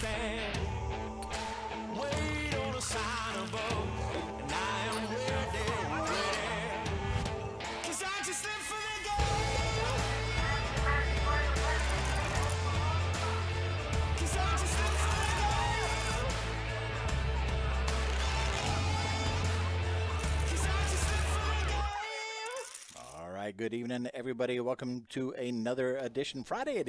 stand. Wait on a sign above, and I am ready, ready. 'Cause I just live for the game. 'Cause I just live for the game. 'Cause I just live for the game. All right, good evening, everybody. Welcome to another edition, Friday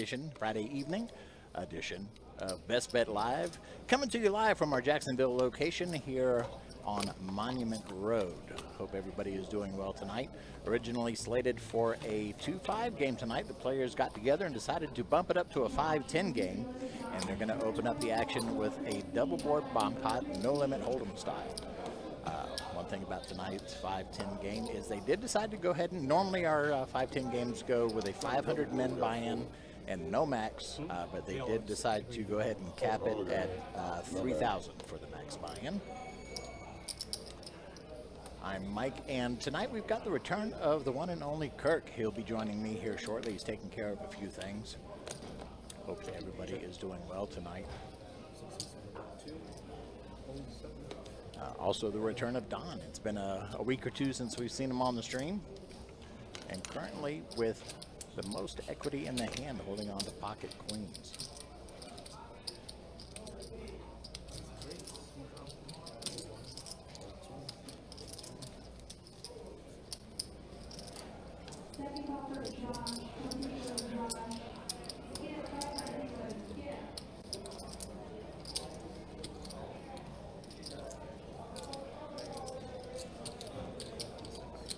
evening edition of Best Bet Live. Coming to you live from our Jacksonville location here on Monument Road. Hope everybody is doing well tonight. Originally slated for a 2-5 game tonight, the players got together and decided to bump it up to a 5-10 game, and they're going to open up the action with a double board bomb pot, no limit hold'em style. One thing about tonight's 5-10 game is they did decide to go ahead and normally our 5-10 games go with a 500 men buy-in and no max, but they did decide to go ahead and cap it at 3,000 for the max buy-in. I'm Mike, and tonight we've got the return of the one and only Kirk. He'll be joining me here shortly. He's taking care of a few things. Hopefully everybody is doing well tonight. Also the return of Don. It's been a week or two since we've seen him on the stream, and currently with the most equity in the hand, holding on to pocket queens.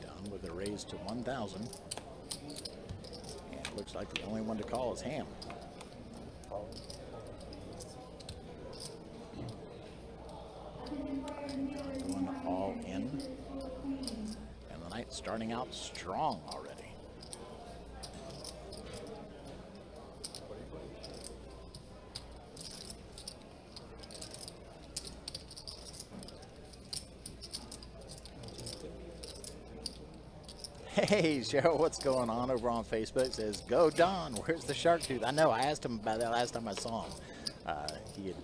Done with a raise to 1,000. Looks like the only one to call is Ham. Going all in. And the night starting out strong already. Hey, Cheryl, what's going on over on Facebook? Says, go Don, where's the shark tooth? I know, I asked him about that last time I saw him. He had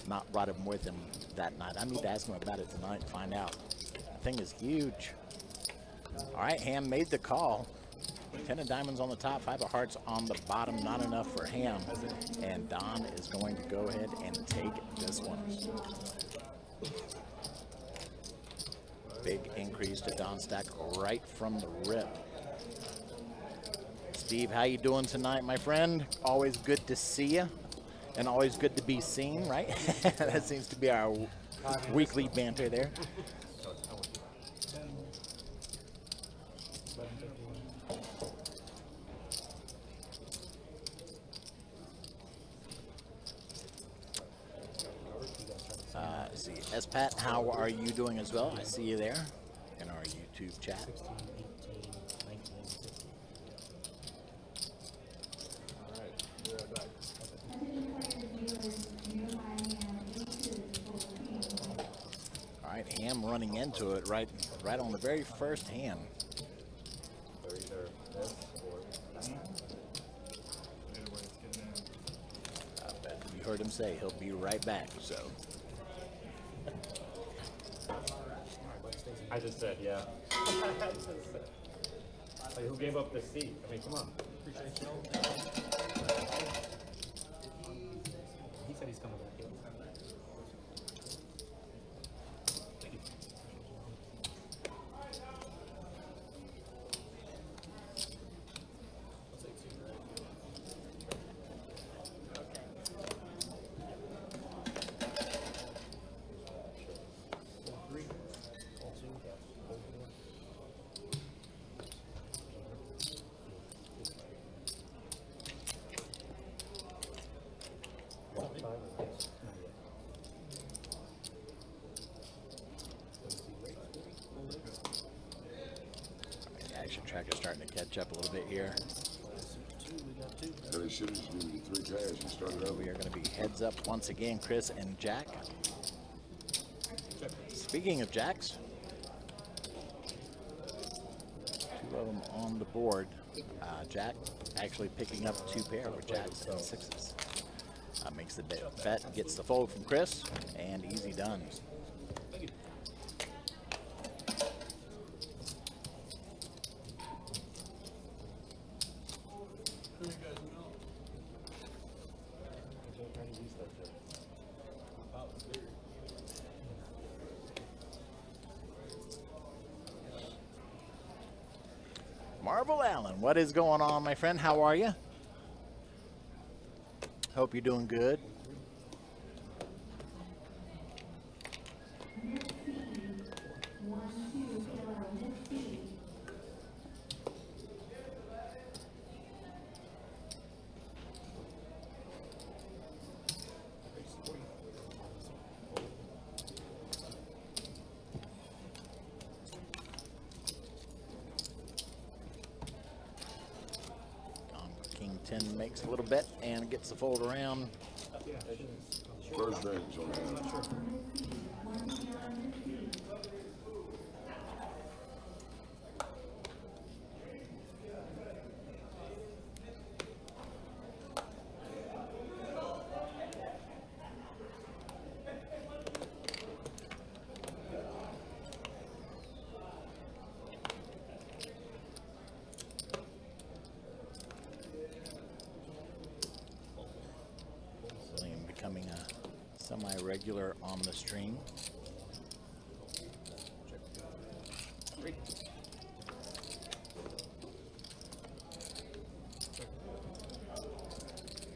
not brought him with him that night. I need to ask him about it tonight and find out. The thing is huge. All right, Ham made the call. 10 of diamonds on the top, 5 of hearts on the bottom. Not enough for Ham. And Don is going to go ahead and take this one. Big increase to Don's stack right from the rip. Steve, how you doing tonight, my friend? Always good to see you, and always good to be seen, right? That seems to be our weekly banter there. See, S-Pat, how are you doing as well? I see you there in our YouTube chat. All right, Ham running into it right on the very first hand. You heard him say he'll be right back, so. I just said, yeah. Like, who gave up the seat? I mean, come on. He said he's coming back. Thank you. Action tracker starting to catch up a little bit here. They should have just given you 3 cash and started over. We are going to be heads up once again, Chris and Jack. Speaking of Jacks, 2 of them on the board. Jack actually picking up 2 pair with Jacks and 6s. Makes the bet, gets the fold from Chris, and easy done. Thank you. Marvel Allen, what is going on, my friend? How are you? Hope you're doing good. King 10 makes a little bet and gets the fold around. First range on that. William becoming a semi-regular on the stream.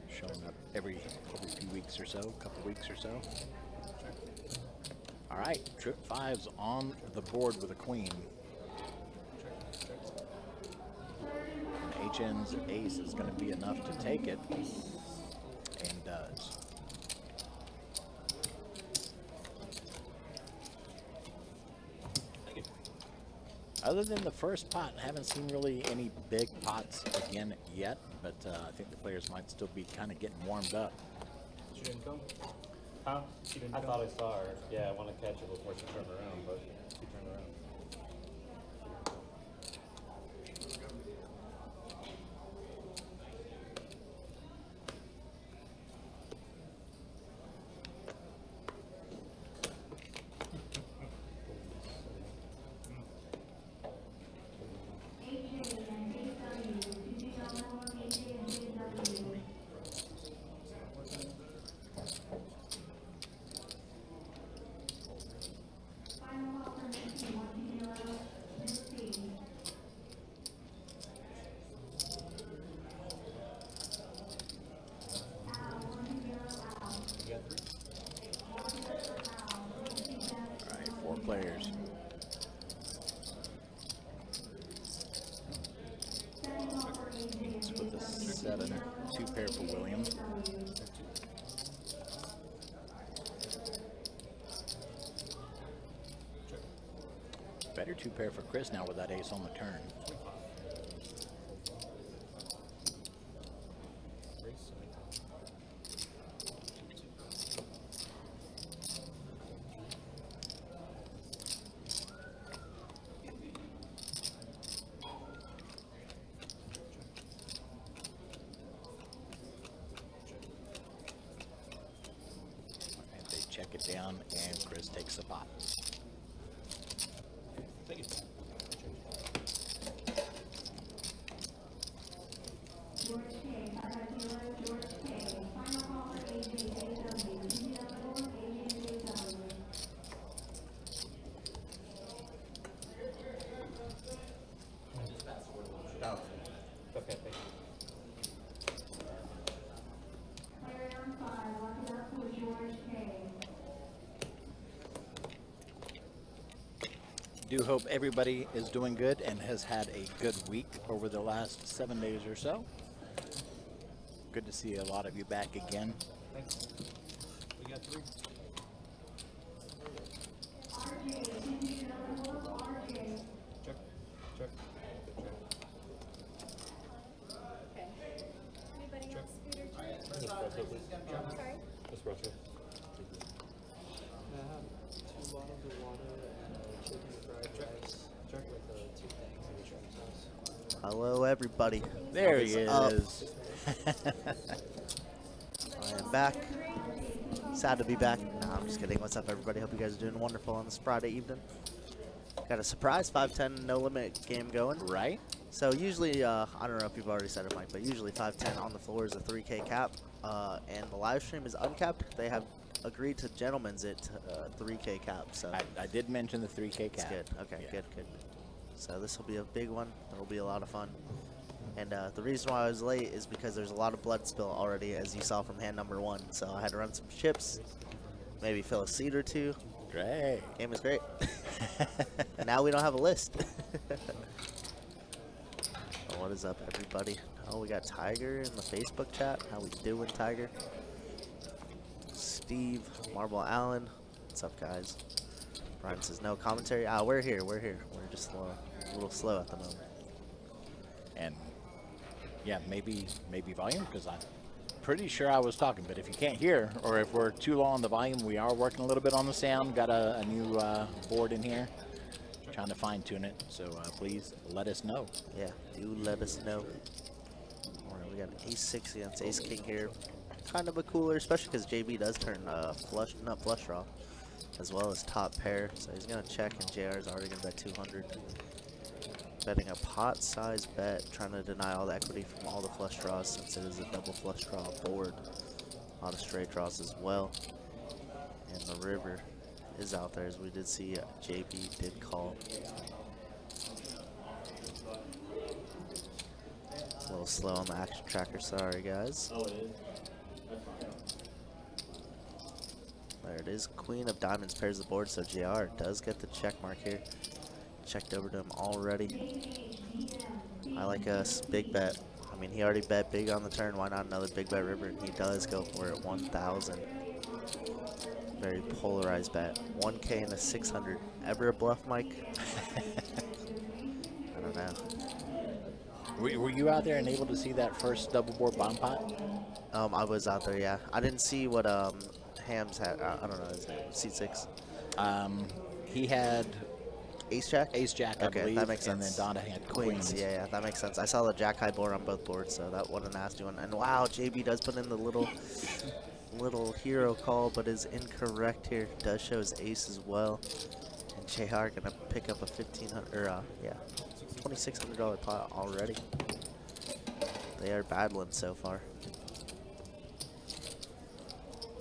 Showing up every few weeks or so, couple weeks or so. All right, trip 5's on the board with a queen. HN's ace is going to be enough to take it, and does. Other than the first pot, haven't seen really any big pots again yet, but I think the players might still be kind of getting warmed up. She didn't come? Huh? She didn't come? I thought I saw her. Yeah, I want to catch her before she turned around, but she turned around. All right, 4 players. It's with a 7, 2 pair for William. Better 2 pair for Chris now with that ace on the turn. And they check it down, and Chris takes the pot. Thank you. Okay, thank you. Do hope everybody is doing good and has had a good week over the last 7 days or so. Good to see a lot of you back again. Thanks. We got 3. Check. Check. Okay. Anybody else scooter check? Espresso, please. Sorry? Espresso. Can I have 2 bottles of water and a chicken fried rice Check. with 2 things of the shrimp sauce? Hello, everybody. There he Up. is. I am back. Sad to be back. Nah, I'm just kidding. What's up, everybody? Hope you guys are doing wonderful on this Friday evening. Got a surprise 5-10 no limit game going. Right. So usually, I don't know if you've already said it, Mike, but usually 5-10 on the floor is a 3K cap, and the live stream is uncapped. They have agreed to gentlemen's it 3K cap. So I did mention the 3K cap. good. Okay, Yeah. good. So this will be a big one. It'll be a lot of fun. And the reason why I was late is because there's a lot of blood spill already, as you saw from hand number 1. So I had to run some chips, maybe fill a seat or two. Great. Game is great. Now we don't have a list. Oh, what is up, everybody? Oh, we got Tiger in the Facebook chat. How we doing, Tiger? Steve, Marble Allen. What's up, guys? Brian says no commentary. Ah, we're here. We're just slow, a little slow at the moment. And yeah, maybe volume, because I'm pretty sure I was talking. But if you can't hear, or if we're too low on the volume, we are working a little bit on the sound. Got a new board in here, trying to fine tune it. So please let us know. Yeah, do let us know. All right, we got an ace-6 against ace-king here. Kind of a cooler, especially because JB does turn flush draw, as well as top pair. So he's gonna check, and JR is already gonna bet 200. Betting a pot size bet, trying to deny all the equity from all the flush draws since it is a double flush draw board. A lot of straight draws as well. And the river is out there, as we did see JB did call. A little slow on the action tracker, sorry guys. Oh, it is? There it is, Queen of Diamonds pairs the board, so JR does get the check mark here. Checked over to him already. I like a big bet. I mean, he already bet big on the turn. Why not another big bet river? And he does go for it. 1,000. Very polarized bet. 1K and a 600. Ever a bluff, Mike? I don't know. Were you out there and able to see that first double board bomb pot? I was out there, yeah. I didn't see what Hams had. I don't know his name. C6. He had Ace Jack? Ace Jack, I okay, believe, that makes sense. and then Donna had Queens. Yeah, that makes sense. I saw the Jack high board on both boards, so that was a nasty one. And wow, JB does put in the little hero call, but is incorrect here. Does show his ace as well. And JR gonna pick up a $2,600 pot already. They are battling so far.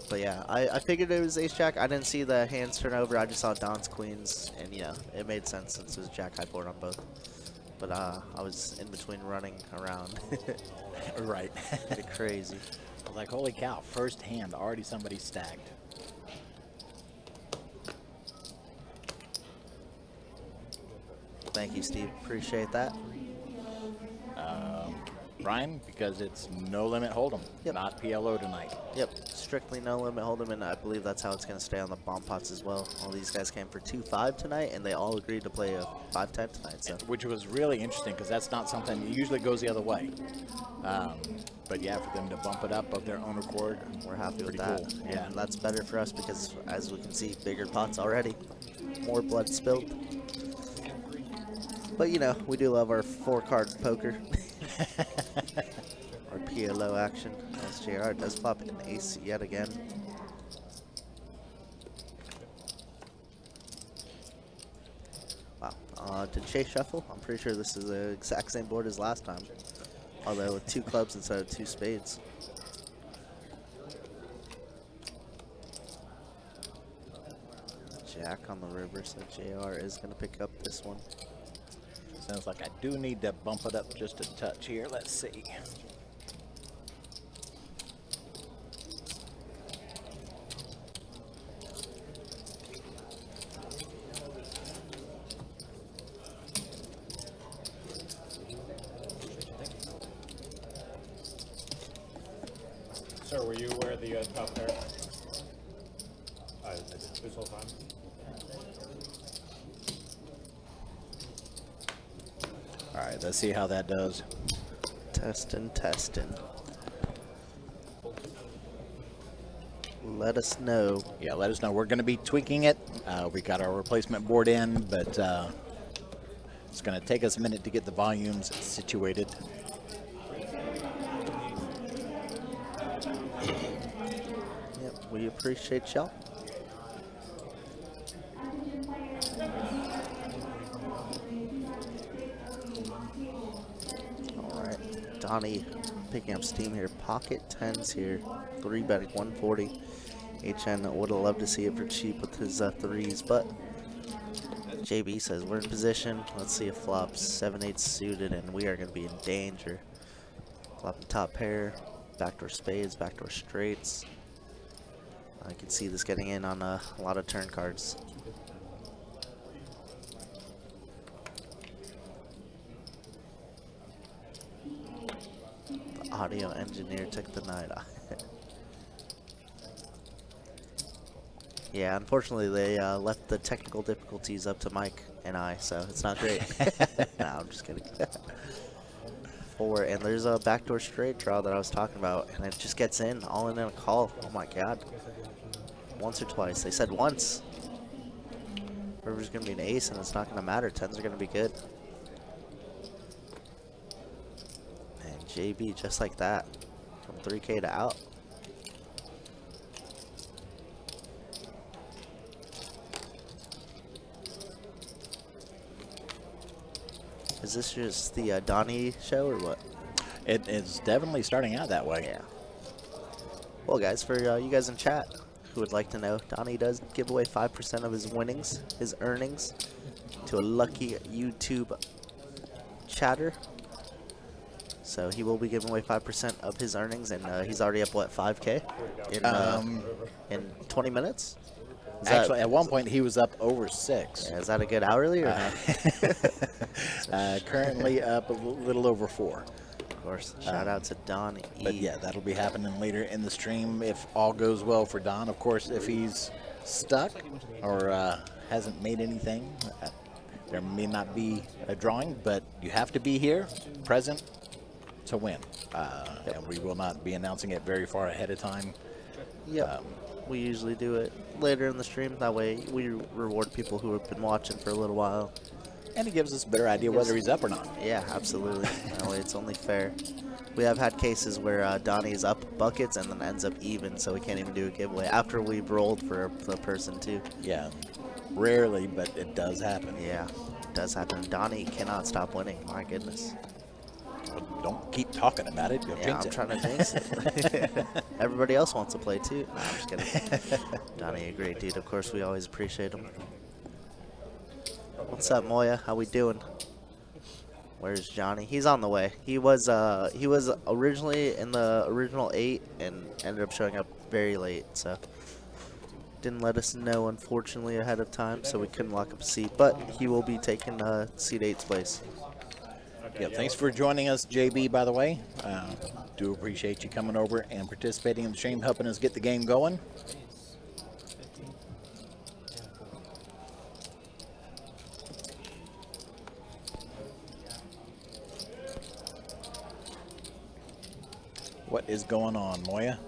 But yeah, I figured it was ace jack. I didn't see the hands turn over. I just saw Don's queens, and yeah, it made sense since it was jack high board on both. But I was in between running around. Right. Pretty crazy. I was like, holy cow, first hand, already somebody stacked. Thank you, Steve. Appreciate that. Brian, because it's no limit hold'em, Yep. not PLO tonight. Yep, strictly no limit hold'em, and I believe that's how it's going to stay on the bomb pots as well. All these guys came for 2-5 tonight, and they all agreed to play a 5-10 tonight. So Which was really interesting, because that's not something, it usually goes the other way. But yeah, for them to bump it up of their own accord, we're happy with pretty that. cool. Yeah. And that's better for us because, as we can see, bigger pots already. More blood spilled. But, you know, we do love our 4-card poker. Our PLO action. As JR does flop an ace yet again. Wow. Did Chase shuffle? I'm pretty sure this is the exact same board as last time. Although with 2 clubs instead of 2 spades. Jack on the river, so JR is going to pick up this one. Sounds like I do need to bump it up just a touch here. Let's see. Sir, were you aware of the top pair? This whole time? All right, let's see how that does. Testing. Let us know. Yeah, let us know. We're going to be tweaking it. We got our replacement board in, but it's going to take us a minute to get the volumes situated. We appreciate y'all. Alright, Donnie picking up steam here. Pocket 10s here. 3 betting 140. HN would have loved to see it for cheap with his 3s, but JB says we're in position. Let's see if flops 7-8 suited, and we are going to be in danger. Flopping top pair, backdoor spades, backdoor straights. I can see this getting in on a lot of turn cards. The audio engineer took the night off. Yeah, unfortunately they left the technical difficulties up to Mike and I, so it's not great. No, I'm just kidding. 4, and there's a backdoor straight draw that I was talking about, and it just gets in, all in a call. Oh my god. Once or twice. They said once. River's going to be an ace, and it's not going to matter. 10s are going to be good. And JB, just like that. From 3K to out. Is this just the Donnie show or what? It is definitely starting out that way. Yeah. Well, guys, for you guys in chat who would like to know, Donnie does give away 5% of his winnings, his earnings, to a lucky YouTube chatter. So he will be giving away 5% of his earnings, and he's already up, what, 5K in 20 minutes? Actually, at one point he was up over 6. Yeah, is that a good hourly? Or Currently up a little over 4. Of course. Shout out to Don E. But yeah, that'll be happening later in the stream if all goes well for Don. Of course, if he's stuck or hasn't made anything, there may not be a drawing, but you have to be here, present, to win. And we will not be announcing it very far ahead of time. Yep. We usually do it later in the stream. That way we reward people who have been watching for a little while. And it gives us a better idea whether he's up or not. Yeah, absolutely. That way it's only fair. We have had cases where Donnie's up buckets and then ends up even, so we can't even do a giveaway after we've rolled for the person too. Yeah, rarely, but it does happen. Yeah, it does happen. Donnie cannot stop winning. My goodness. Well, don't keep talking about it. You'll Yeah, jinx I'm it. trying to jinx it. Everybody else wants to play too. No, I'm just kidding. Donnie, a great dude. Of course, we always appreciate him. What's up, Moya? How we doing? Where's Johnny? He's on the way. He was originally in the original 8 and ended up showing up very late, so didn't let us know, unfortunately, ahead of time, so we couldn't lock up a seat. But he will be taking seat 8's place. Yeah, thanks for joining us, JB, by the way. Do appreciate you coming over and participating in the stream, helping us get the game going. What is going on, Moya?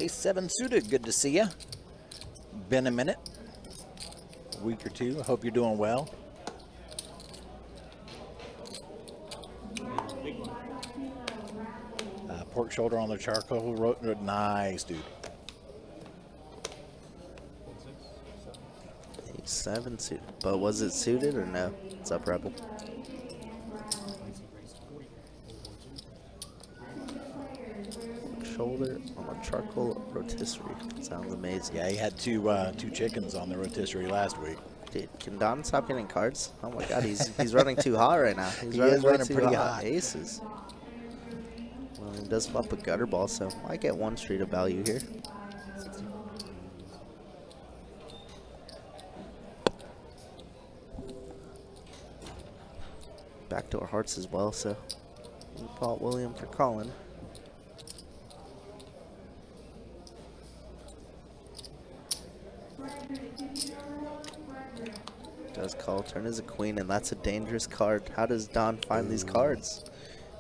Ace 7 suited, good to see you. Been a minute, a week or two. I hope you're doing well. Pork shoulder on the charcoal road. Nice, dude. Ace 7 suited. But was it suited or no? What's up, Rebel? Shoulder on a charcoal rotisserie. Sounds amazing. Yeah, he had two chickens on the rotisserie last week. Dude, can Don stop getting cards? Oh my god, he's running too hot right now. He's He is running too pretty hot. Aces. Well, he does flop a gutter ball, so I get 1 street of value here. Back to our hearts as well, so we fought William for calling. Does call, turn is a queen, and that's a dangerous card. How does Don find these cards?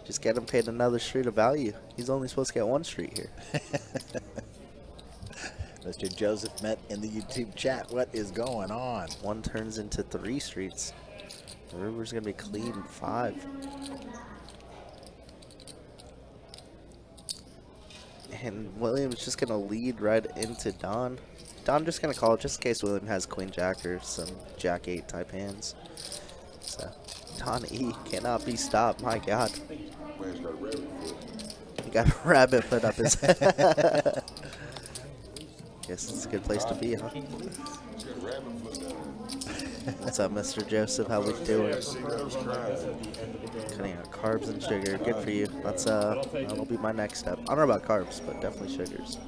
Just get him paid another street of value. He's only supposed to get 1 street here. Mr. Joseph met in the YouTube chat. What is going on? 1 turns into 3 streets. The river's gonna be clean 5. And William's just gonna lead right into Don. Don just gonna call just in case William has Queen Jack or some Jack 8 type hands. So Don E cannot be stopped. My God, Man's got a rabbit foot. he got a rabbit foot up his. Guess it's a good place to be, huh? He's got a rabbit foot down there. What's up, Mr. Joseph? How we doing? Yeah, see, that was crying. Cutting out carbs and sugar. Good for you. That'll be my next step. I don't know about carbs, but definitely sugars.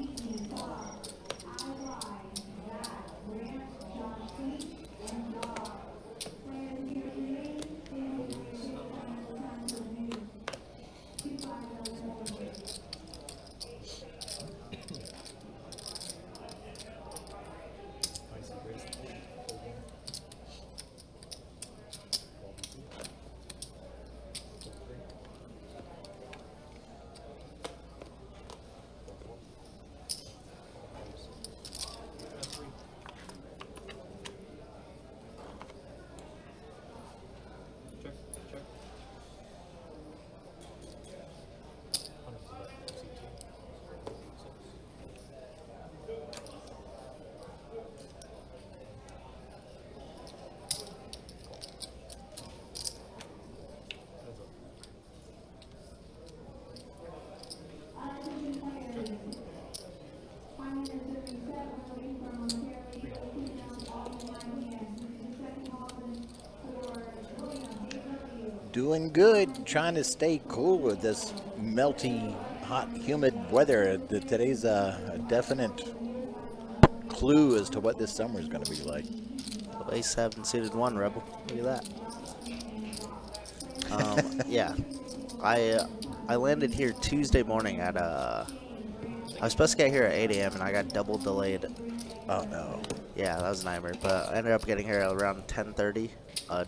Doing good, trying to stay cool with this melty, hot, humid weather. Today's a definite clue as to what this summer is going to be like. Ace 7 suited 1 Rebel. Look at that. Yeah, I landed here Tuesday morning at I was supposed to get here at 8 a.m. and I got double delayed. Oh no. Yeah, that was a nightmare. But I ended up getting here around 10:30.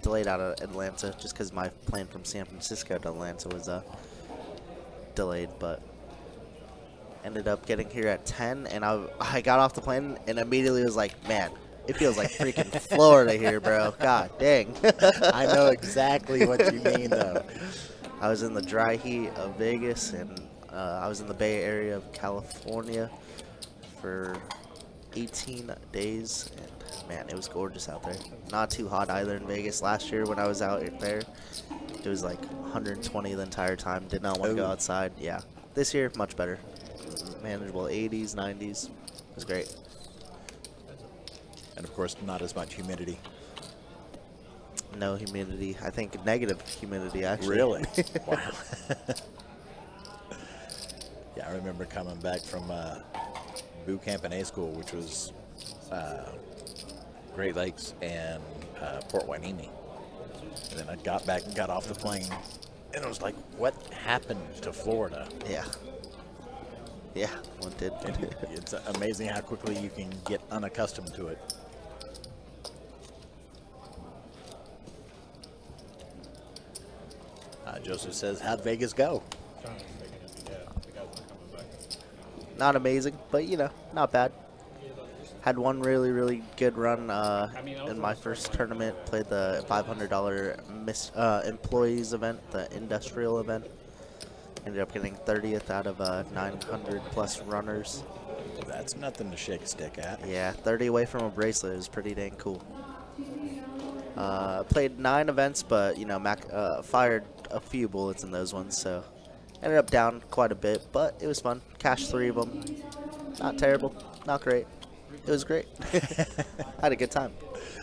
Delayed out of Atlanta just because my plane from San Francisco to Atlanta was delayed. But ended up getting here at 10, and I got off the plane and immediately was like, man, it feels like freaking Florida here, bro. God dang. I know exactly what you mean, though. I was in the dry heat of Vegas, and I was in the Bay Area of California for 18 days, and man, it was gorgeous out there. Not too hot either in Vegas. Last year when I was out there, it was like 120 the entire time. Did not want to go outside. Yeah, this year much better. Manageable 80s, 90s. It was great. And of course, not as much humidity. No humidity. I think negative humidity actually. Really? Wow. Yeah, I remember coming back from boot camp in A school, which was Great Lakes and Port Hueneme. And then I got back and got off the plane, and it was like, what happened to Florida? Yeah. Yeah, one did. It's amazing how quickly you can get unaccustomed to it. Joseph says, how'd Vegas go? Not amazing, but you know, not bad. Had one really, really good run in my first tournament. Played the $500 employees event, the industrial event. Ended up getting 30th out of 900 plus runners. That's nothing to shake a stick at. Yeah, 30 away from a bracelet is pretty dang cool. Played 9 events, but you know, fired a few bullets in those ones, so ended up down quite a bit, but it was fun. Cashed 3 of them. Not terrible, not great. It was great. Had a good time.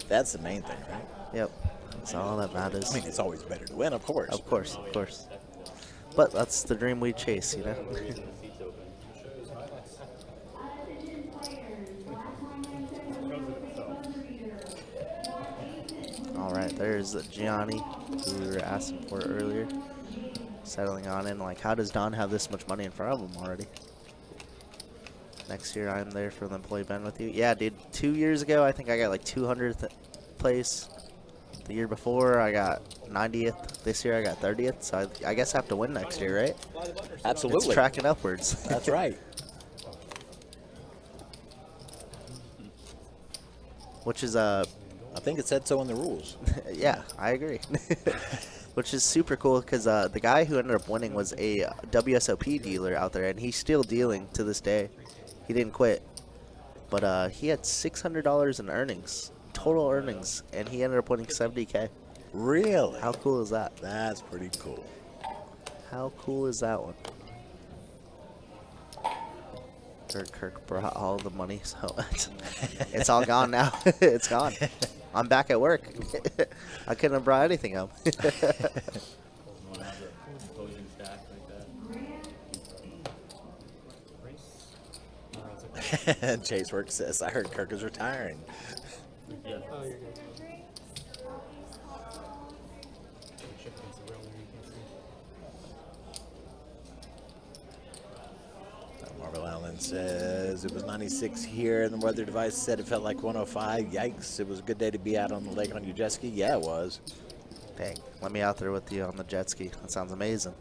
That's the main thing, right? Yep, that's all that matters. I mean, it's always better to win, of course. Of course, of course. But that's the dream we chase, you know. All right, there's Gianni, who we were asking for earlier. Settling on in, like, how does Don have this much money in front of him already? Next year, I'm there for the employee event with you. Yeah, dude, 2 years ago, I think I got like 200th place. The year before, I got 90th. This year, I got 30th. So I guess I have to win next year, right? Absolutely. It's tracking upwards. That's right. Which is I think it said so in the rules. yeah, I agree. Which is super cool because the guy who ended up winning was a WSOP dealer out there, and he's still dealing to this day. He didn't quit. But he had $600 in earnings, total earnings, and he ended up winning 70K. Really? How cool is that? That's pretty cool. How cool is that one? Kirk brought all the money, so it's all gone now. It's gone. I'm back at work. I couldn't have brought anything home. Closing stack like that. Race. Chase Work says, I heard Kirk is retiring. Yeah. Oh, you're good. Marvel Allen says it was 96 here, and the weather device said it felt like 105. Yikes! It was a good day to be out on the lake on your jet ski. Yeah, it was. Dang, let me out there with you on the jet ski. That sounds amazing.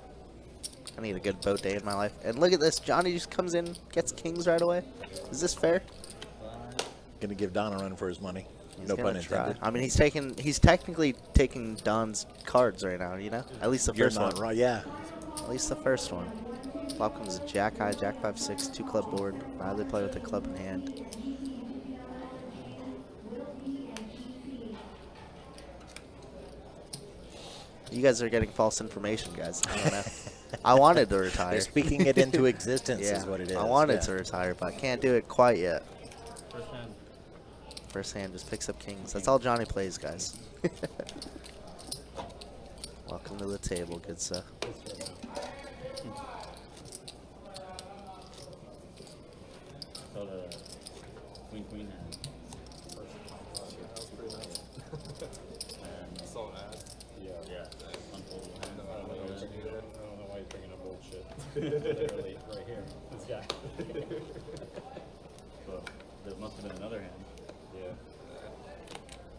I need a good boat day in my life. And look at this, Johnny just comes in, gets kings right away. Is this fair? Gonna give Don a run for his money. He's No gonna pun try. intended. I mean, he's technically taking Don's cards right now. You know, at least the You're first not one. right. Yeah. At least the first one. Flop comes a Jack High, Jack 5-6, 2 club board. Rather play with a club in hand. You guys are getting false information, guys. I don't know. I wanted to retire. They're speaking it into existence, Yeah, is what it is. I wanted Yeah. to retire, but I can't do it quite yet. First hand. First hand just picks up kings. That's all Johnny plays, guys. Welcome to the table, good sir. So the queen hand. That was pretty nice. And Saw an ad. yeah, unfoldable hand. I don't know why you're bringing up old shit. Literally right here. This guy. But there must have been another hand. Yeah.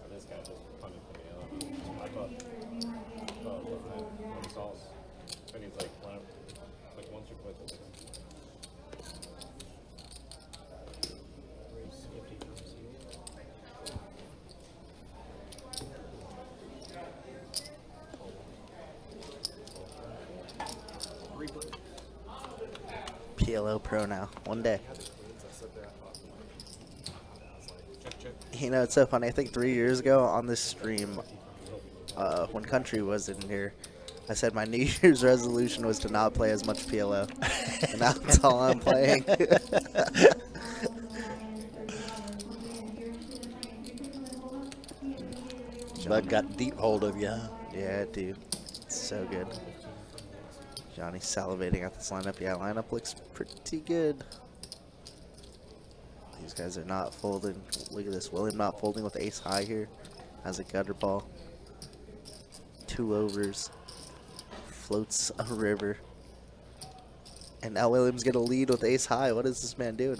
This guy just punted for me up. I thought looking at when sauce. And he's like, once you quit this. Race 50 comes here. PLO Pro now. One day. You know, it's so funny. I think 3 years ago on this stream, when Country was in here, I said my New Year's resolution was to not play as much PLO. And that's all I'm playing. Bug got deep hold of you. Huh? Yeah, dude. It's so good. Johnny's salivating at this lineup. Yeah, lineup looks pretty good. These guys are not folding. Look at this. William not folding with ace high here. Has a gutter ball. 2 overs. Floats a river. And now William's going to lead with ace high. What is this man doing?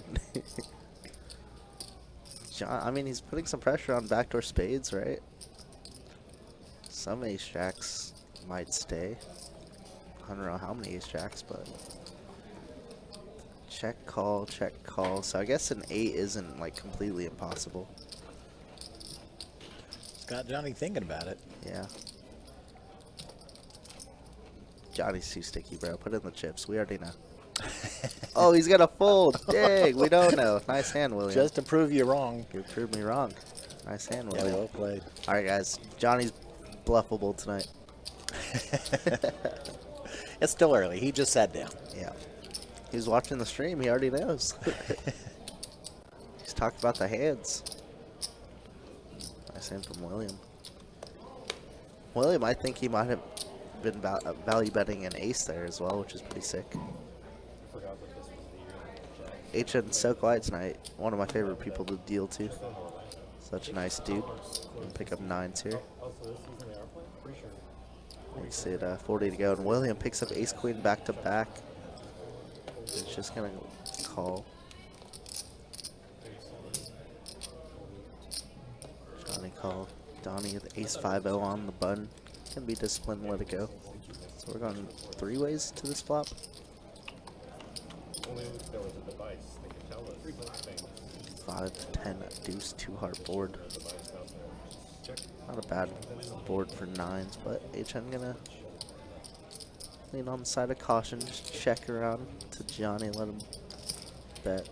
I mean, he's putting some pressure on backdoor spades, right? Some ace jacks might stay. I don't know how many ace jacks, but check call, check call. So I guess an 8 isn't like completely impossible. It's got Johnny thinking about it. Yeah. Johnny's too sticky, bro. Put in the chips. We already know. Oh, he's gonna fold. Dang, we don't know. Nice hand, William. Just to prove you wrong. You proved me wrong. Nice hand, Yeah, William. well played. All right, guys. Johnny's bluffable tonight. It's still early. He just sat down. Yeah. He's watching the stream. He already knows. He's talking about the hands. Nice hand from William. William, I think he might have been value betting an ace there as well, which is pretty sick. Forgot that this was the year. HN's so quiet tonight. One of my favorite people to deal to. Such a nice dude. We'll pick up 9s here. Oh, so this season they are playing? Pretty sure. We sit 40 to go, and William picks up ace queen back to back. It's just gonna call. Johnny call. Donnie with ace 5-0 on the button. Can be disciplined and let it go. So we're going 3 ways to this flop. Only if there was a device, they could tell us things. 5, 10, deuce, 2 heart board. Device out there. Not a bad board for 9s, but HN gonna lean on the side of caution, just check around to Johnny, let him bet,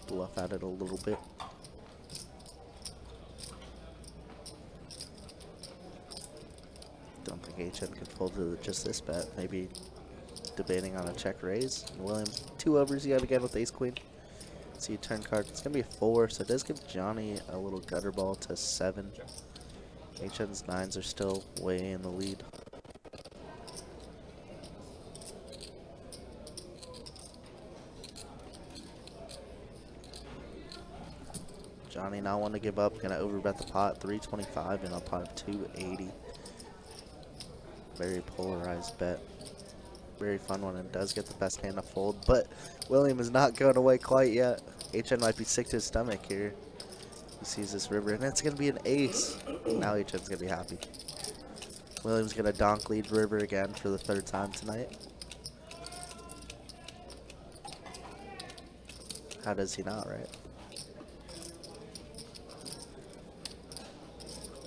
bluff at it a little bit. Don't think HN could fold to just this bet. Maybe debating on a check raise. William, 2 overs you have again with ace queen. See turn card. It's gonna be a 4, so it does give Johnny a little gutter ball to 7. HN's 9s are still way in the lead. Johnny not want to give up. Gonna overbet the pot. 325 and a pot of 280. Very polarized bet. Very fun one, and does get the best hand to fold, but William is not going away quite yet. HN might be sick to his stomach here. He sees this river, and it's going to be an ace. Now HN's going to be happy. William's going to donk lead river again for the 3rd time tonight. How does he not, right?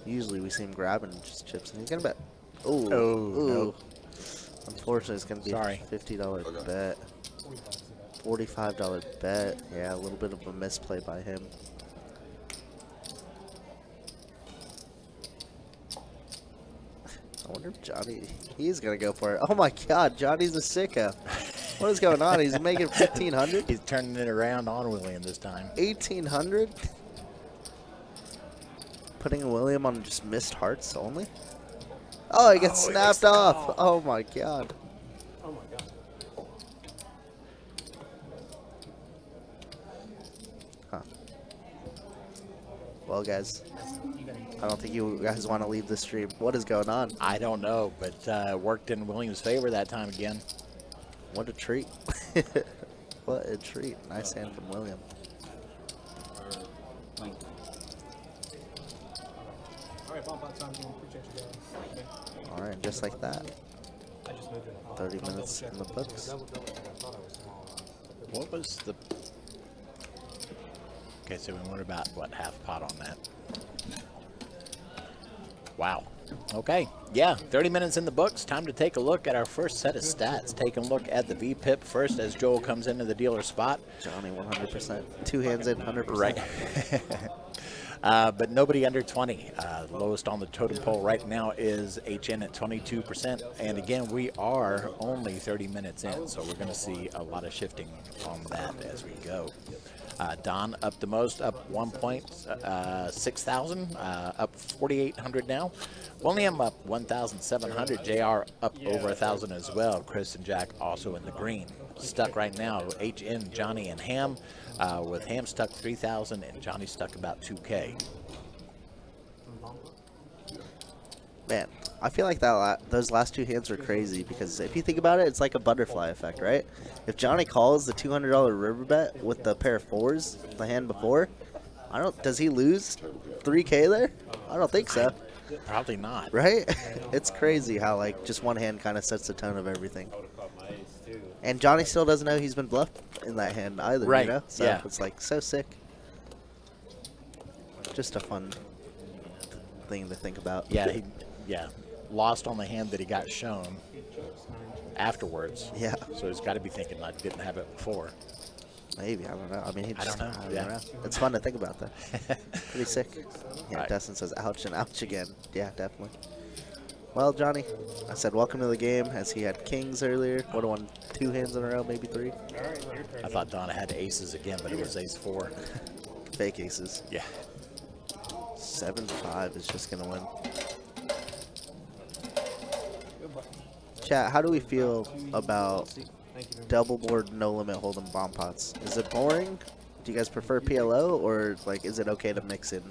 Usually we see him grabbing just chips, and he's going to bet. Ooh. No. Unfortunately, it's going to be Sorry. a $50 bet. $45 bet. Yeah, a little bit of a misplay by him. I wonder if Johnny, he's going to go for it. Oh my God, Johnny's a sicko. What is going on? He's making 1,500? He's turning it around on William this time. 1,800? Putting William on just missed hearts only? Oh, he gets snapped off. Oh my God. Oh my god. Huh. Well, guys, I don't think you guys want to leave the stream. What is going on? I don't know, but it worked in William's favor that time again. What a treat. What a treat. Nice hand from William. Alright, bump out time. Appreciate you guys. Okay. All right, just like that. I just moved it. 30 minutes in the books. Double, I thought I was small. What was the... Okay, so we went about, what, half pot on that. Wow. Okay, yeah, 30 minutes in the books. Time to take a look at our first set of stats. Taking a look at the VPIP first as Joel comes into the dealer spot. Johnny 100%. 2 hands in, 100%. Right. But nobody under 20. The lowest on the totem pole right now is HN at 22%. And again, we are only 30 minutes in, so we're going to see a lot of shifting on that as we go. Don up the most, up 1 point, 6,000, up 4,800 now. William up 1,700. JR up over 1,000 as well. Chris and Jack also in the green. Stuck right now, HN, Johnny, and Ham. With Ham stuck 3,000 and Johnny stuck about 2K. Man, I feel like those last 2 hands were crazy because if you think about it, it's like a butterfly effect, right? If Johnny calls the $200 river bet with the pair of 4s the hand before, does he lose 3K there? I don't think so. Probably not. Right? It's crazy how like just one hand kind of sets the tone of everything. And Johnny still doesn't know he's been bluffed in that hand either, right. You know? So yeah. It's like so sick. Just a fun thing to think about. Yeah, he lost on the hand that he got shown afterwards. Yeah. So he's got to be thinking I didn't have it before. Maybe, I don't know. I mean, he just, I don't know. I Yeah. don't know. It's fun to think about that. Pretty sick. Yeah, Right. Destin says ouch and ouch again. Yeah, definitely. Well, Johnny, I said welcome to the game as he had kings earlier. Would have won 2 hands in a row, maybe 3. I thought Donna had aces again, but it was ace 4. Fake aces. Yeah. 7-5 is just going to win. Chat, how do we feel about double board no limit hold'em bomb pots? Is it boring? Do you guys prefer PLO, or like is it okay to mix in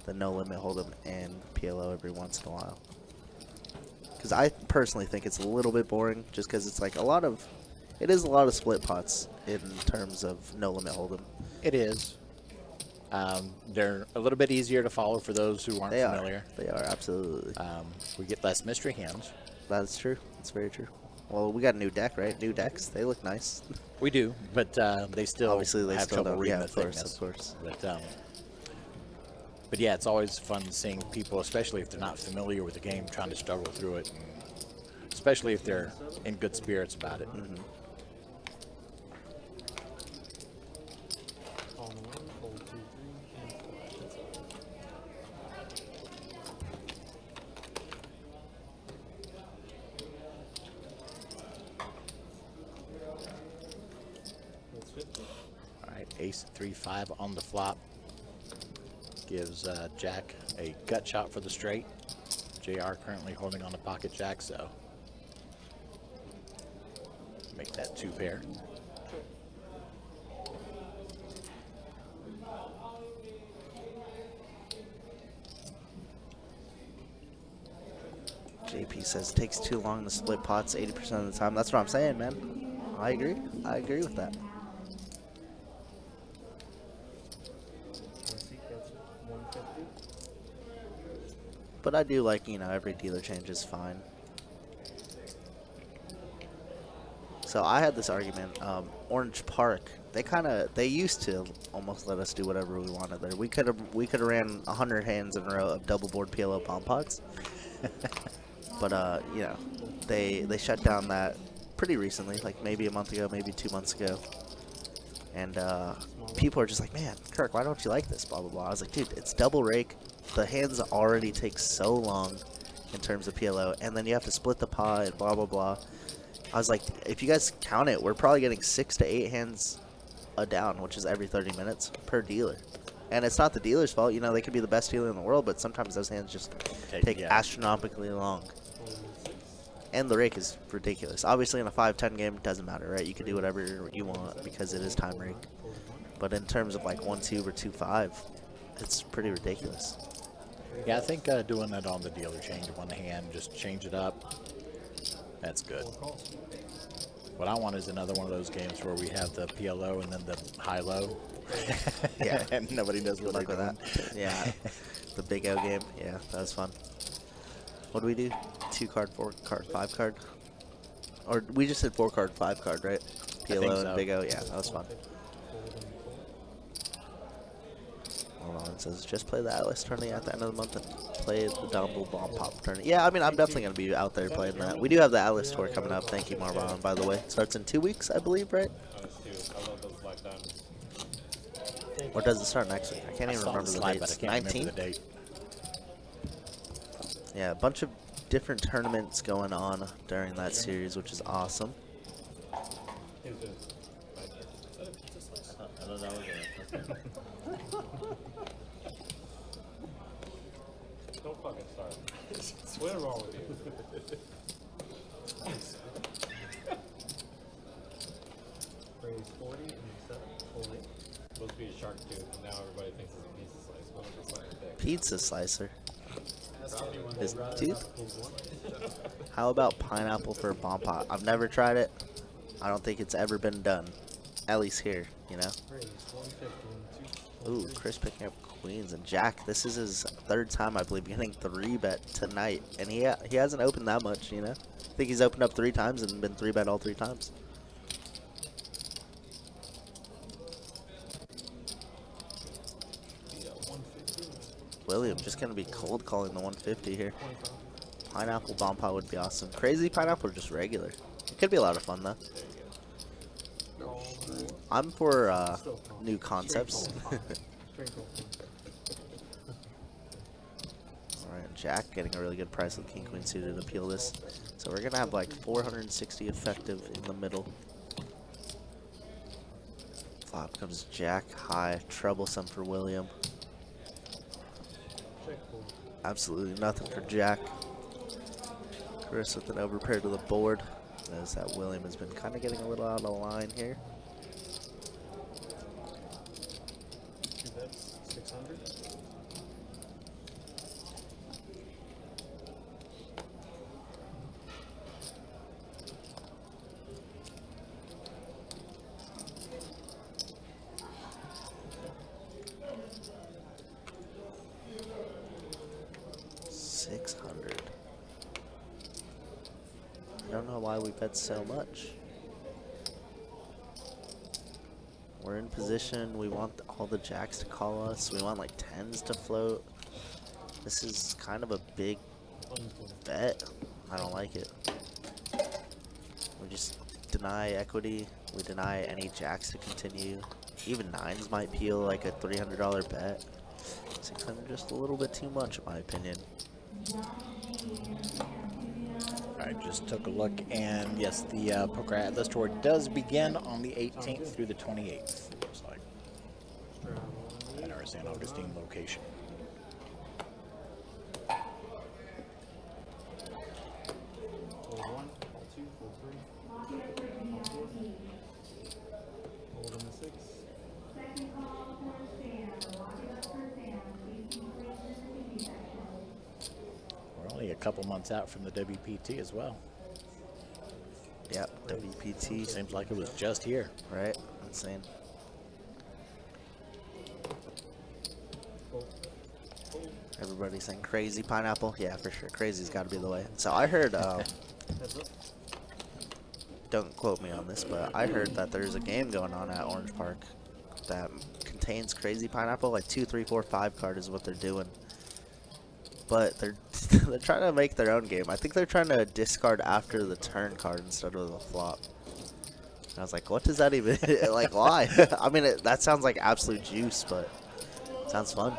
the no limit hold'em and PLO every once in a while? Because I personally think it's a little bit boring, just because it's like it is a lot of split pots in terms of no limit hold'em. It is. They're a little bit easier to follow for those who aren't familiar. They are, absolutely. We get less mystery hands. That's true. That's very true. Well, we got a new deck, right? New decks. They look nice. We do, but they still Obviously, they have still trouble don't. reading Yeah, the of course, thickness. of course. But But yeah, it's always fun seeing people, especially if they're not familiar with the game, trying to struggle through it, and especially if they're in good spirits about it. On 1, hold 2, 3, and 4. That's it. That's 50. All right, ace 3-5 on the flop. Gives Jack a gut shot for the straight. JR currently holding on to pocket jack, so make that 2 pair. JP says it takes too long to split pots 80% of the time. That's what I'm saying, man. I agree. I agree with that. Once he gets 150. But I do like, you know, every dealer change is fine. So I had this argument, Orange Park, they used to almost let us do whatever we wanted there. We could have ran 100 hands in a row of double board PLO palm pots. But you know, they shut down that pretty recently, like maybe a month ago, maybe 2 months ago. And people are just like, man, Kirk, why don't you like this? Blah blah blah. I was like, dude, it's double rake. The hands already take so long in terms of PLO, and then you have to split the pot and blah blah blah. I was like, if you guys count it, we're probably getting 6 to 8 hands a down, which is every 30 minutes per dealer. And it's not the dealer's fault, you know, they could be the best dealer in the world, but sometimes those hands just take astronomically long. And the rake is ridiculous. Obviously, in a 5-10 game, it doesn't matter, right? You can do whatever you want because it is time rake. But in terms of like 1-2 or 2-5, it's pretty ridiculous. Yeah, I think doing that on the dealer change one hand, just change it up. That's good. What I want is another one of those games where we have the PLO and then the high-low. Yeah. And nobody knows what they're Like with doing. that. Yeah. The Big O game. Yeah, that was fun. What do we do? 2 card, 4 card, 5 card? Or we just did 4 card, 5 card, right? think PLO so. and Big O. Yeah, that was fun. Hold on, it says just play the Atlas tourney at the end of the month and play the Dumble Bomb Pop tourney. Yeah, I mean, I'm definitely going to be out there playing that. We do have the Atlas tour coming up. Thank you, Marvon, by the way. It starts in 2 weeks, I believe, right? I love those black diamonds. Or does it start next week? I can't even saw remember the slide, but I dates. can't 19? remember the date. Yeah, a bunch of different tournaments going on during that series, which is awesome. He's just I don't know. Don't fucking start. What's wrong with you? Raise 40 and 7. Hold 8. Supposed to be a shark tooth, and now everybody thinks it's a pizza slice. What is it like thick? Pizza slicer. His Rather tooth? not pull 1. How about pineapple for a bomb pot? I've never tried it. I don't think it's ever been done. At least here, you know? Raise 150 and 2. Ooh, Chris picking up queens. And Jack, this is his 3rd time, I believe, getting 3-bet tonight. And he hasn't opened that much, you know? I think he's opened up 3 times and been 3-bet all 3 times. William just going to be cold calling the 150 here. Pineapple bomb pot would be awesome. Crazy pineapple or just regular? It could be a lot of fun, though. I'm for new concepts. Alright, Jack getting a really good price with King Queen suited to peel this. So we're going to have like 460 effective in the middle. Flop comes Jack high. Troublesome for William. Absolutely nothing for Jack. Chris with an overpair to the board. Notice that William has been kind of getting a little out of line here. 2 bets, 600. I don't know why we bet so much. We're in position. We want all the jacks to call us. We want like 10s to float. This is kind of a big bet. I don't like it. We just deny equity. We deny any jacks to continue. Even 9s might feel like a $300 bet. 600 just a little bit too much in my opinion. I just took a look, and yes, the Poker Atlas Tour does begin on the 18th through the 28th. Looks like at our San Augustine location. Fold 1, fold 2, fold 3. Fold 4. Fold in the 6. We're only a couple months out from the WPT as well. Yep, WPT. Seems like it was just here. Right? Insane. Everybody's saying crazy pineapple. Yeah, for sure. Crazy's got to be the way. So I heard, Heads up. don't quote me on this, but I heard that there's a game going on at Orange Park that contains crazy pineapple. Like 2, 3, 4, 5 card is what they're doing. But they're they're trying to make their own game. I think they're trying to discard after the turn card instead of the flop. And I was like, what does that even like? Why? I mean, that sounds like absolute juice, but it sounds fun.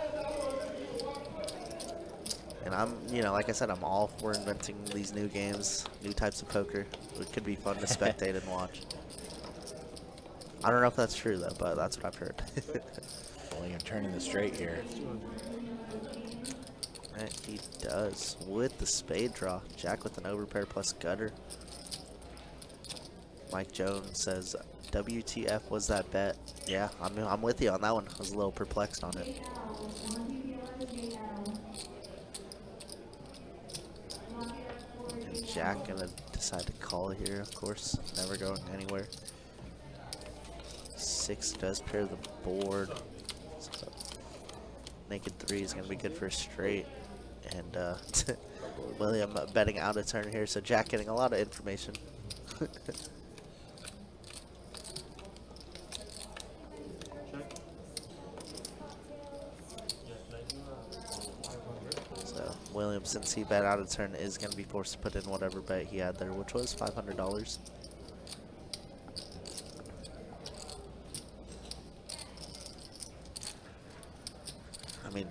And I'm, you know, like I said, I'm all for inventing these new games, new types of poker. It could be fun to spectate and watch. I don't know if that's true though, but that's what I've heard. William turning the straight here. Right, he does with the spade draw. Jack with an overpair plus gutter. Mike Jones says, WTF was that bet? Yeah, I'm with you on that one. I was a little perplexed on it. And Jack gonna decide to call here, of course. Never going anywhere. 6 does pair the board. So naked 3 is gonna be good for a straight. And William betting out a turn here, so Jack getting a lot of information. Check. 500. So William, since he bet out a turn, is going to be forced to put in whatever bet he had there, which was $500. I mean,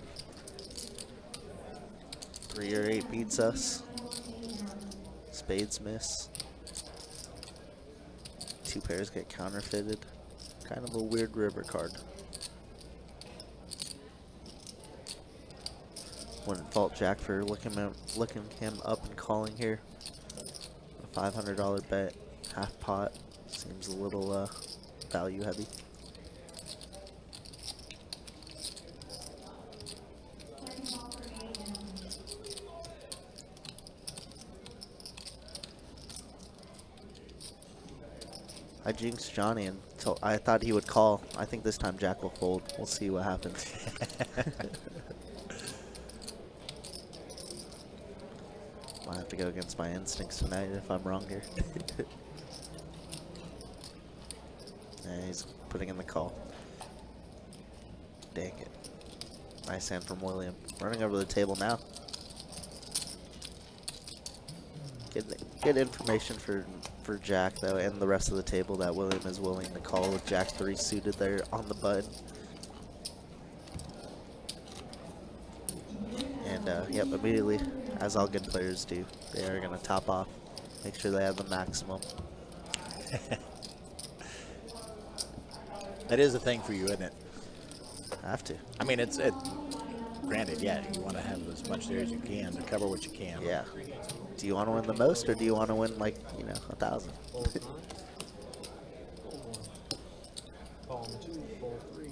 3 or 8 beats us. Spades miss. 2 pairs get counterfeited. Kind of a weird river card. Wouldn't fault Jack for looking him up and calling here. A $500 bet, half pot. Seems a little value heavy. I jinxed Johnny and I thought he would call. I think this time Jack will fold. We'll see what happens. Might have to go against my instincts tonight if I'm wrong here. Yeah, he's putting in the call. Dang it. Nice hand from William. Running over the table now. Good information for Jack though, and the rest of the table that William is willing to call with Jack 3 suited there on the button. And yep, immediately, as all good players do, they are gonna top off, make sure they have the maximum. That is a thing for you, isn't it? Have to. I mean, it's granted, yeah, you want to have as much there as you can to cover what you can. Yeah. Do you want to win the most, or do you want to win like, you know, 1,000? Fold 9. Fold 1. Call 2, fold 3.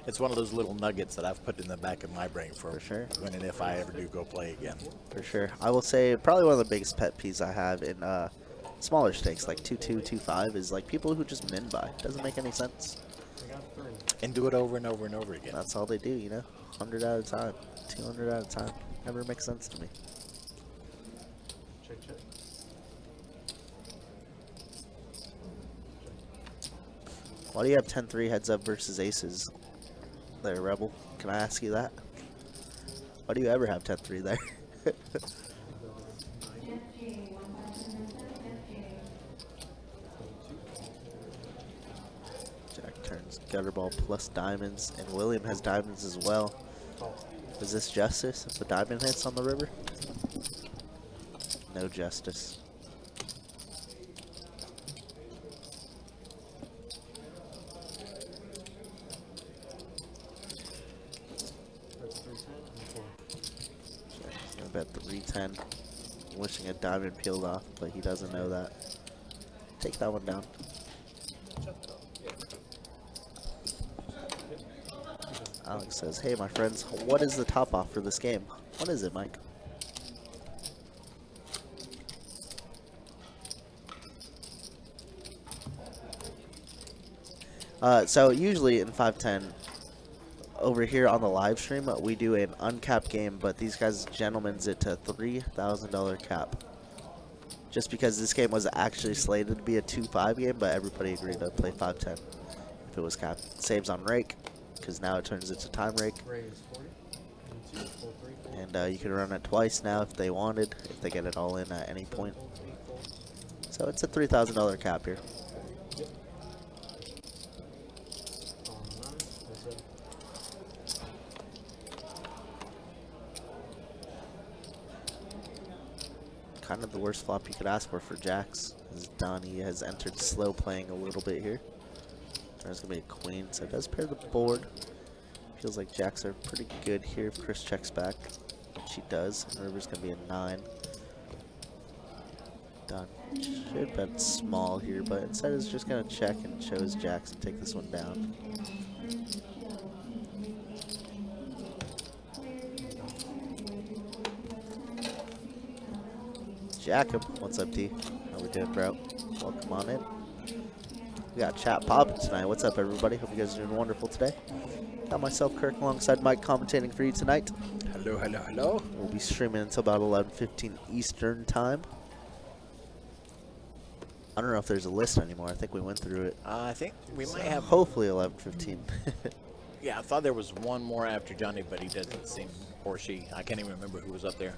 It's one of those little nuggets that I've put in the back of my brain for sure. when and if I ever do go play again. For sure. I will say probably one of the biggest pet peeves I have in smaller stakes like 2-2, 2-5 is like people who just min buy. Doesn't make any sense. I got 3. And do it over and over and over again. That's all they do, you know. 100 at a time, 200 at a time. Never makes sense to me. Check, check. Why do you have 10-3 heads up versus aces there, Rebel? Can I ask you that? Why do you ever have 10-3 there? Jack turns gutter ball plus diamonds, and William has diamonds as well. Is this justice if the diamond hits on the river? No justice. That's 310 and 4. Jack's gonna bet 310, wishing a diamond peeled off, but he doesn't know that. Take that one down. Alex says, hey my friends, what is the top off for this game? What is it, Mike? So usually in 510, over here on the live stream, we do an uncapped game, but these guys gentlemen's it to $3,000 cap. Just because this game was actually slated to be a 2-5 game, but everybody agreed to play 510 if it was capped. Saves on rake, because now it turns into time rake. Ray is 40. And 2, full 3. And you can run it twice now if they wanted, if they get it all in at any point. So it's a $3,000 cap here. On 9. That's it. Kind of the worst flop you could ask for Jacks, as Donnie has entered slow playing a little bit here. There's going to be a queen, so it does pair the board. Feels like Jacks are pretty good here if Chris checks back, which he does. River's going to be a 9. Don should bet small here, but instead is just going to check and chose Jacks and take this one down. Jacob, what's up, D? How we doing, bro? Welcome on in. We got chat popping tonight. What's up, everybody? Hope you guys are doing wonderful today. Got myself, Kirk, alongside Mike, commentating for you tonight. Hello, hello, hello. We'll be streaming until about 11:15 Eastern time. I don't know if there's a list anymore. I think we went through it. I think we might have. Hopefully 11:15. Yeah, I thought there was one more after Johnny, but he doesn't seem, or she. I can't even remember who was up there.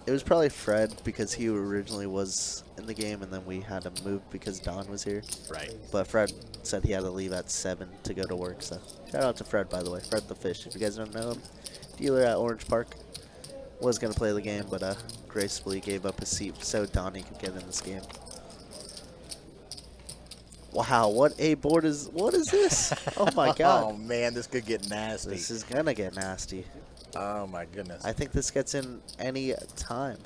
It was probably Fred because he originally was in the game, and then we had to move because Don was here. Right. But Fred said he had to leave at 7 to go to work. So shout out to Fred, by the way. Fred the Fish. If you guys don't know him, dealer at Orange Park. Was going to play the game, but gracefully gave up his seat so Donnie could get in this game. Wow, what a board is. What is this? Oh my god. Oh man, this could get nasty. This is going to get nasty. Oh my goodness. I think this gets in any time.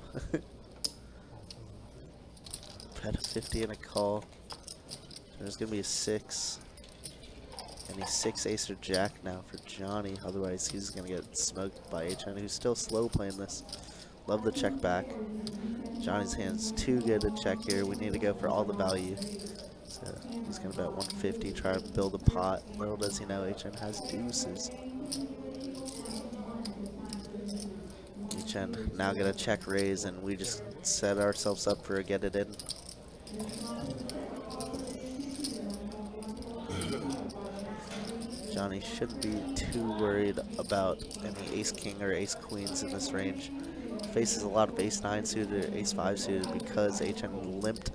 Bet a 50 and a call. There's going to be a 6. And a 6 ace or jack now for Johnny. Otherwise, he's going to get smoked by HN, who's still slow playing this. Love the check back. Johnny's hand's too good to check here. We need to go for all the value. So he's going to bet 150, try to build a pot. Little does he know, HN has deuces. HN now going to check raise, and we just set ourselves up for a get it in. Johnny shouldn't be too worried about any ace-king or ace-queens in this range. Faces a lot of ace-9 suited or ace-5 suited because HN limped.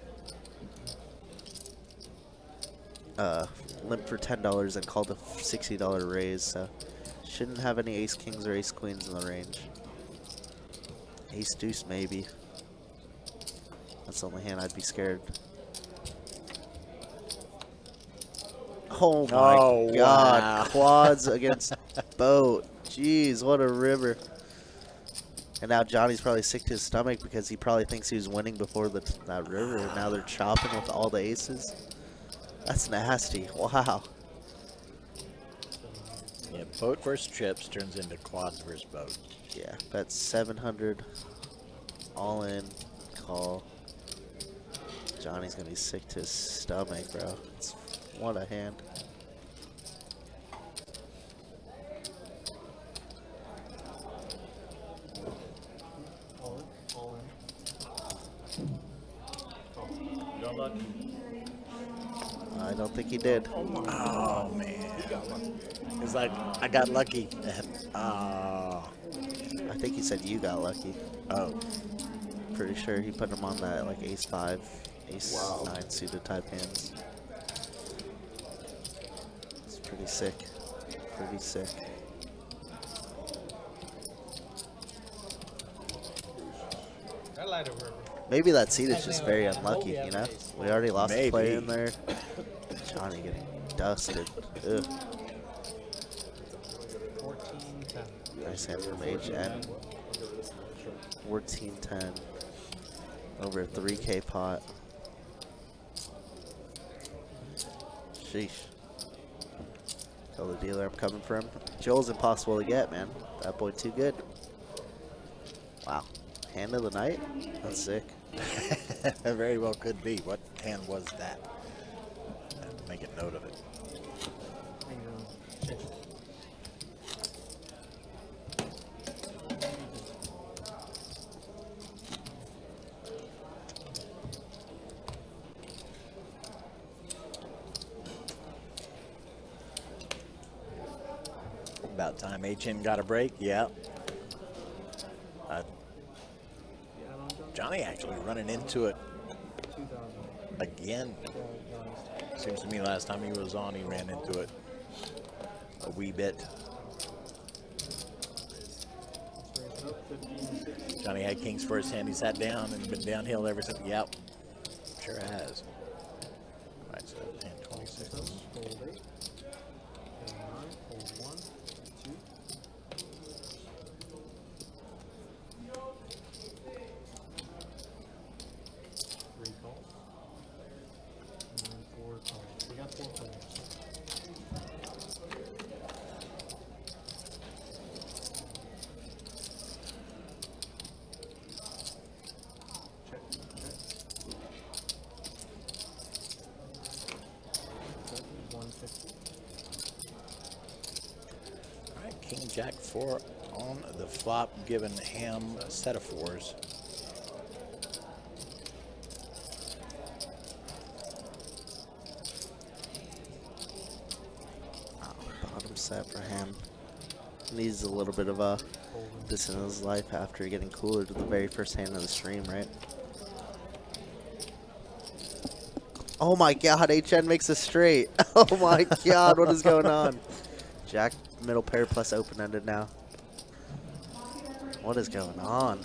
Limped for $10 and called a $60 raise, so shouldn't have any ace-kings or ace-queens in the range. Ace-deuce maybe. That's the only hand I'd be scared. Oh my god, wow. Quads against boat. Jeez, what a river. And now Johnny's probably sick to his stomach because he probably thinks he was winning before that river, and now they're chopping with all the aces. That's nasty. Wow. Yeah, boat versus chips turns into quads versus boat. Yeah, bet 700. All in. Call. Johnny's going to be sick to his stomach, bro. What a hand. All in. You're lucky. I don't think he did. Oh, man. It's like, I got lucky. Oh. I think he said you got lucky. Oh. Pretty sure he put him on that like ace 5, ace 9 suited type hands. It's pretty sick. Pretty sick. Maybe that seat is just very unlucky, you know? We already lost a player in there. Johnny getting dusted. Ugh. 14-10. Nice hand from HN. 14-10. Over a 3K pot. Sheesh. Tell the dealer I'm coming for him. Joel's impossible to get, man. That boy too good. Wow. Hand of the night? That's sick. Very well could be. What hand was that? I have to make a note of it. About time HN got a break. Yeah. Johnny actually running into it again. Seems to me last time he was on, he ran into it a wee bit. Johnny had kings first hand. He sat down and been downhill ever since. Yep, sure has. All right, so 10, 26. King Jack 4 on the flop, giving Ham a set of 4s. Bottom set for Ham. Needs a little bit of this in his life after getting cooler to the very first hand of the stream, right? Oh my god, HN makes a straight. Oh my god, what is going on? Jack middle pair plus open-ended now. What is going on?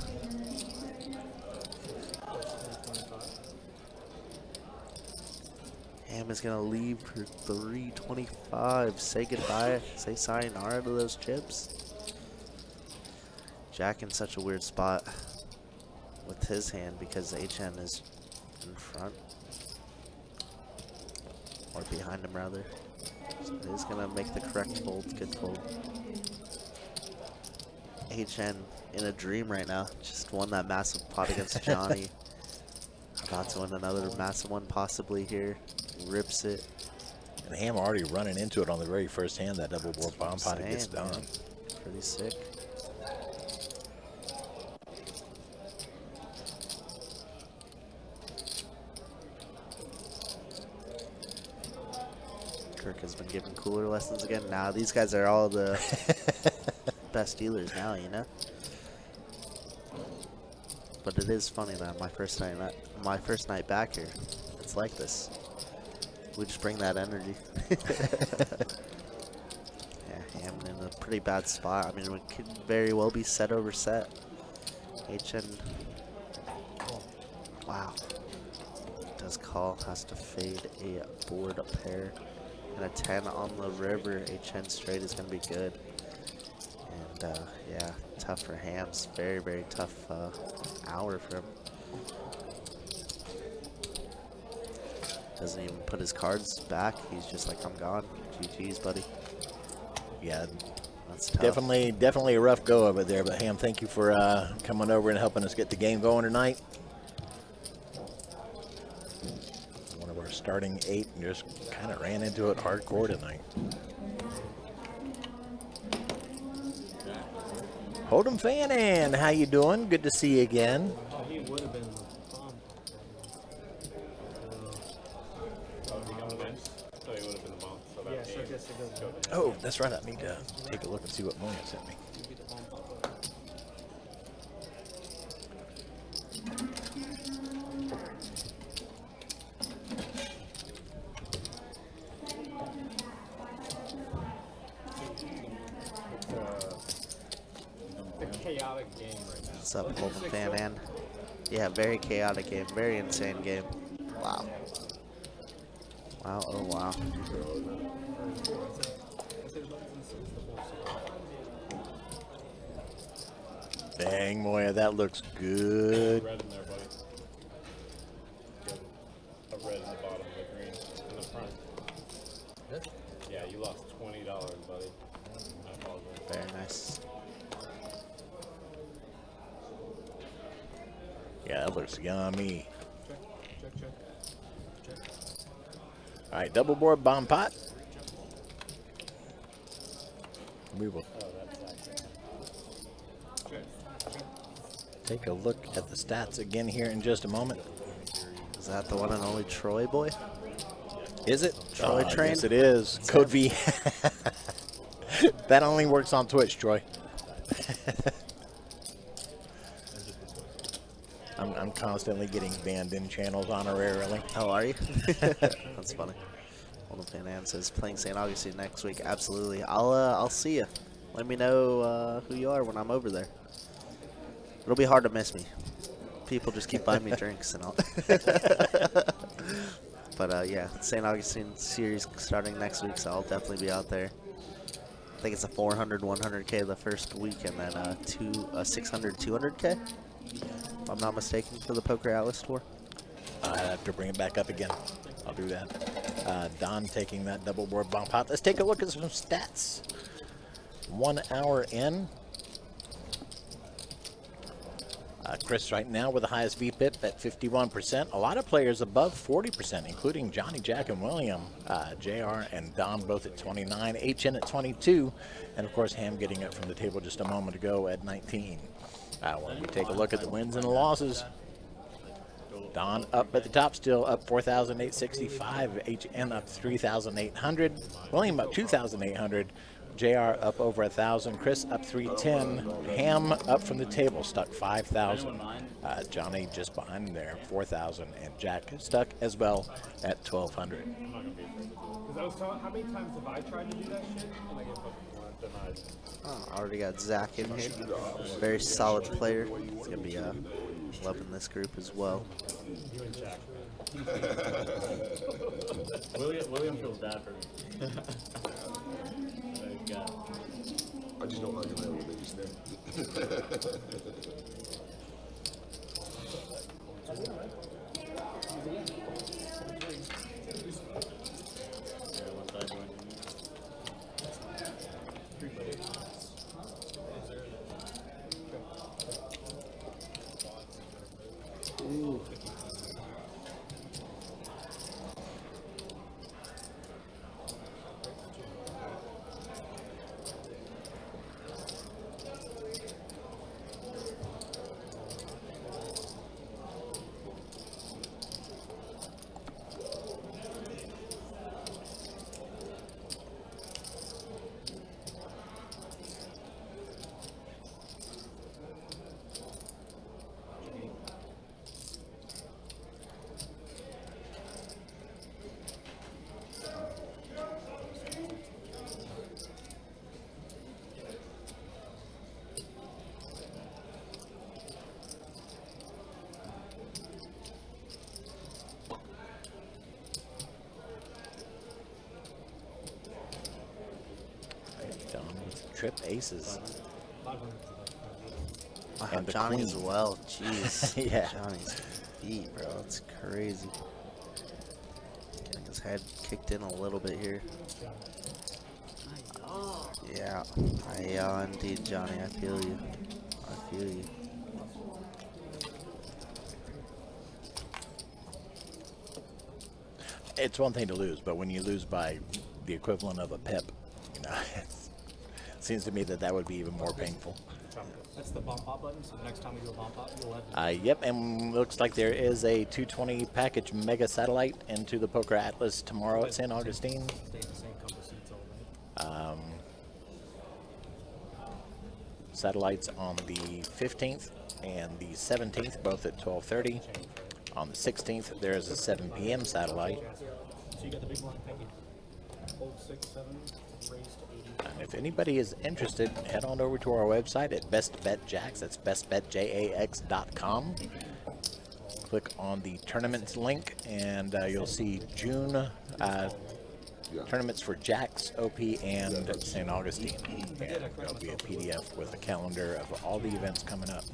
Ham is gonna leave for 325. Say goodbye. Say sayonara to those chips. Jack in such a weird spot with his hand because HN is in front. Or behind him, rather. So he's going to make the correct fold. Good fold. HN in a dream right now. Just won that massive pot against Johnny. About to win another massive one possibly here. Rips it. And Ham already running into it on the very first hand. That double board bomb pot gets done. Man. Pretty sick. Kirk has been giving cooler lessons again. Now these guys are all the best dealers now, you know. But it is funny that my first night back here, it's like this. We just bring that energy. Yeah, Ham in a pretty bad spot. I mean, it could very well be set over set. HN. Wow. Does call, has to fade a board, a pair. And a 10 on the river. HN straight is going to be good. And yeah, tough for Hams. Very, very tough hour for him. Doesn't even put his cards back. He's just like, I'm gone. GG's, buddy. Yeah, that's tough. Definitely a rough go of it there. But Ham, thank you for coming over and helping us get the game going tonight. One of our starting 8 and just kind of ran into it hardcore tonight. Hold'em Fannin, how you doing? Good to see you again. He would have been the bomb. Oh, he got benched. Yes, it does. Oh, that's right. I need to take a look and see what Moya sent me. You beat the bomb pop up. It's a chaotic game right now. What's up, Golden Fan Man? Yeah, very chaotic game, very insane game. Wow. Wow, oh wow. Dang, Moya, that looks good. Red in there, buddy. Good. A red in the bottom of the green. In the front. Yeah, you lost $20, buddy. I apologize. Very nice. Yeah, that looks yummy. Check, check, check. Check. All right, double board bomb pot. We will Oh, that's accurate. Check. Check. take a look at the stats again here in just a moment. Is that the one and only Troy boy? Is it? Troy Train? Yes, it is. Code V. That only works on Twitch, Troy. I'm constantly getting banned in channels honorarily. Oh, are you? That's funny. Golden Fan Man says playing St. Augustine next week. Absolutely. I'll see you. Let me know who you are when I'm over there. It'll be hard to miss me. People just keep buying me drinks and all. But yeah, St. Augustine series starting next week, so I'll definitely be out there. I think it's a 400, 100K the first week, and then a 600, 200K, if I'm not mistaken, for the Poker Atlas Tour. I have to bring it back up again. I'll do that. Don taking that double board bomb pot. Let's take a look at some stats. 1 hour in. Chris right now with the highest VPIP at 51%. A lot of players above 40%, including Johnny, Jack, and William. JR and Don both at 29. HN at 22. And of course, Ham getting it from the table just a moment ago at 19. When we take a look at the wins and the losses, Don up at the top still, up 4,865. HN up 3,800. William up 2,800. JR up over 1,000. Chris up 310. Ham up from the table, stuck 5,000. Johnny just behind him there, 4,000. And Jack stuck as well at 1,200. I'm not going to be afraid to do it. Because I was telling, how many times have I tried to do that shit? And I get fucking Denied. Oh, already got Zach in here. Very solid player. He's going to be loving this group as well. You and Jack, man. William feels bad for me. There you go. I just don't understand what they just did. Yeah, what side do I need? Don with trip aces. Wow, And the Johnny as queen. well. Jeez. Yeah. Johnny's beat, bro. That's crazy. Getting his head kicked in a little bit here. Yeah, indeed, Johnny. I feel you. I feel you. It's one thing to lose, but when you lose by the equivalent of a pip, you know, it seems to me that that would be even more painful. That's the bomb pop button, so the next time we do a bomb pop, you'll have to. Yep, and looks like there is a 220 package mega satellite into the Poker Atlas tomorrow at St. Augustine. Stay in the same compass until Satellites on the 15th and the 17th, both at 12:30. On the 16th, there is a 7 p.m. satellite. So you got the big one. Thank you. Hold 6, 7, raised to 80. And if anybody is interested, head on over to our website at BestBetJax. That's bestbetjax.com. Click on the tournaments link, and you'll see June tournaments for Jax, OP, and St. Augustine. And there'll be a PDF with a calendar of all the events coming up.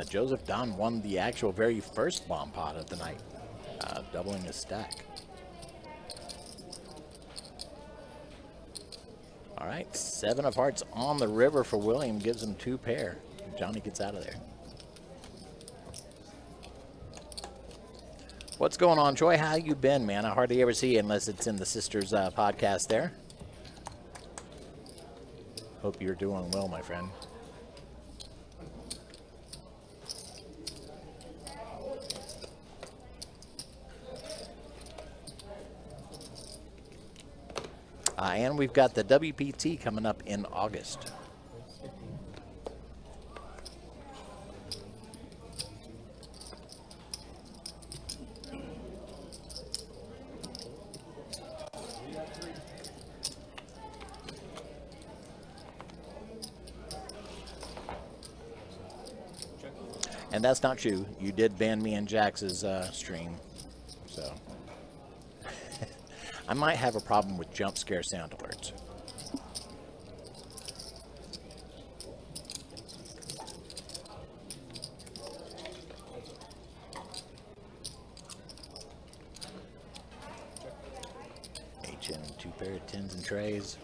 Joseph Don won the actual very first bomb pot of the night, doubling his stack. All right, 7 of hearts on the river for William, gives him 2 pair. Johnny gets out of there. What's going on, Troy? How you been, man? I hardly ever see you unless it's in the Sisters podcast there. Hope you're doing well, my friend. And we've got the WPT coming up in August. And that's not you. You did ban me in Jax's stream, so. I might have a problem with jump scare sound alerts. HN, 2 pair of 10s and trays.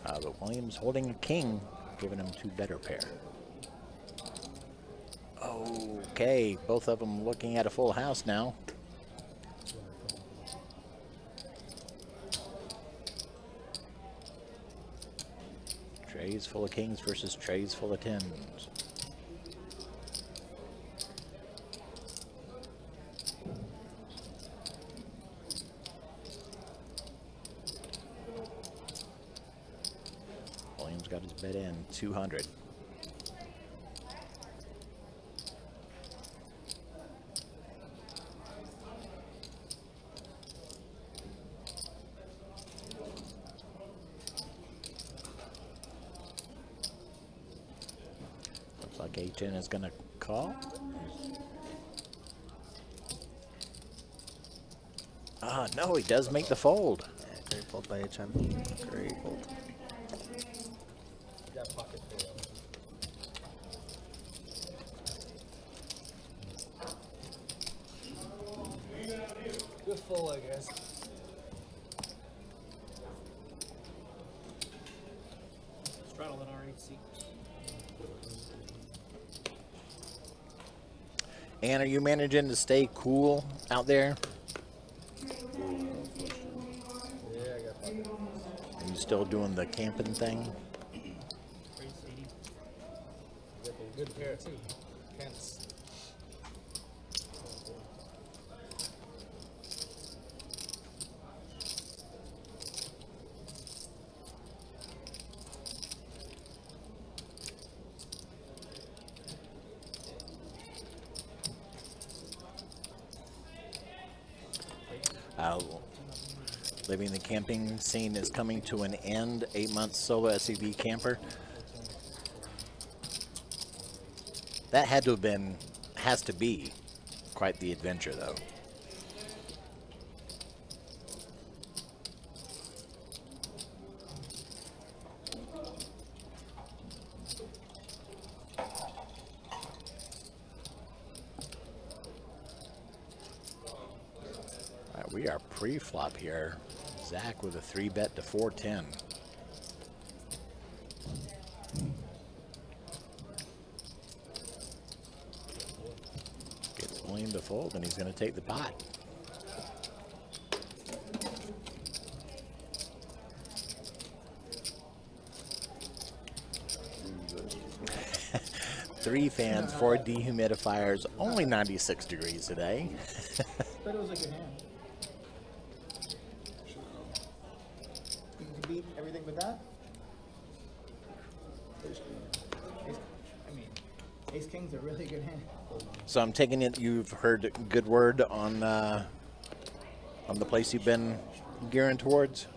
But Williams holding a king, giving him 2 better pair. Okay, both of them looking at a full house now. Trays full of kings versus trays full of 10s. Williams got his bet in, 200. HN is going to call. No, he does make the fold. Yeah, great fold by HN. Great fold. Good fold, I guess. Straddle an RHC. And are you managing to stay cool out there? Yeah, I got pocket. Are you still doing the camping thing? Raise 80. You got a good pair, too. Kents. Living the camping scene is coming to an end. 8 months solo SUV camper. That had to have been, has to be, quite the adventure, though. pre-flop here. Zach with a 3-bet to 410. Gets William to fold, and he's going to take the pot. Three fans, 4 dehumidifiers, only 96 degrees today. But it was a good hand. You can beat everything with that? I mean, Ace King's a really good hand. So I'm taking it you've heard good word on the place you've been gearing towards.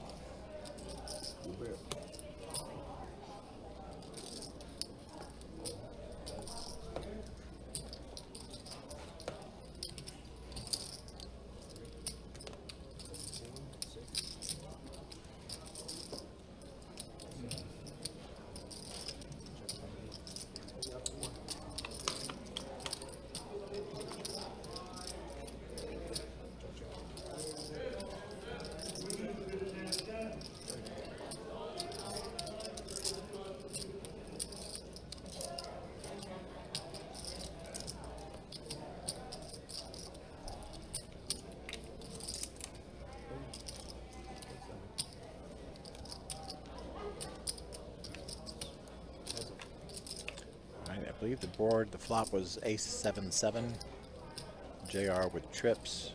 I believe the board, the flop was ace 7-7. JR with trips.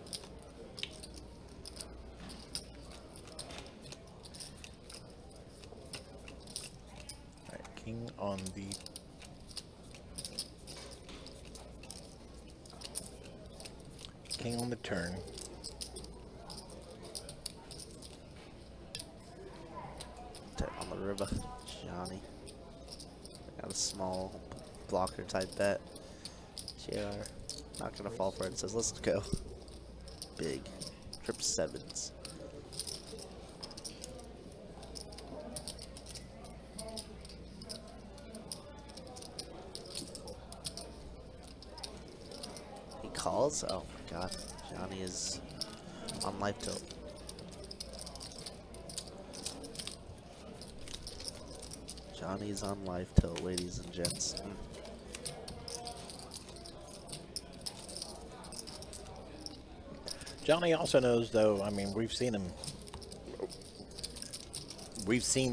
All right, king on the turn. On the river, Johnny. Got a small blocker type bet. JR not gonna fall for it. Says let's go. Big. Trip sevens. He calls? Oh my god. Johnny is on life tilt. Johnny's on life tilt, ladies and gents. Johnny also knows, though, I mean, we've seen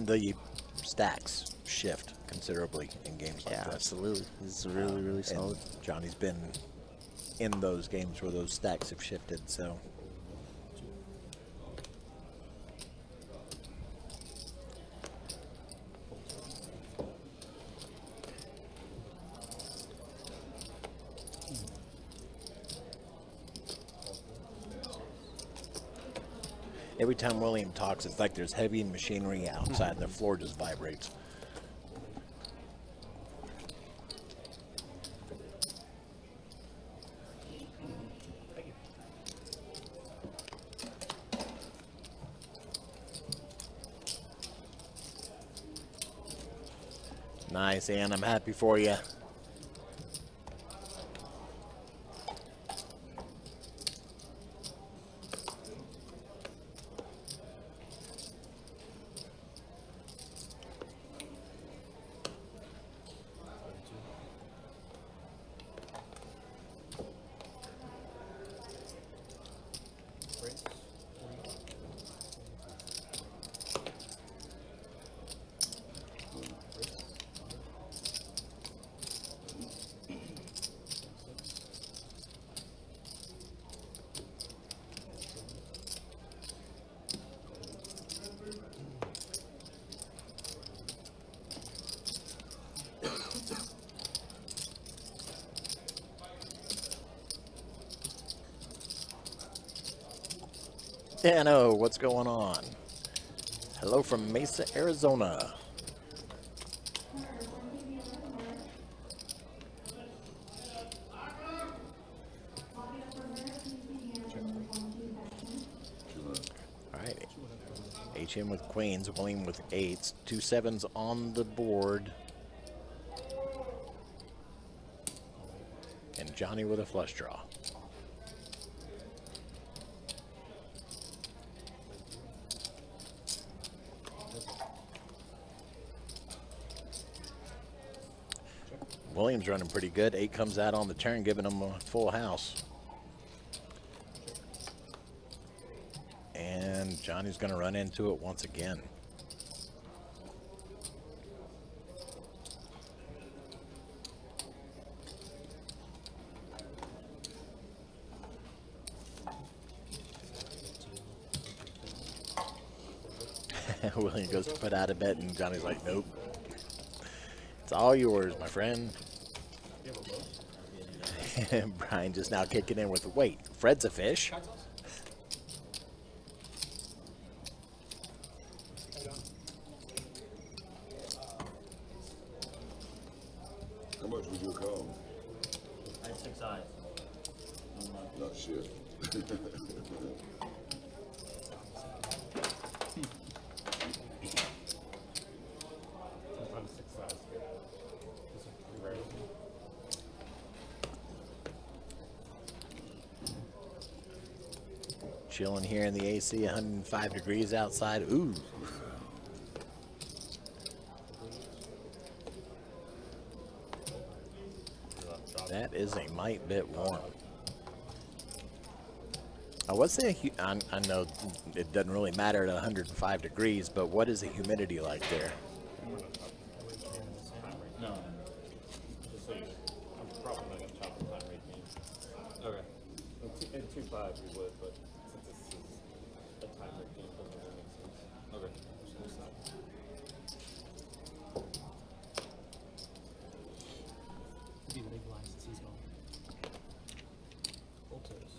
the stacks shift considerably in games like Yeah, this. absolutely. He's really, really solid. Johnny's been in those games where those stacks have shifted, so. Every time William talks, it's like there's heavy machinery outside and the floor just vibrates. Nice, Ann. I'm happy for you. Dano, what's going on? Hello from Mesa, Arizona. All right. HM with queens, William with eights, 2 7s on the board. And Johnny with a flush draw. Williams running pretty good. 8 comes out on the turn, giving him a full house. And Johnny's going to run into it once again. William goes to put out a bet, and Johnny's like, nope. It's all yours, my friend. Brian just now kicking in with, wait, Fred's a fish? How much would you call? I had 6 eyes. Not shit. Sometimes 6 eyes. Those are pretty rare. Chilling here in the AC, 105 degrees outside. Ooh. That is a might bit warm. What's the, I know it doesn't really matter at 105 degrees, but what is the humidity like there? No. Just so you, I'm probably not going to chop the time rate game. Okay. In 2.5 we would, but since this is a time rate game, it doesn't really make sense. Okay. Be the big blinds since he's going. Full toast.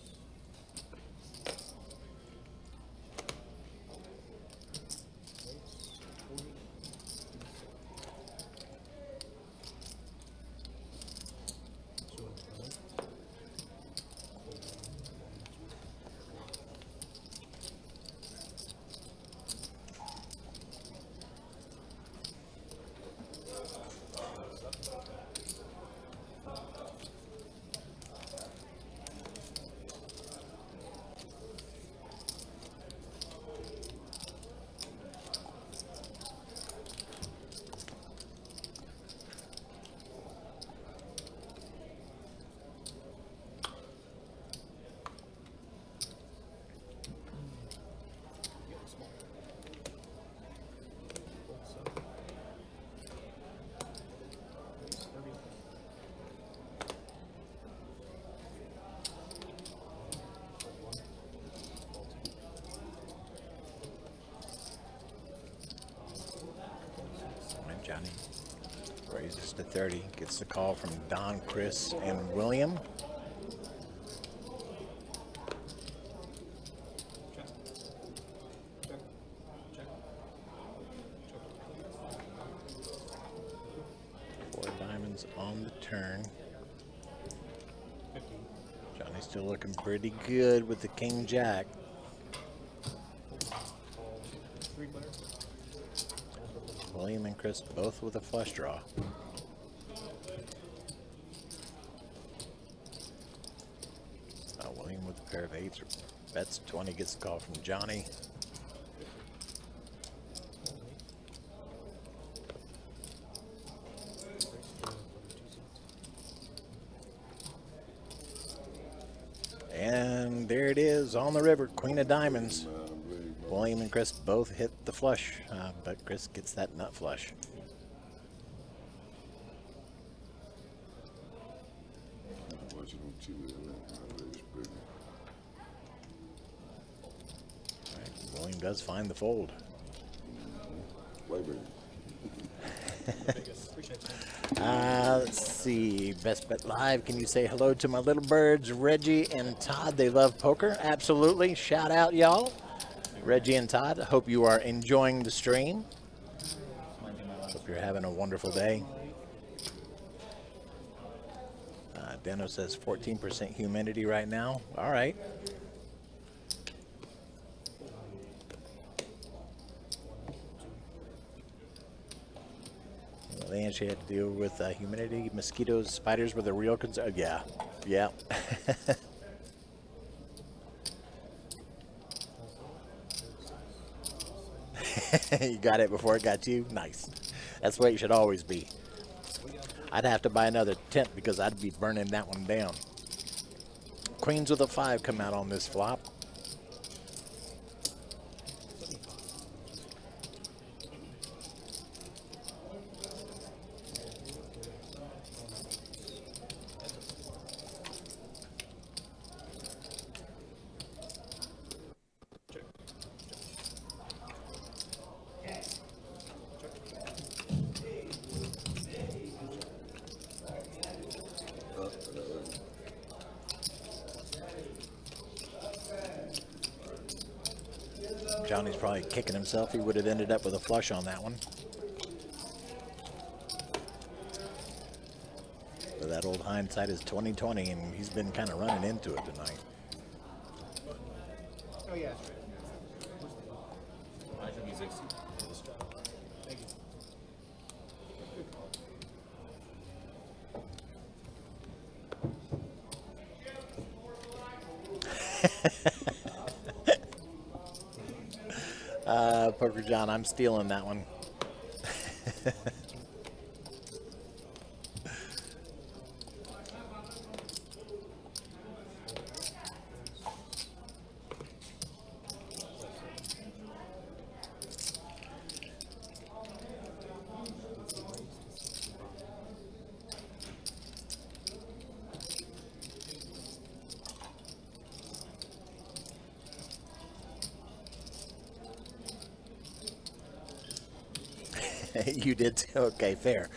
Johnny raises to 30, gets the call from Don, Chris, and William. Four diamonds on the turn. Johnny's still looking pretty good with the King Jack. William and Chris both with a flush draw. William with a pair of 8s. Bets 20, gets the call from Johnny. And there it is on the river, Queen of Diamonds. William and Chris both hit the flush, but Chris gets that nut flush. All right, William does find the fold. Let's see, Best Bet Live, can you say hello to my little birds, Reggie and Todd? They love poker. Absolutely. Shout out, y'all. Reggie and Todd, hope you are enjoying the stream. Hope you're having a wonderful day. Deno says 14% humidity right now. All right. Well, they actually had to deal with humidity, mosquitoes, spiders were the real concern. Yeah, yeah. You got it before it got you? Nice. That's the way it should always be. I'd have to buy another tent because I'd be burning that one down. Queens with a 5 come out on this flop. Johnny's probably kicking himself. He would have ended up with a flush on that one. But that old hindsight is 20/20, and he's been kind of running into it tonight. Oh yeah. I should be 60. Thank you. Poker John, I'm stealing that one. You did too? Okay, fair.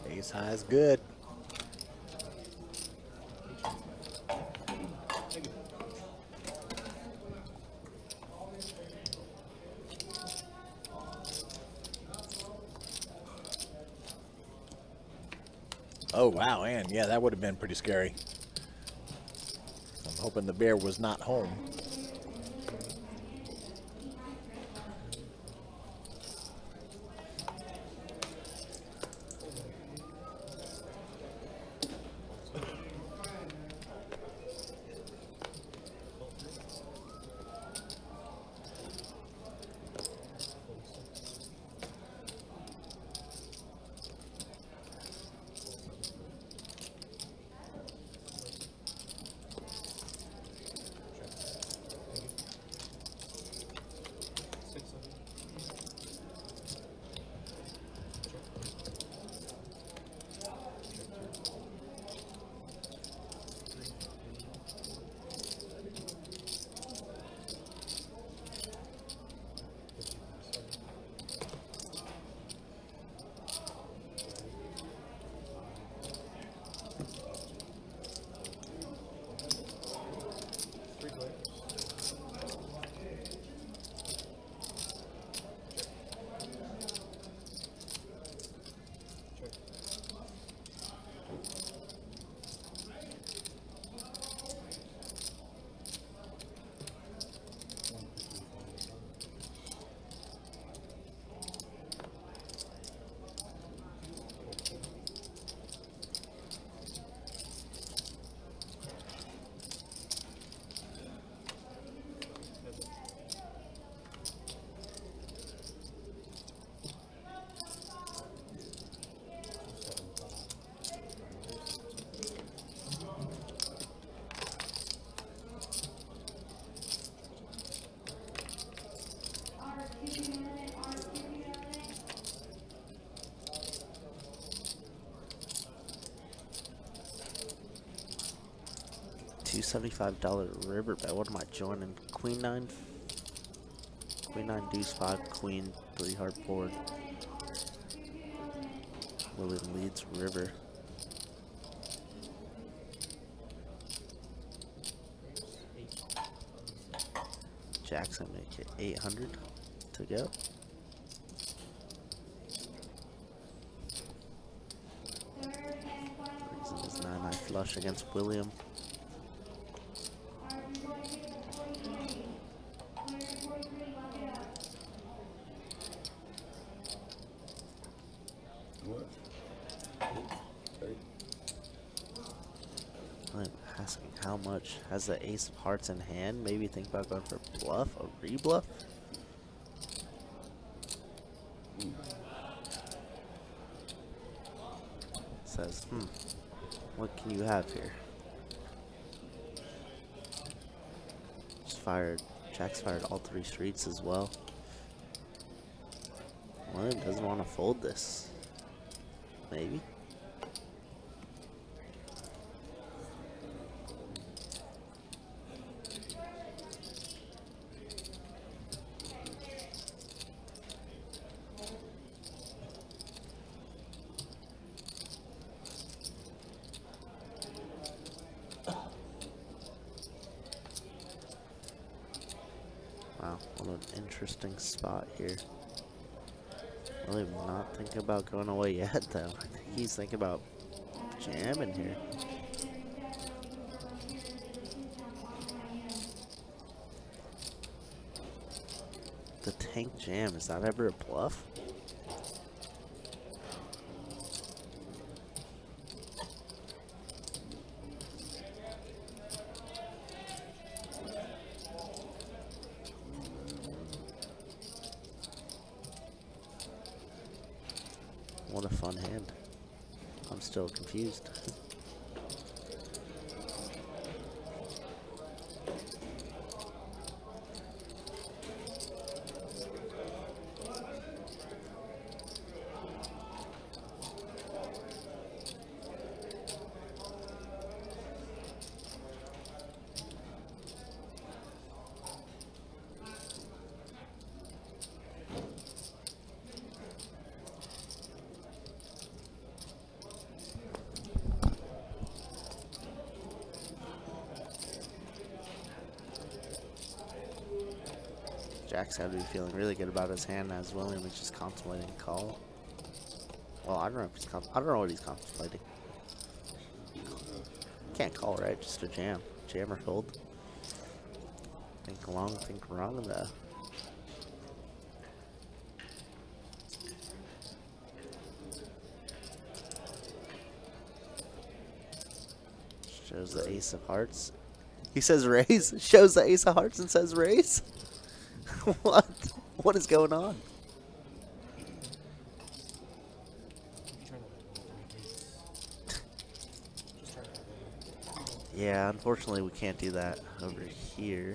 Ace high is good. Oh, wow, and yeah, that would have been pretty scary. I'm hoping the bear was not home. $275 river bet. What am I joining? Queen 9, deuce 5, queen 3 hard board. William leads river. Jackson make it 800 to go. Reason is 9-9 flush against William. Asking how much. Has the ace of hearts in hand. Maybe think about going for bluff, a rebluff. Says, what can you have here? Just fired. Jack's fired all 3 streets as well. William doesn't want to fold this. Maybe. Wow, what an interesting spot here. William not thinking about going away yet, though. I think he's thinking about jamming here. The tank jam, is that ever a bluff? What a fun hand. I'm still confused. Jack's got to be feeling really good about his hand as William is just contemplating a call. Well, I don't know if he's I don't know what he's contemplating. Can't call, right? Just a jam. Jam or fold. Think long, think wrong though. Shows the ace of hearts. He says raise. Shows the ace of hearts and says raise. What? What is going on? Yeah, unfortunately we can't do that over here.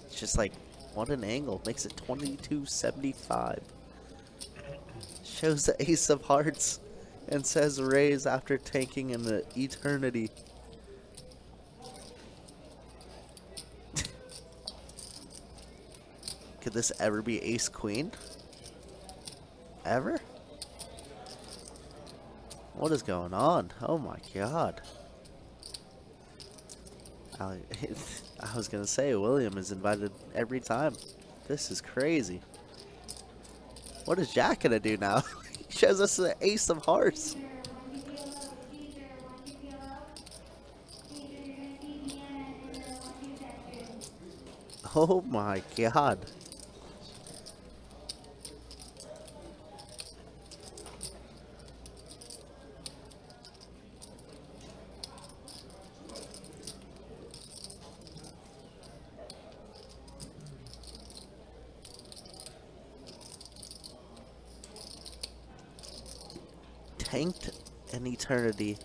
It's just like, what an angle. Makes it 2275. Shows the ace of hearts and says raise after tanking in the eternity. Could this ever be ace queen? Ever? What is going on? Oh my god. I was gonna say William is invited every time. This is crazy. What is Jack gonna do now? He shows us the ace of hearts. Oh my god. Tanked an eternity,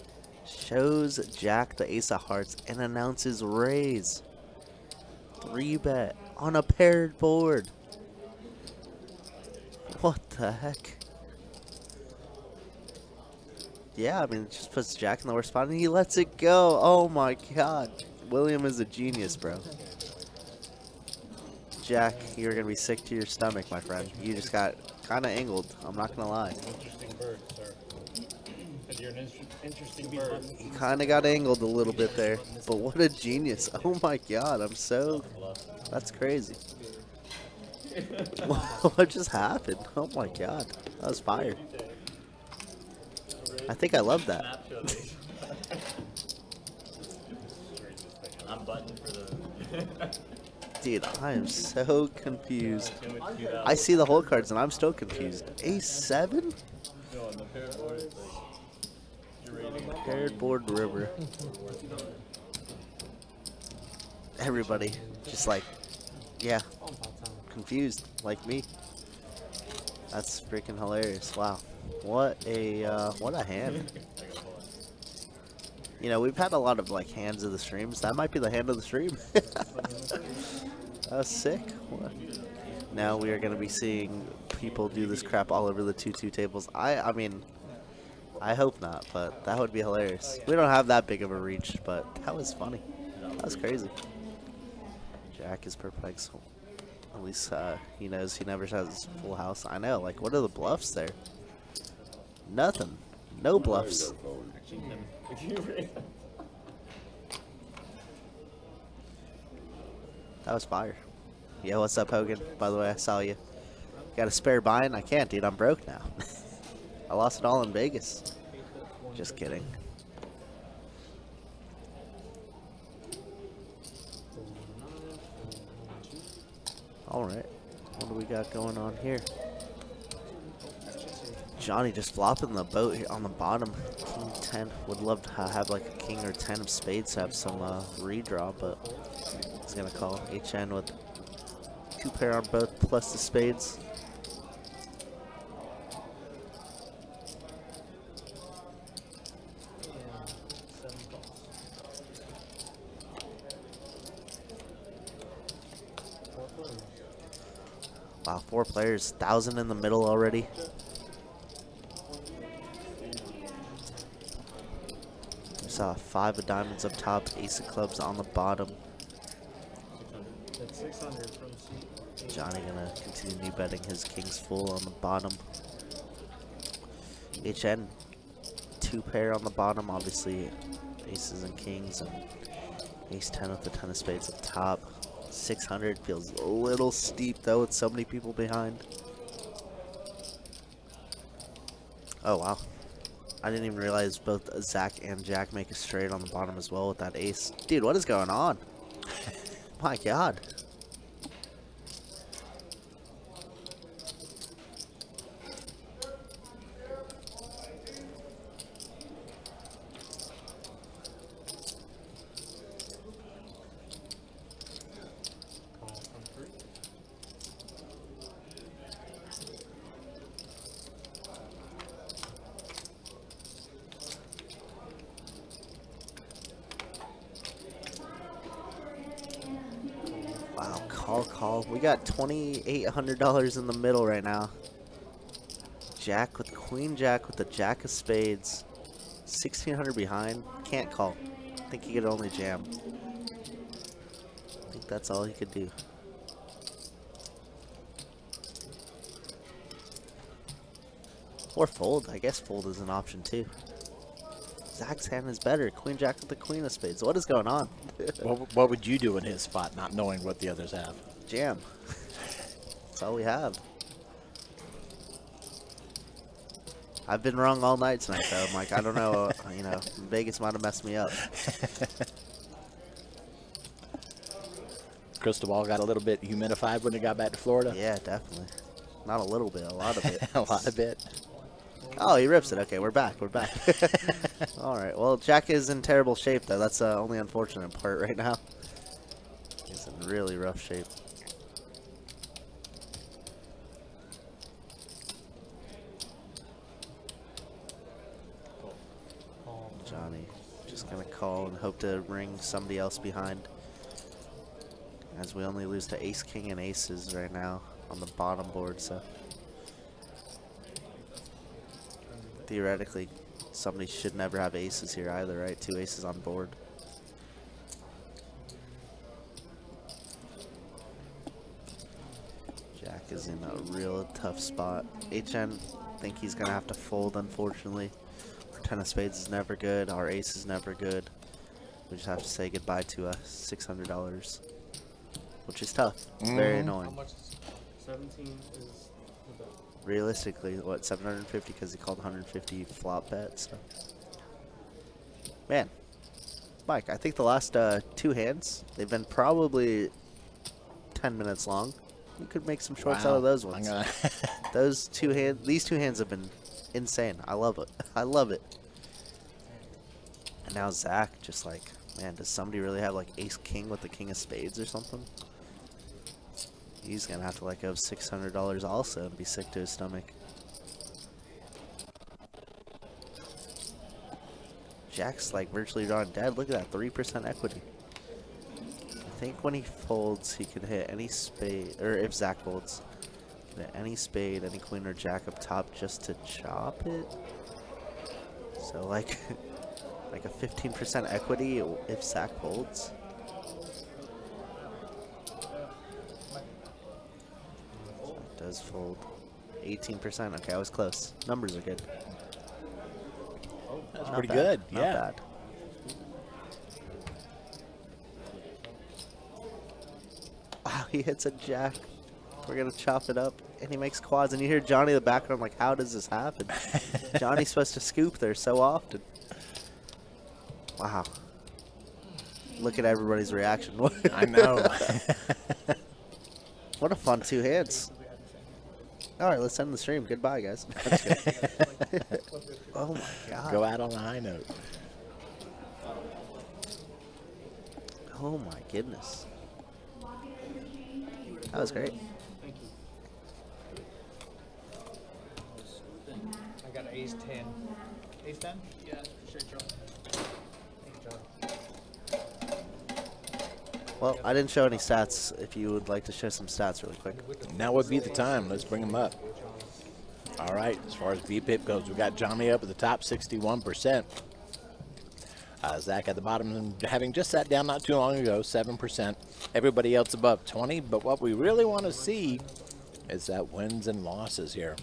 shows Jack the ace of hearts and announces raise. 3-bet on a paired board. What the heck? Yeah, I mean, it just puts Jack in the worst spot and he lets it go. Oh my god. William is a genius, bro. Jack, you're going to be sick to your stomach, my friend. You just got kind of angled. I'm not going to lie. Interesting bird, sir. You're an interesting bird. He kind of got angled a little bit there. But what a genius. Oh my god, I'm so... That's crazy. What just happened? Oh my god. That was fire. I think I love that. I'm buttoned for the... Dude, I am so confused. I see the hole cards and I'm still confused. A7? Paired board river. Everybody just like, yeah, On pot time. confused like me. That's freaking hilarious. Wow. What a hand. You know, we've had a lot of like hands of the streams. That might be the hand of the stream. That was sick. What? Now we are going to be seeing people do this crap all over the 2-2 tables. I mean, I hope not, but that would be hilarious. We don't have that big of a reach, but that was funny. That was crazy. Jack is perplexed. At least he knows he never has full house. I know. Like, what are the bluffs there? Nothing. No bluffs. That was fire. Yeah, what's up, Hogan? By the way, I saw you. Got a spare buy-in? I can't, dude. I'm broke now. I lost it all in Vegas. Just kidding. Alright. What do we got going on here? Johnny just flopping the boat here on the bottom. King 10. Would love to have like a king or 10 of spades, have some redraw, but he's going to call HN with 2 pair on both plus the spades. Wow, 4 players, 1,000 in the middle already. We saw 5 of diamonds up top, ace of clubs on the bottom. That's 600 from seat. Johnny gonna continue betting his kings full on the bottom. HN, 2 pair on the bottom, obviously aces and kings, and ace 10 with the 10 of spades up top. 600 feels a little steep though with so many people behind. Oh wow, I didn't even realize both Zach and Jack make a straight on the bottom as well with that ace. Dude, what is going on? My god. Call from 3. Wow, call. We got $2,800 in the middle right now. Jack with queen jack with the jack of spades. 1,600 behind. Can't call. I think he could only jam. I think that's all he could do. Or fold. I guess fold is an option too. Zach's hand is better. Queen jack with the queen of spades. What is going on? What would you do in his spot, not knowing what the others have? Jam. That's all we have. I've been wrong all night tonight, though. I'm like, I don't know, you know, Vegas might have messed me up. Crystal ball got a little bit humidified when it got back to Florida. Yeah, definitely. Not a little bit, a lot of it. A lot of it. Oh, he rips it. Okay, we're back. We're back. All right. Well, Jack is in terrible shape, though. That's the only unfortunate part right now. He's in really rough shape. Johnny just going to call and hope to ring somebody else behind. As we only lose to ace, king, and aces right now on the bottom board, so theoretically somebody should never have aces here either, right? 2 aces on board. Jack is in a real tough spot. HN, think he's gonna have to fold, unfortunately. Our 10 of spades is never good. Our ace is never good. We just have to say goodbye to $600, which is tough. It's very annoying. How much is 17 is the bet. Realistically, what, 750 because he called 150 flop bet, so. Man, Mike, I think the last 2 hands, they've been probably 10 minutes long. You could make some shorts out of those ones. Those 2 hands, these 2 hands have been insane. I love it. I love it. And now Zach just like Man, does somebody really have like ace king with the king of spades or something? He's gonna have to let go of $600 also and be sick to his stomach. Jack's like virtually drawn dead. Look at that, 3% equity. I think when he folds, he can hit any spade, or if Zach folds, he can hit any spade, any queen or jack up top just to chop it. So like, like a 15% equity if Zach folds. Zach does fold. 18%. Okay, I was close. Numbers are good. That's Not pretty bad, good. not Yeah. bad. Wow, he hits a jack. We're gonna chop it up, and he makes quads. And you hear Johnny in the background like, "How does this happen?" Johnny's supposed to scoop there so often. Wow. Look at everybody's reaction. I know. What a fun 2 hands. All right, let's end the stream. Goodbye, guys. Oh my god. Go out on a high note. Oh my goodness. That was great. Thank you. I got ace 10. Ace 10? Yeah, appreciate you. Well, I didn't show any stats. If you would like to show some stats really quick. Now would be the time. Let's bring them up. All right, as far as VPIP goes, we got Johnny up at the top, 61%. Zach at the bottom, having just sat down not too long ago, 7%. Everybody else above 20, but what we really want to see is that wins and losses here.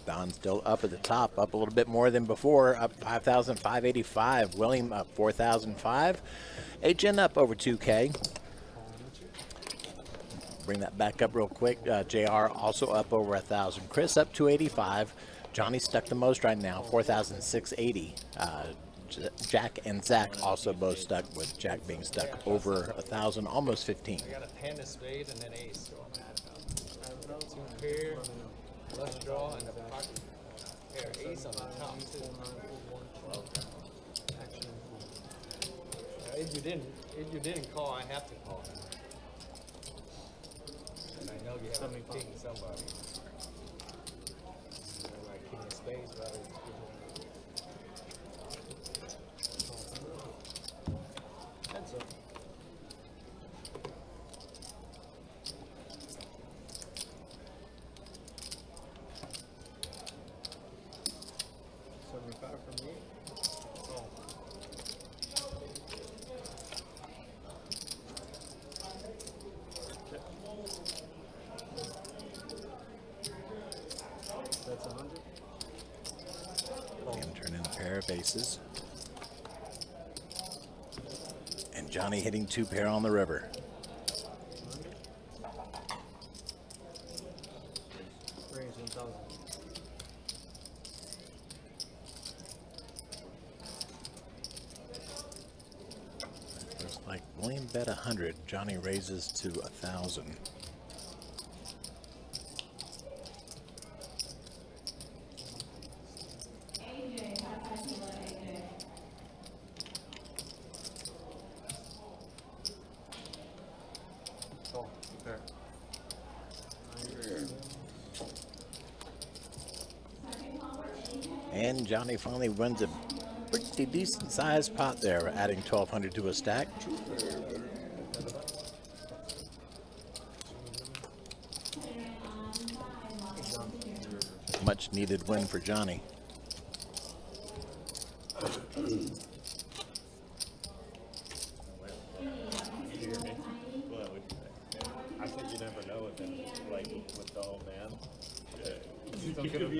Don still up at the top, up a little bit more than before, up 5,585. William up 4,005. HN up over 2K. Bring that back up real quick. JR also up over 1,000. Chris up 285. Johnny stuck the most right now, 4,680. Jack and Zach also both stuck, with Jack being stuck over 1,000, almost 15. I got a 10 of spades and then ace. So I'm at 2 pair, flush draw, and a pocket pair ace on the top too. If you didn't call, I have to call. And I know you have a king somebody. Like king of spades, rather. That's up. $75 from me. Oh. That's 100. And turn in a pair of aces. And Johnny hitting 2 pair on the river. Raise 1,000. Looks like William bet 100. Johnny raises to 1,000. Oh, there. And Johnny finally wins a pretty decent sized pot there, adding 1,200 to a stack. Much needed win for Johnny. I think you never know with him, like with the old man. It could have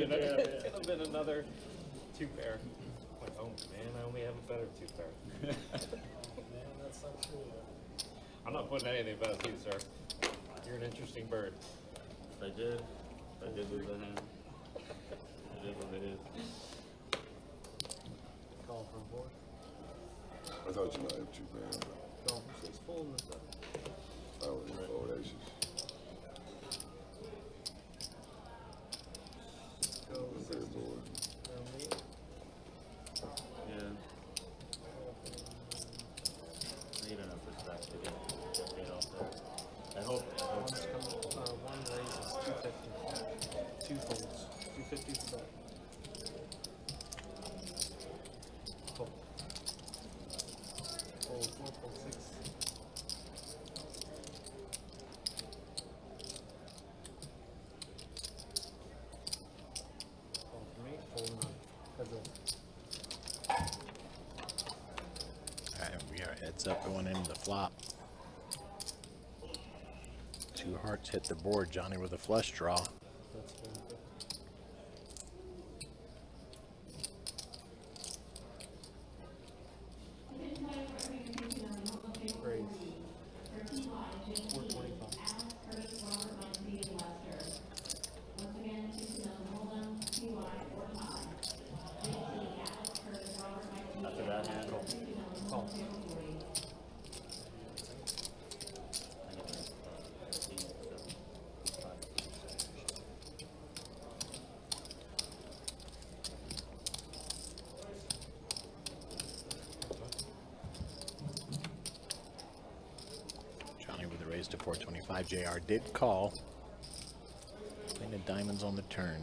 been another 2 pair. Like, oh man, I only have a better 2 pair. Man, that's not true. I'm not putting anything past you, sir. You're an interesting bird. I did lose a hand. It is what it is. Call from 4. I thought you might have 2 pairs, but Call from 6. Full in the stuff. I would have 4 aces. Go One 60. pair board. From me. Yeah. Heads up going into the flop. 2 hearts hit the board. Johnny with a flush draw. That's good. Raise. 425. After that hand, Call. Johnny with a raise to 425. JR did call. Playing the diamonds on the turn.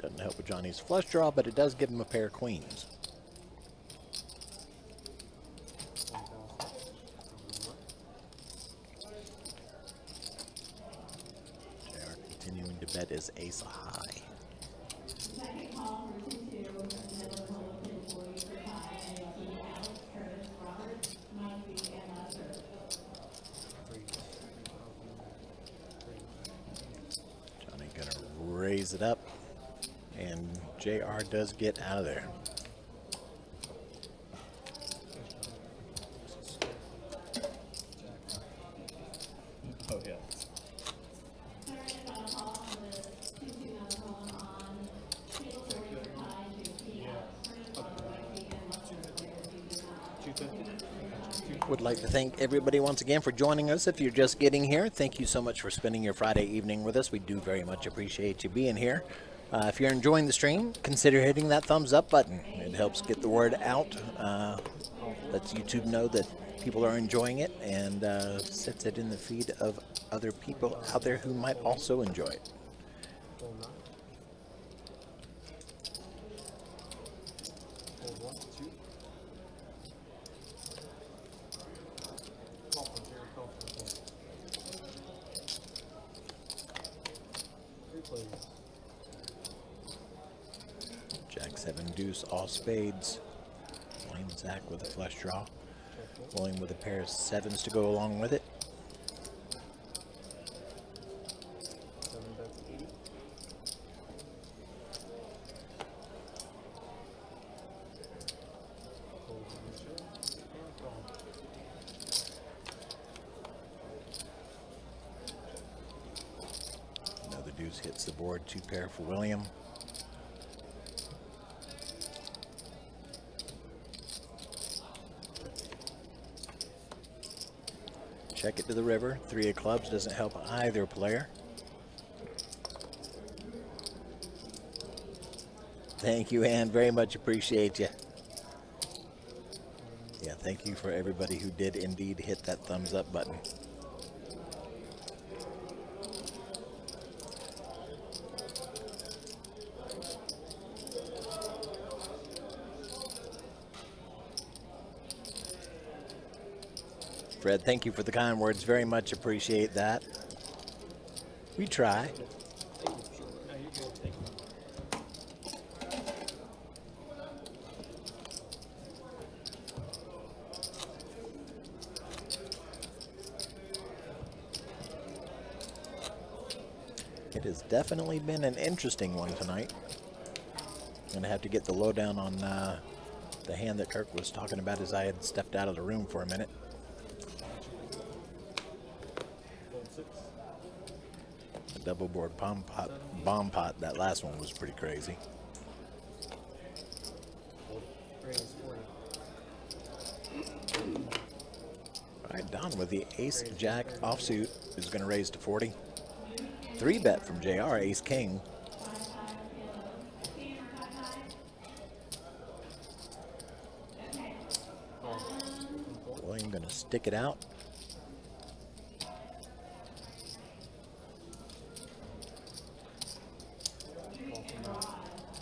Doesn't help with Johnny's flush draw, but it does give him a pair of queens. JR continuing to bet his ace high. Johnny gonna raise it up, and JR does get out of there. oh yeah. Would like to thank everybody once again for joining us. If you're just getting here, thank you so much for spending your Friday evening with us. We do very much appreciate you being here. If you're enjoying the stream, consider hitting that thumbs up button. It helps get the word out, lets YouTube know that people are enjoying it, and sets it in the feed of other people out there who might also enjoy it. Hold 9. Hold 1, 2. Call from 0, call from 4. 3 players. Jack 7 deuce, all spades. William Zach with a flush draw. William with a pair of 7s to go along with it. 7 bets 80. Hold 1, 2. And call. Another deuce hits the board, 2 pair for William. Check it to the river. 3 of clubs doesn't help either player. Thank you, Ann. Very much appreciate you. Yeah, thank you for everybody who did indeed hit that thumbs up button. Fred, thank you for the kind words. Very much appreciate that. We try. No, you're good. Thank you. It has definitely been an interesting one tonight. I'm gonna have to get the lowdown on the hand that Kirk was talking about as I had stepped out of the room for a minute. Hold 6. The double board bomb pot, that last one was pretty crazy. Raise 40. All right, Don with the ace jack offsuit is gonna raise to 40. 3 bet from JR, ace king. William gonna stick it out.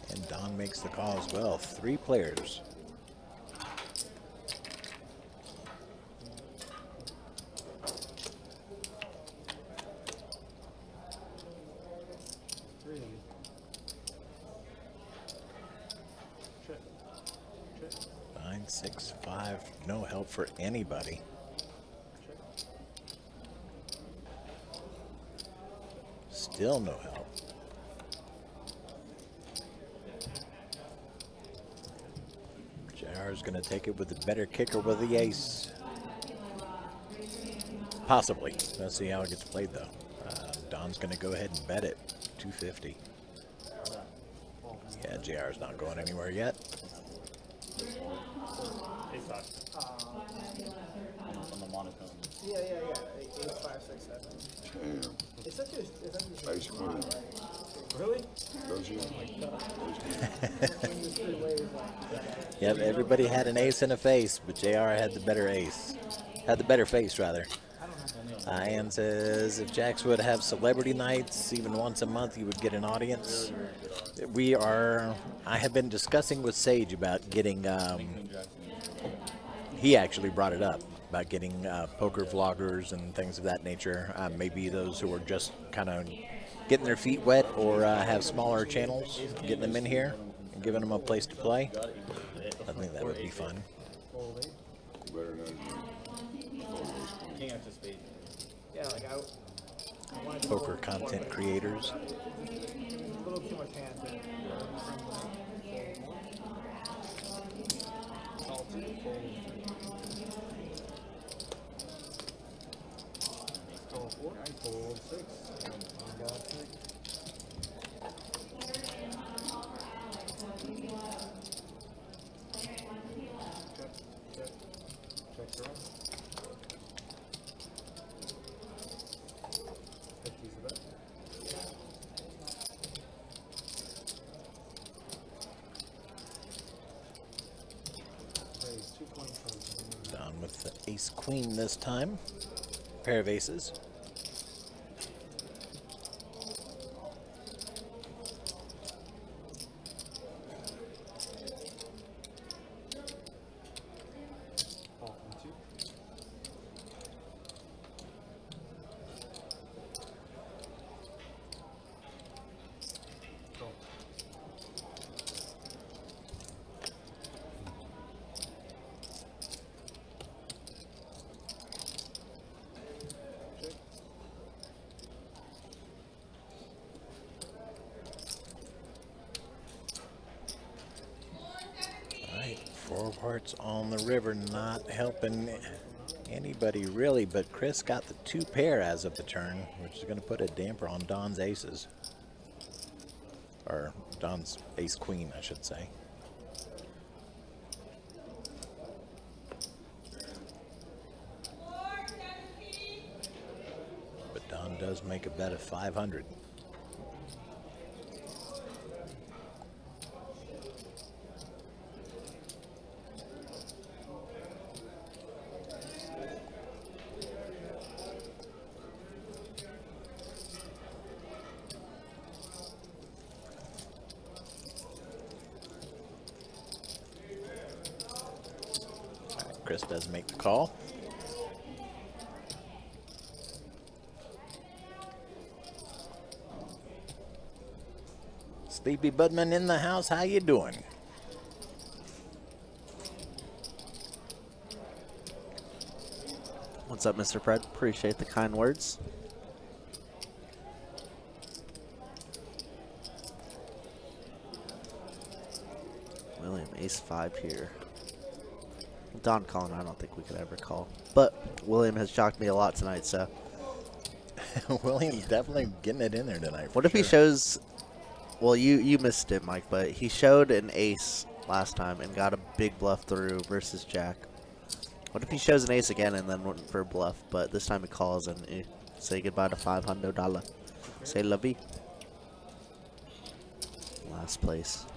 And Don makes the call as well. 3 players. 965. No help for anybody. Still no help. JR's going to take it with the better kicker with the ace. Possibly. Let's see how it gets played, though. Don's going to go ahead and bet it. 250. Yeah, JR's not going anywhere yet. Ace five. On the monotone. Yeah. Ace 5, 6, 7. Damn. It's such a. Ace queen. Really? Don't you? Yep, everybody had an ace and a face, but JR had the better ace. Had the better face, rather. Ian says if Jax would have celebrity nights, even once a month, you would get an audience. I have been discussing with Sage about getting, he actually brought it up, about getting poker vloggers and things of that nature. Maybe those who are just kind of getting their feet wet or have smaller channels, getting them in here and giving them a place to play. I think that would be fun. Better than King after spade. Yeah, like I wanted to Poker content creators. a little too much hand there. Down with the ace queen this time. Pair of aces. Four hearts on the river, not helping anybody really, but Chris got the 2 pair as of the turn, which is going to put a damper on Don's aces. Or Don's ace queen, I should say. But Don does make a bet of 500. Chris does make the call. Sleepy Budman in the house. How you doing? What's up, Mr. Fred? Appreciate the kind words. William, ace 5 here. Don calling, I don't think we could ever call. But William has shocked me a lot tonight, so. William's definitely getting it in there tonight. What if he shows, well, you missed it, Mike, but he showed an ace last time and got a big bluff through versus Jack. What if he shows an ace again and then went for a bluff, but this time he calls and say goodbye to $500. Say la vie. Last place.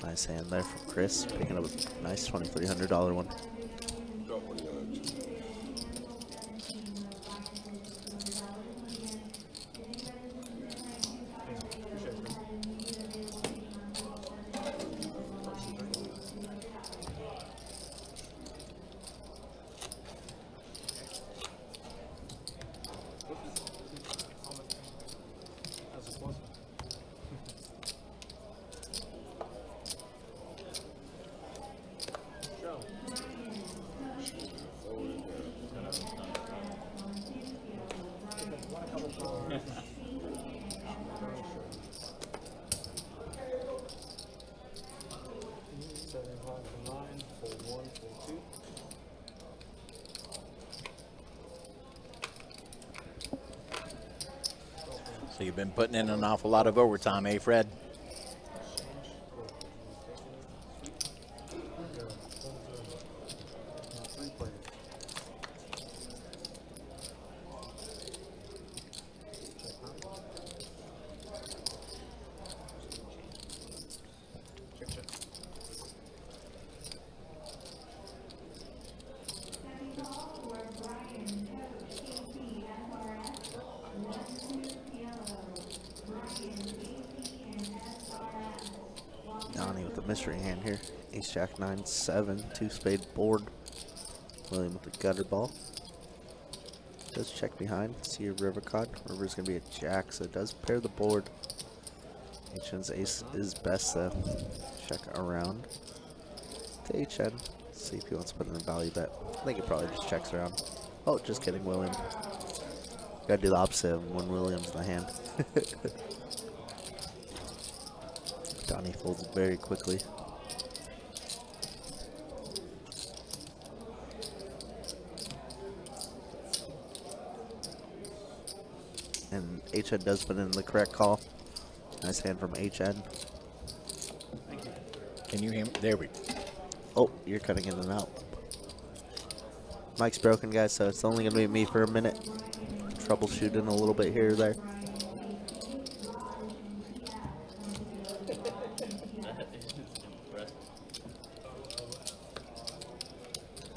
Nice hand there from Chris, picking up a nice $2,300 one. Don't worry, So you've been putting in an awful lot of overtime, eh, Fred? Donnie with the mystery hand here. Ace Jack 9-7, 2-spade board. William with the gutter ball. Does check behind. See your river card. River's gonna be a jack, so it does pair the board. HN's ace is best, so check around to HN. See if he wants to put in a value bet. I think he probably just checks around. Oh, just kidding, William. Gotta do the opposite of when William's in the hand. Donnie folds very quickly. And HN does put in the correct call. Nice hand from HN. Can you hear me? There we go. Oh, you're cutting in and out. Mic's broken, guys, so it's only going to be me for a minute. Troubleshooting a little bit here or there.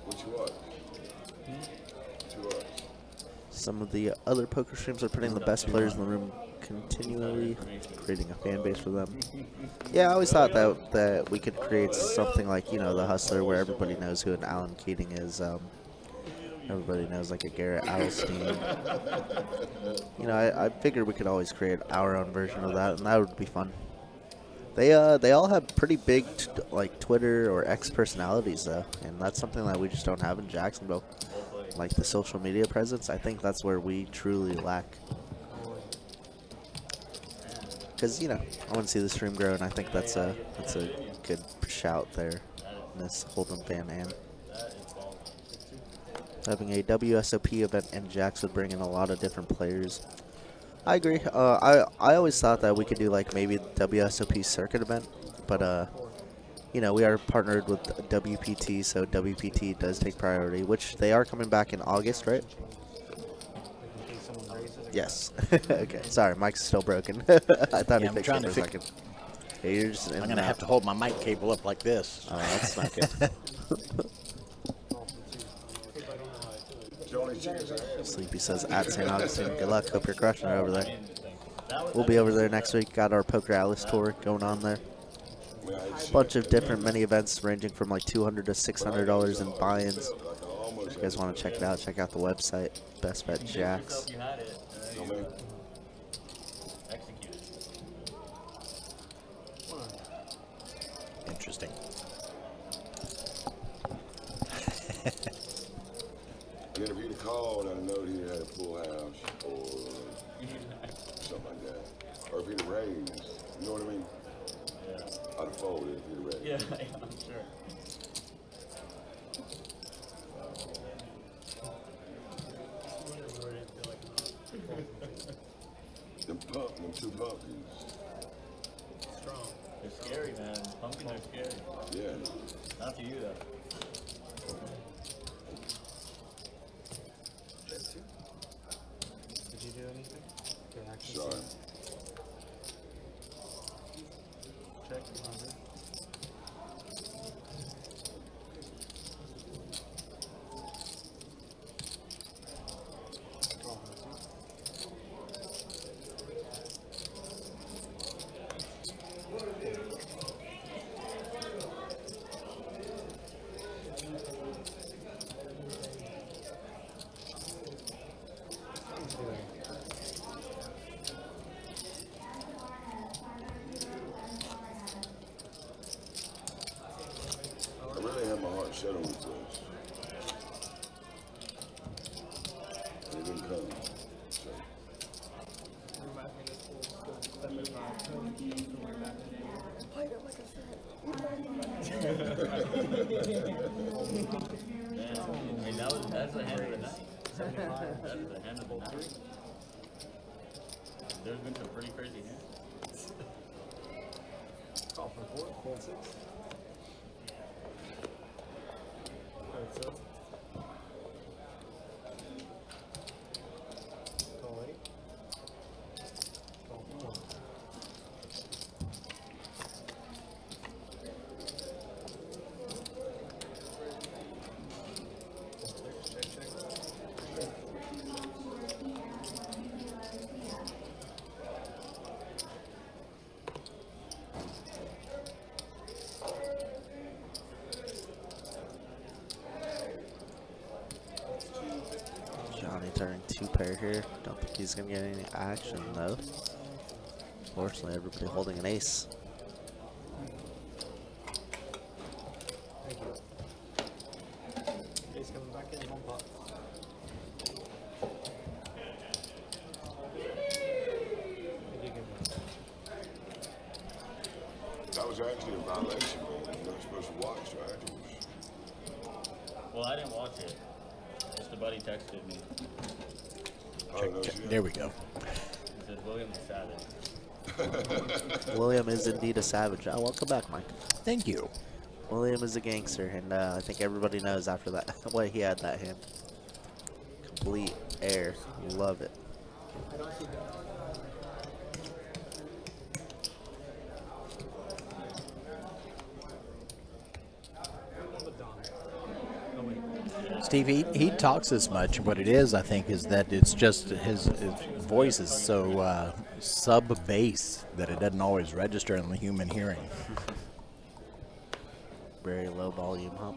What you watch? What you watch? Some of the other poker streams are putting the best players in the room continually, creating a fan base for them. Yeah, I always thought that we could create something like, you know, the Hustler, where everybody knows who an Alan Keating is. Everybody knows like a Garrett Alstein. You know, I figured we could always create our own version of that, and that would be fun. They all have pretty big like Twitter or X personalities though, and that's something that we just don't have in Jacksonville. Like the social media presence, I think that's where we truly lack. Because, you know, I want to see the stream grow, and I think that's a good shout there in this Hold'em fan and having a WSOP event in Jax would bring in a lot of different players. I agree. I always thought that we could do like maybe the WSOP circuit event, but you know, we are partnered with WPT, so WPT does take priority, which they are coming back in August, right? Yes. Okay. Sorry, Mike's still broken. I thought he I'm fixed trying it to for a fix. second. Yeah, you're just in I'm and gonna have out. to hold my mic cable up like this. Oh, that's not good. Johnny Chickens and ham. Sleepy says at St. Augustine. Good luck. Hope you're crushing it over there. We'll be over there next week. Got our Poker Alice tour going on there. Bunch of different mini events ranging from like $200 to $600 in buy-ins. If you guys want to check it out, check out the website, Best Bet Jax. You had it. No, man. Execute it. Interesting. And if he'd have called, I'd have known he'd had a full house or something like that. Or if he'd have raised, you know what I mean? Yeah. I'd have folded if he'd have raised. Yeah, I'm sure. Them two pumpkins. They're scary, man. Pumpkins are scary. Yeah. Not to you, though. Did you do anything? Okay, action. Sorry. Check. 100. I really had my heart set on this place. And it didn't come. So. I mean, that's the hand of the night. That's the hand of the night. There's been some pretty crazy hands. Call for 4, fold 6. Alright, so. Call 8. Call for 1. Check, check, check. Johnny turning 2 pair here. Don't think he's gonna get any action though. Fortunately, everybody holding an ace. Thank you. Ace coming back in, 1 pot. Thank you, good one. That was actually a violation, man. You're not supposed to watch afterwards. Well, I didn't watch it. Just a buddy texted me. Oh, no shit. There we go. He said William the Savage. William is indeed a savage. Welcome back, Mike. Thank you. William is a gangster, and I think everybody knows after that what he had that hand. Complete air. Love it. I don't see that. Steve, he talks as much. What it is, I think, is that it's just his voice is so sub-bass that it doesn't always register in the human hearing. Very low volume, huh?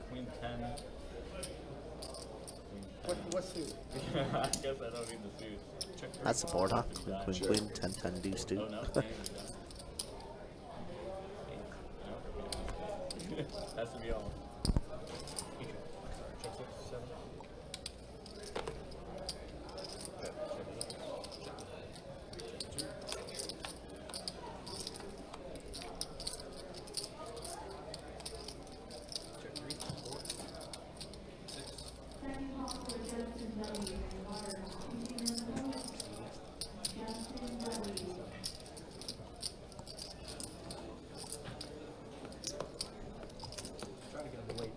Queen 10. What suit? I guess I don't need the suit. That's the board, huh? Queen, queen, queen, 10, 10, deuce, Oh, two. no. Has to be all. Check 6, 7. Check 3, 4, 6. Try to get him to wait.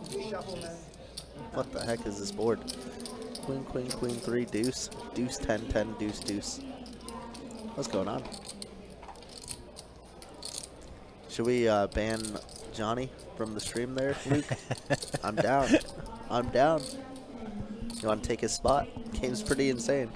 They said he had 2 minutes. What the heck is this board? Queen, queen, queen, 3, deuce. Deuce, 10, 10, deuce, deuce. What's going on? Should we ban Johnny from the stream there, Luke? I'm down. I'm down. You want to take his spot? Game's pretty insane.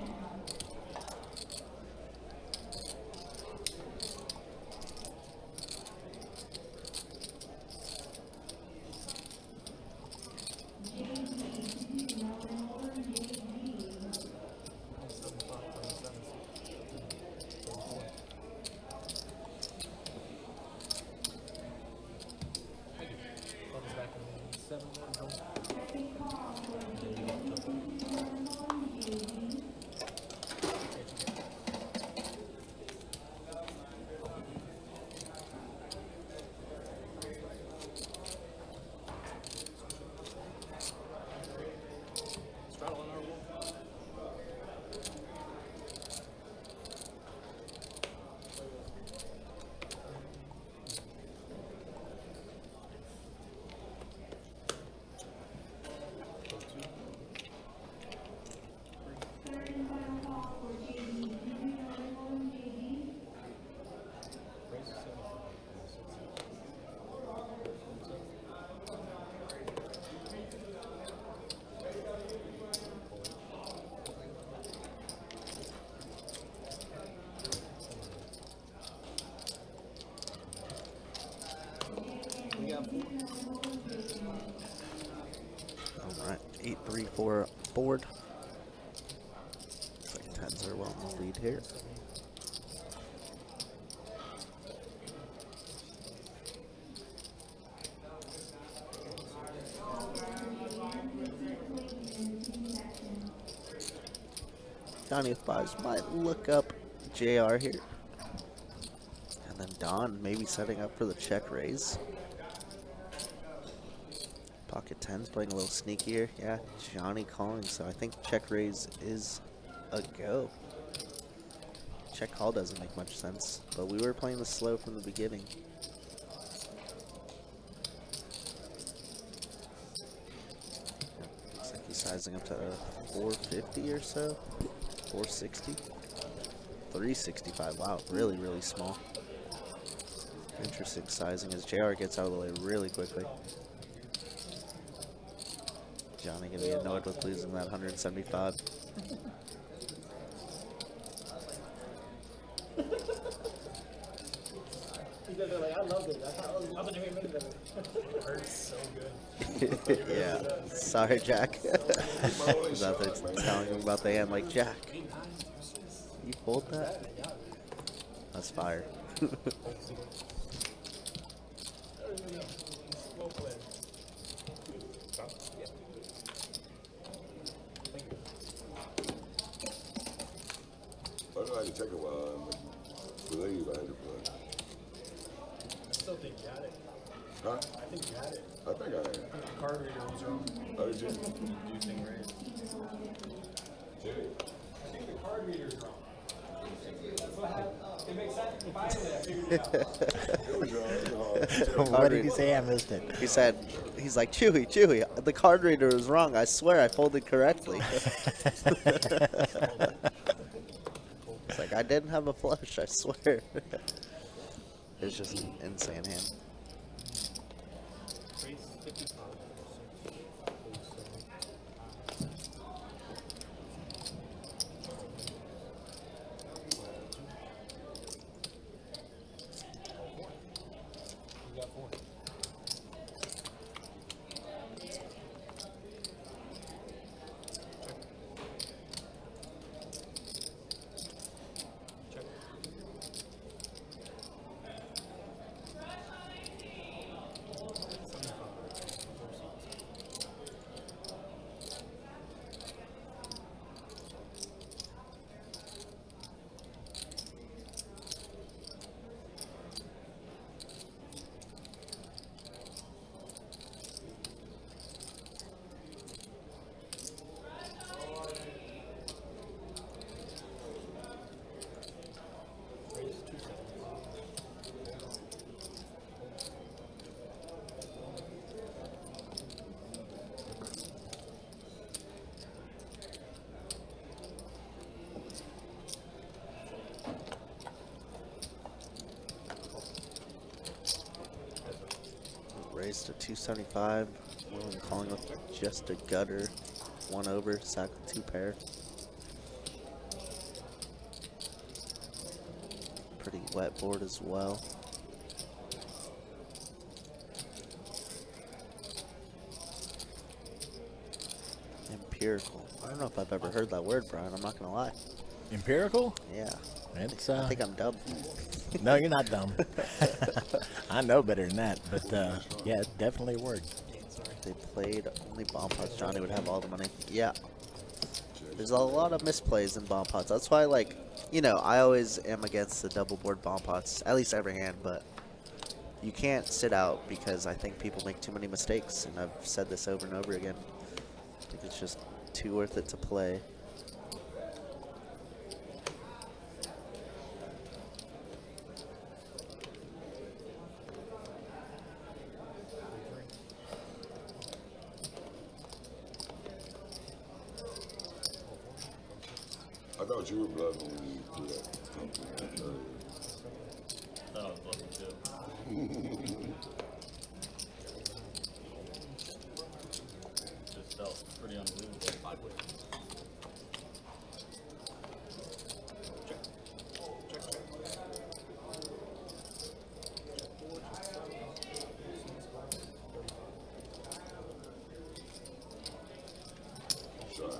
Alright, 8-3-4 board. Looks like tens are well in the lead here. Johnny with buys might look up JR here. And then Don maybe setting up for the check raise. Pocket 10's playing a little sneakier. Yeah, Johnny calling, so I think check raise is a go. Check call doesn't make much sense, but we were playing the slow from the beginning. Looks like he's sizing up to 450 or so, 460, 365. Wow, really, really small. Interesting sizing as JR gets out of the way really quickly. Johnny gonna be annoyed with losing that 175. Yeah, sorry, Jack. He's out there telling him about the hand, like, Jack, you hold that? That's fire. I know I had to take a while. Believe I had to play. I still think you had it. Huh? I think you had it. I think I had. The card reader was wrong. Oh, did you? Do you think right? Jimmy. I think the card reader's wrong. That's what happened. It makes sense. Finally, I figured it out. It was wrong. It was hard. What did he say? I missed it. He said, he's like, Chewy, the card reader was wrong. I swear I folded correctly. It's like, I didn't have a flush, I swear. It's just an insane hand. Raised to 275. Willing calling with just a gutter. One over, sack with 2 pair. Pretty wet board as well. Empirical. I don't know if I've ever heard that word, Brian. I'm not gonna lie. Empirical? Yeah. It's, I think I'm dumb. No, you're not dumb. I know better than that, but yeah, it's definitely a word. If they played only bomb pots, Johnny would have all the money. Yeah. There's a lot of misplays in bomb pots. That's why, like, you know, I always am against the double board bomb pots, at least every hand, but you can't sit out because I think people make too many mistakes, and I've said this over and over again. I think it's just too worth it to play. I thought you were bluffing when you threw that company earlier. Thought I was bluffing too. Just felt pretty unbelievable. Shot.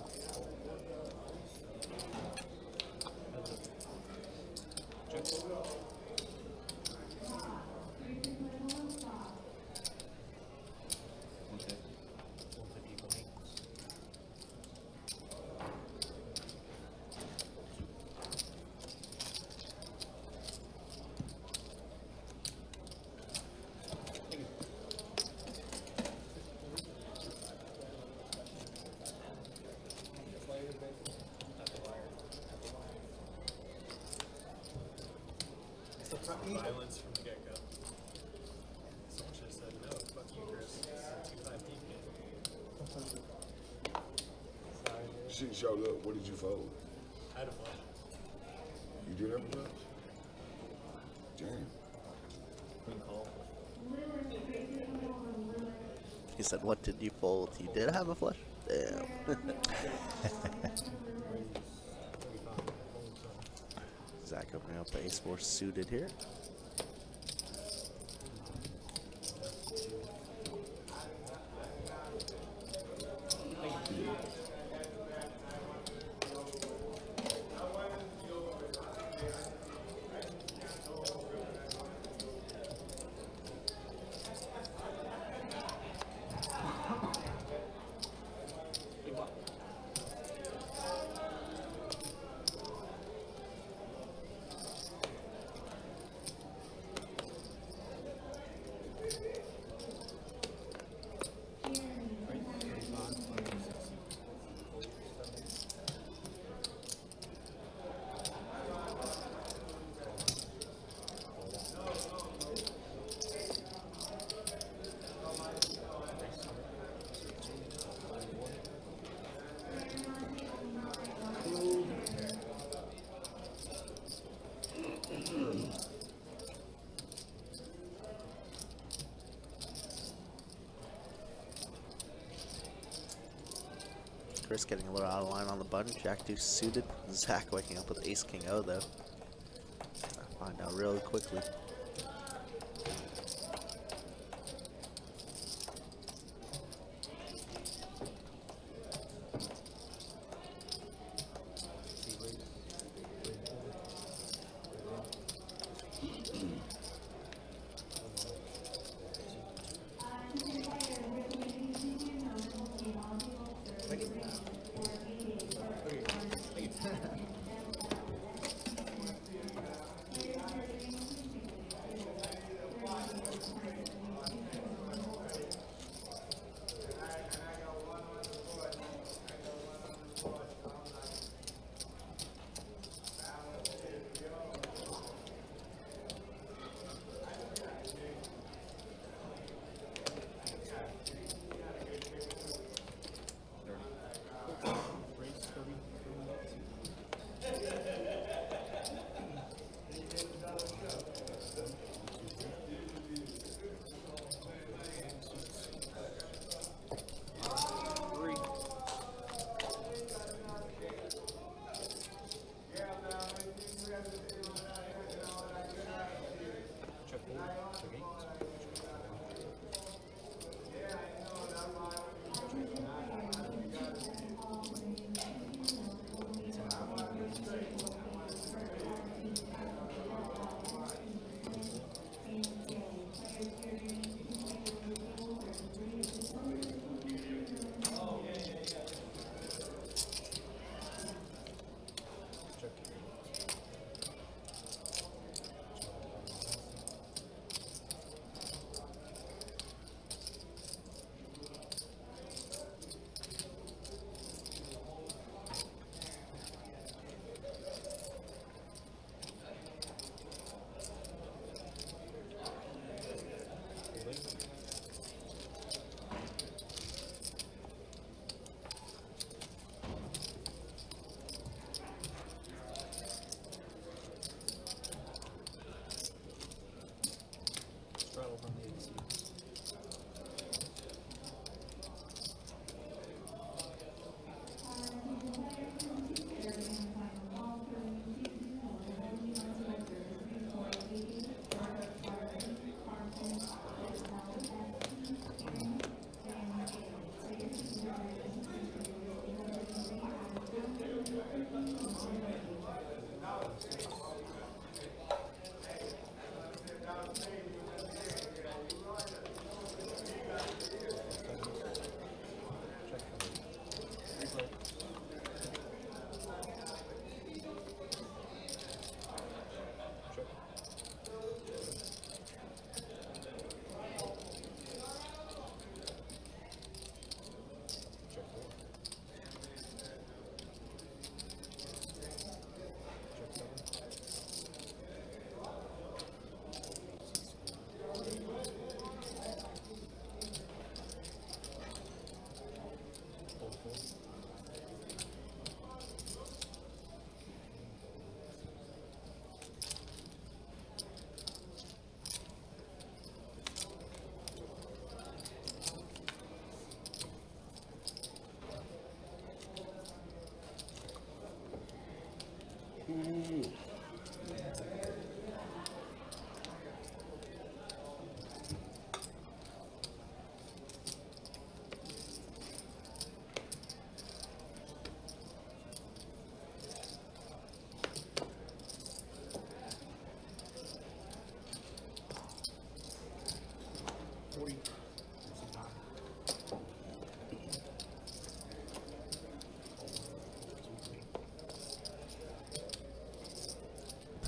violence from the get-go. Someone should have said no. Fuck you, Chris. It's a 2-5 deep game. She showed up. What did you fold? I had a flush. You did have a flush? Damn. Queen call. He said, "What did you fold? You did have a flush." Damn. Zach opening up the ace-4 suited here. Chris getting a little out of line on the button. Jack deuce suited. Zach waking up with ace king O though. Find out really quickly.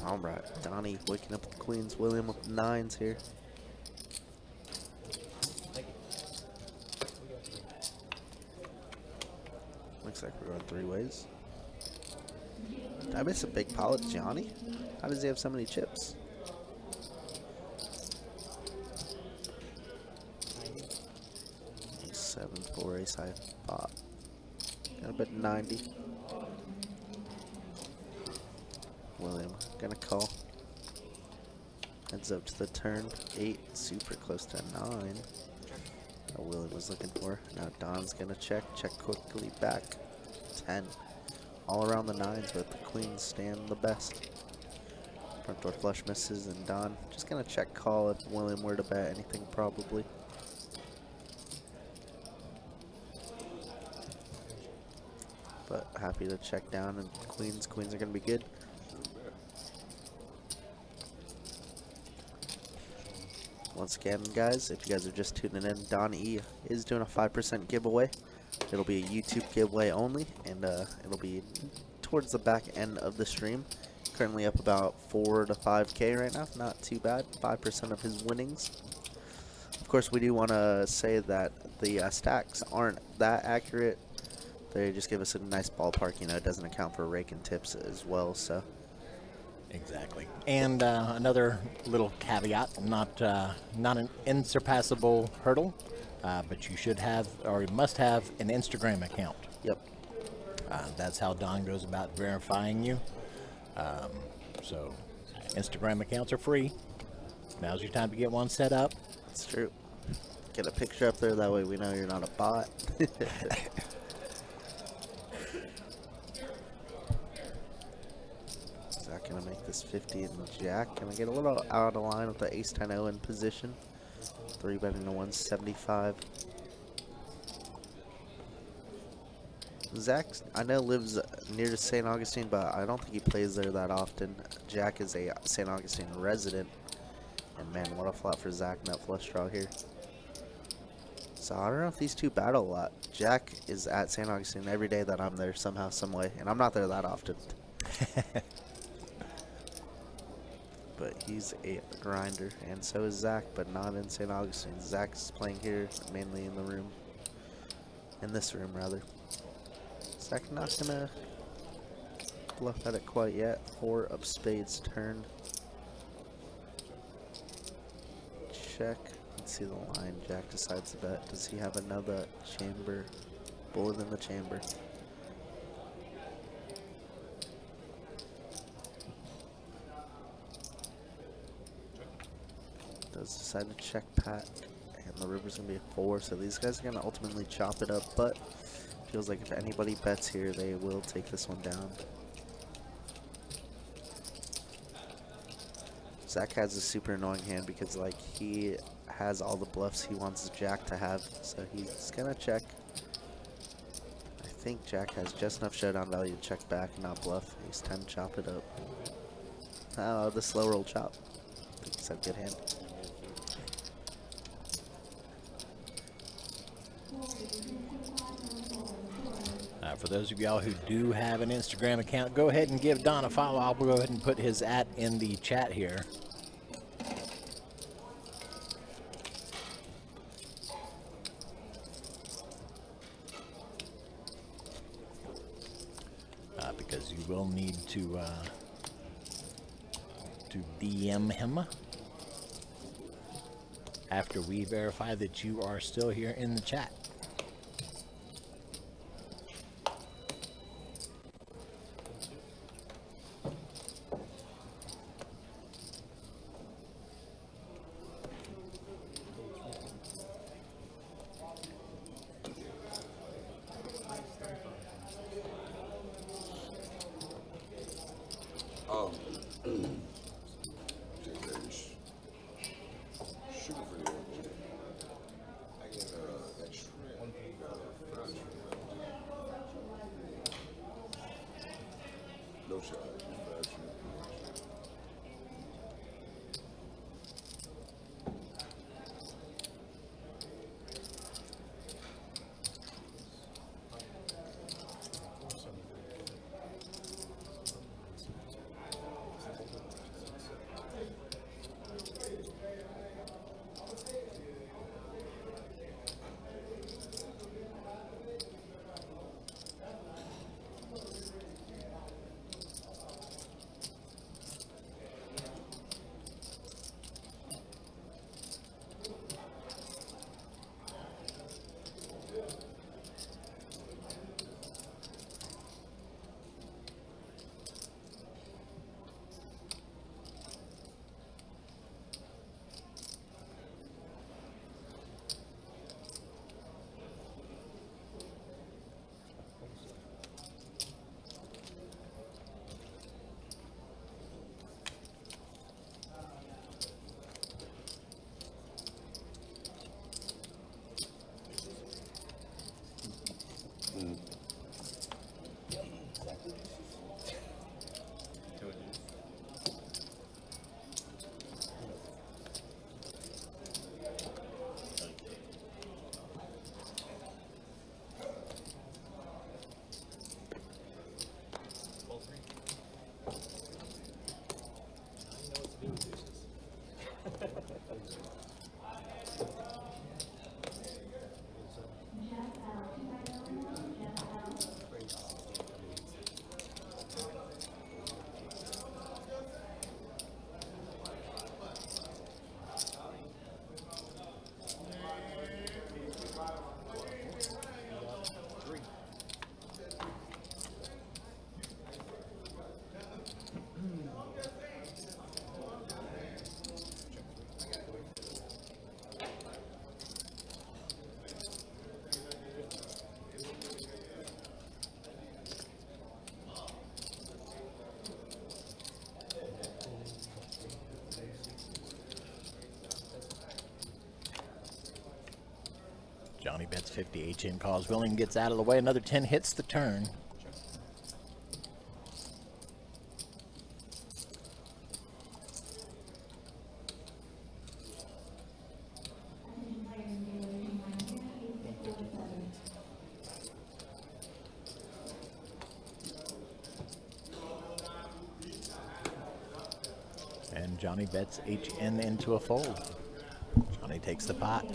All right, Donnie waking up with the queens. William with the 9s here. Looks like we're going 3 ways. Did I miss a big pile of Johnny? How does he have so many chips? Seven, 4 ace high pop. Got a bit 90. William gonna call. Heads up to the turn. 8, super close to 9. What William was looking for. Now Don's gonna check quickly back. 10. All around the 9s, but the queens stand the best. Front door flush misses, and Don just gonna check call if William were to bet anything, probably. But happy to check down, and queens are gonna be good. Once again, guys, if you guys are just tuning in, Don E is doing a 5% giveaway. It'll be a YouTube giveaway only, and it'll be towards the back end of the stream. Currently up about 4 to 5K right now. Not too bad. 5% of his winnings. Of course, we do want to say that the stacks aren't that accurate. They just give us a nice ballpark. You know, it doesn't account for rake and tips as well. So. Exactly. And another little caveat: not an insurpassable hurdle. But you should have, or you must have, an Instagram account. Yep. That's how Don goes about verifying you. So, Instagram accounts are free. Now's your time to get one set up. That's true. Get a picture up there, that way we know you're not a bot. Zach gonna make this 50 and Jack gonna get a little out of line with the ace 10-0 in position. 3 betting to 175. Zach, I know, lives near to St. Augustine, but I don't think he plays there that often. Jack is a St. Augustine resident. And man, what a flop for Zach, nut flush draw here. So I don't know if these two battle a lot. Jack is at St. Augustine every day that I'm there somehow, some way. And I'm not there that often. But he's a grinder, and so is Zach, but not in St. Augustine. Zach's playing here, mainly in the room. In this room, rather. Zach not gonna bluff at it quite yet. 4 of spades turn. Check. Let's see the line. Jack decides to bet. Does he have another chamber? Bullet in the chamber. Does decide to check pat, and the river's gonna be a 4, so these guys are gonna ultimately chop it up, but feels like if anybody bets here, they will take this one down. Zach has a super annoying hand because, like, he has all the bluffs he wants Jack to have, so he's gonna check. I think Jack has just enough showdown value to check back and not bluff. Ace 10, chop it up. Oh, the slow roll chop. I think he's a good hand. For those of y'all who do have an Instagram account, go ahead and give Don a follow. I'll go ahead and put his @ in the chat here. Because you will need to DM him after we verify that you are still here in the chat. Shooting for the I get extra. Two of these. Johnny bets 50 HN calls. Willing gets out of the way. Another 10 hits the turn. And Johnny bets HN into a fold. Johnny takes the pot.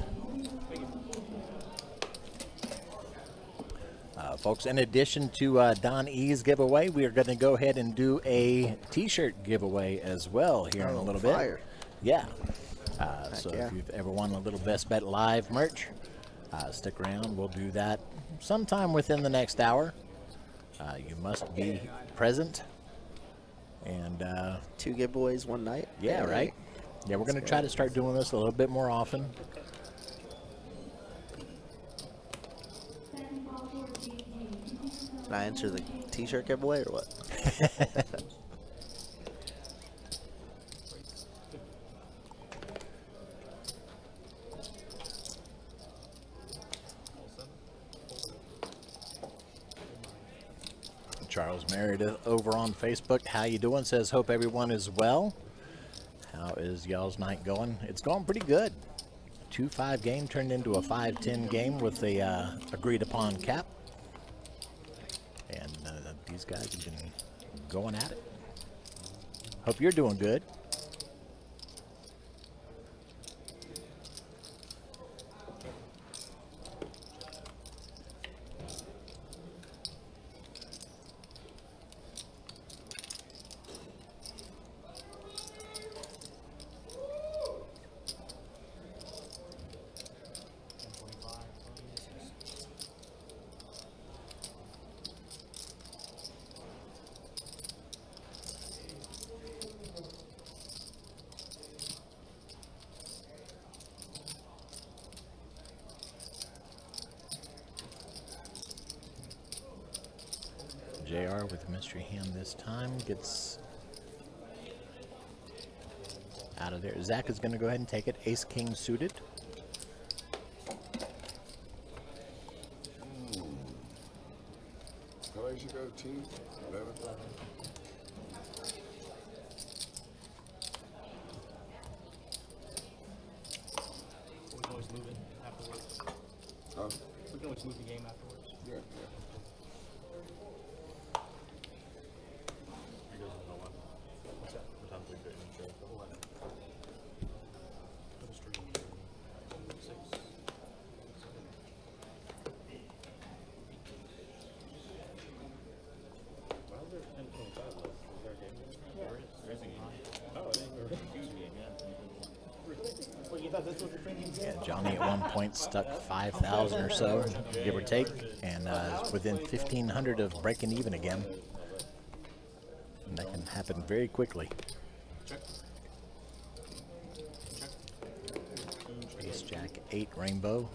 Folks, in addition to Don E's giveaway, we are going to go ahead and do a t-shirt giveaway as well here in a little bit. Yeah. So if you've ever won a little Best Bet Live merch, stick around. We'll do that sometime within the next hour. You must be present. And 2 giveaways one night. yeah, right? Yeah, we're going to try to start doing this a little bit more often. Can I enter the t-shirt giveaway or what? Charles Meredith over on Facebook. How you doing? Says, hope everyone is well. How is y'all's night going? It's going pretty good. 2-5 game turned into a 5-10 game with a agreed upon cap. And these guys have been going at it. Hope you're doing good. JR with a mystery hand this time gets out of there. Zach is going to go ahead and take it. Ace King suited. How late you go? 10? 11? We can always move it afterwards. Huh? We can always move the game afterwards. Yeah, yeah. What's that? What time do we fit in the show? 11. For the stream. 6. Why is there 10:25 left? Is there a game? There is a game. Oh, I think there was a huge game, yeah. Wait, you thought this was the premium game? Yeah, Johnny at one point stuck 5,000 or so, give or take, and is within 1,500 of breaking even again. And that can happen very quickly. Check. Ace Jack 8 rainbow.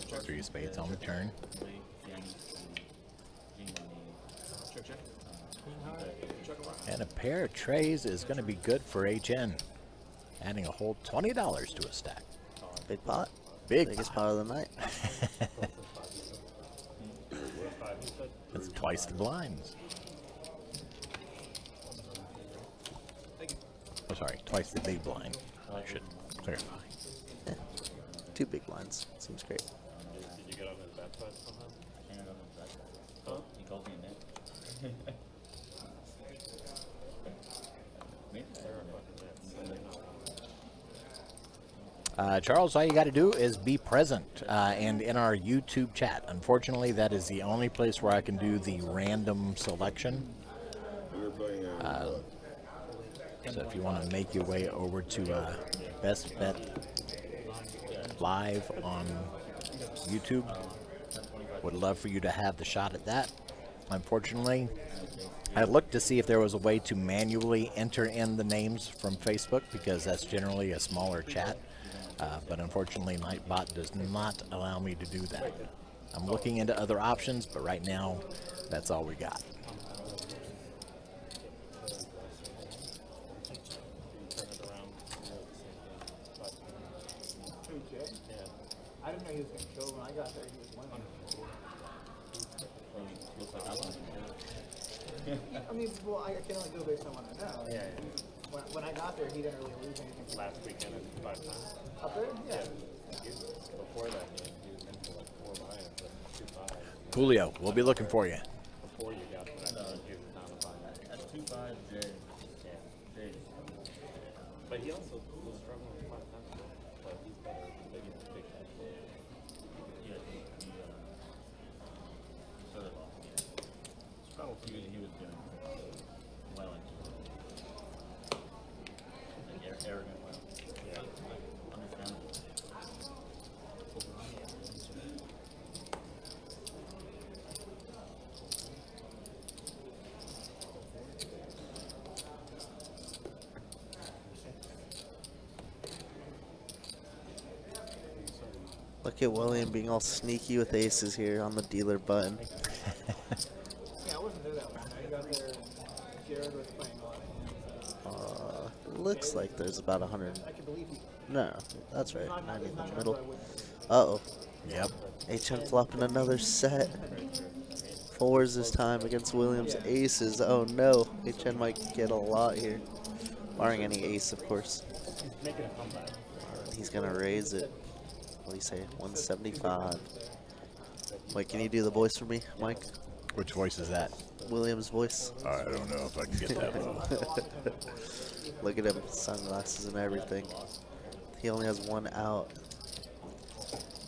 3 of spades on the turn. Check, check. Queen high. Check around. And a pair of trays is going to be good for HN. Adding a whole $20 to a stack. Big pot. Big Biggest pot. pot of the night. twice the blinds. Oh, sorry, twice the big blind. I should clarify. 2 big blinds. Seems great. Did you get on his backside somehow? Can't on his back. Huh? He called me a Nick. Me? They're a fucking Nets. Charles, all you got to do is be present and in our YouTube chat. Unfortunately, that is the only place where I can do the random selection. So if you want to make your way over to BestBet Live on YouTube, would love for you to have the shot at that. Unfortunately, I looked to see if there was a way to manually enter in the names from Facebook, because that's generally a smaller chat. But unfortunately, Nightbot does not allow me to do that. I'm looking into other options, but right now, that's all we got. I didn't know he was going to show when I got there. He was winning. Looks like I won. I mean, well, I can only go based on what I know. Yeah. When I got there, he didn't really lose anything. Last weekend at 5 times. Up there? Yeah. Before that game, he was in for like 4 buy-ins, but 2-5. Julio, we'll be looking for you. Before you got to that, he was a ton of buy-ins. At 2-5, Jay. Jay. But he also was struggling with 5 times, but he's better. They get the big cash flow. Yeah, he sort of lost. He was doing well into it. Like arrogant well. Yeah. Understandable. Look at William being all sneaky with aces here on the dealer button. Yeah, I wasn't there that long. I got there and Jared was playing a lot of hands. Looks like there's about 100. I can believe he. No, that's right. 90 in the Not middle. sure I would. Uh-oh. Yep. HN flopping another set. 4s this time against Williams. Aces. Oh no. HN might get a lot here. Barring any ace, of course. Making a comeback. He's going to raise it. What do you say? 175. Wait, can you do the voice for me, Mike? Which voice is that? Williams' voice. I don't know if I can get that low. Look at him. Sunglasses and everything. He only has 1 out.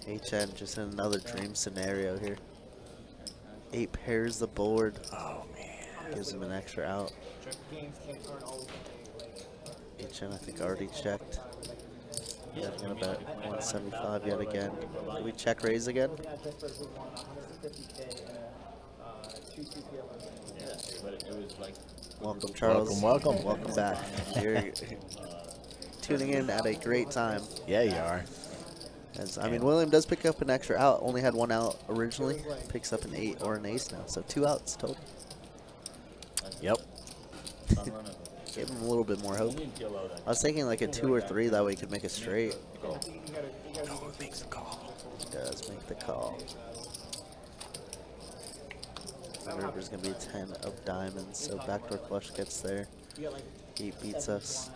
HN just in another dream scenario here. 8 pairs the board. Oh, man. Gives him an extra out. Games aren't always HN, I think, already checked. Yeah, I'm gonna bet 175 yet again. Do we check raise again? Yeah, just for we won 150K and a 2 CPL. Yeah, but it was like Welcome, Charles. Welcome. Welcome back. You're tuning in at a great time. Yeah, you are. As I mean, William does pick up an extra out. Only had 1 out originally. Picks up an 8 or an ace now. So 2 outs total. Yep. Gave him a little bit more hope. I was thinking like a 2 or 3. That way he could make a straight. Oh, it makes the call. He does make the call. The river's going to be 10 of diamonds. So backdoor flush gets there. He beats us.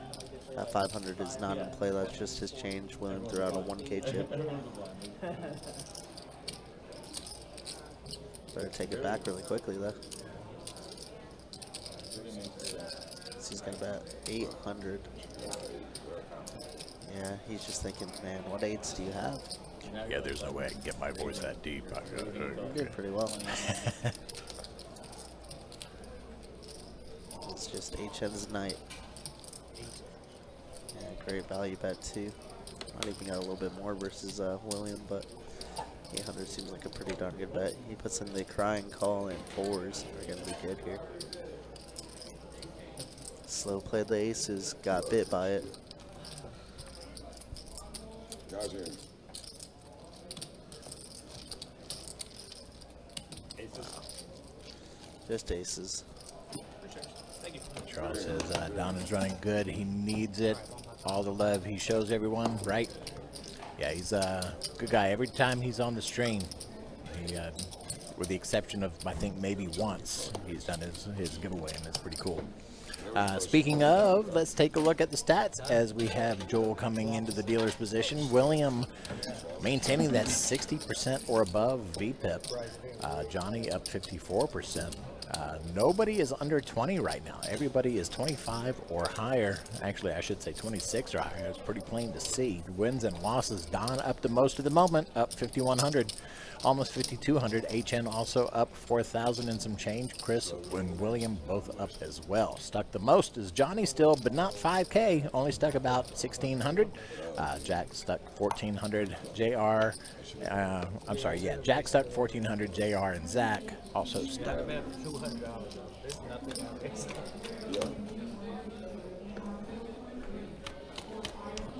That 500 is not in play. That's just his change. William threw out a 1K chip. Better take it back really quickly though. So he's gonna bet 800. Yeah, he's just thinking, man, what 8s do you have? Yeah, there's no way I can get my voice that deep. You did pretty well. It's just HN's night. Yeah, great value bet too. Might even got a little bit more versus William, but 800 seems like a pretty darn good bet. He puts in the crying call and 4s. They're gonna be good here. Slow played the aces, got bit by it. Gotcha. Just aces. Charles says Don is running good. He needs it. All the love he shows everyone, right? Yeah, he's a good guy. Every time he's on the stream, he with the exception of, I think, maybe once he's done his giveaway, and it's pretty cool. Speaking of, let's take a look at the stats as we have Joel coming into the dealer's position. William maintaining that 60% or above VPIP. Johnny up 54%. Nobody is under 20 right now. Everybody is 25 or higher. Actually, I should say 26 or higher. It's pretty plain to see. Wins and losses. Don up the most at the moment, up 5,100, almost 5,200. HN also up 4,000 and some change. Chris and William both up as well. Stuck the most is Johnny still, but not 5K. Only stuck about 1,600. Jack stuck 1,400. JR, I'm sorry, yeah, Jack stuck 1,400. JR and Zach also stuck.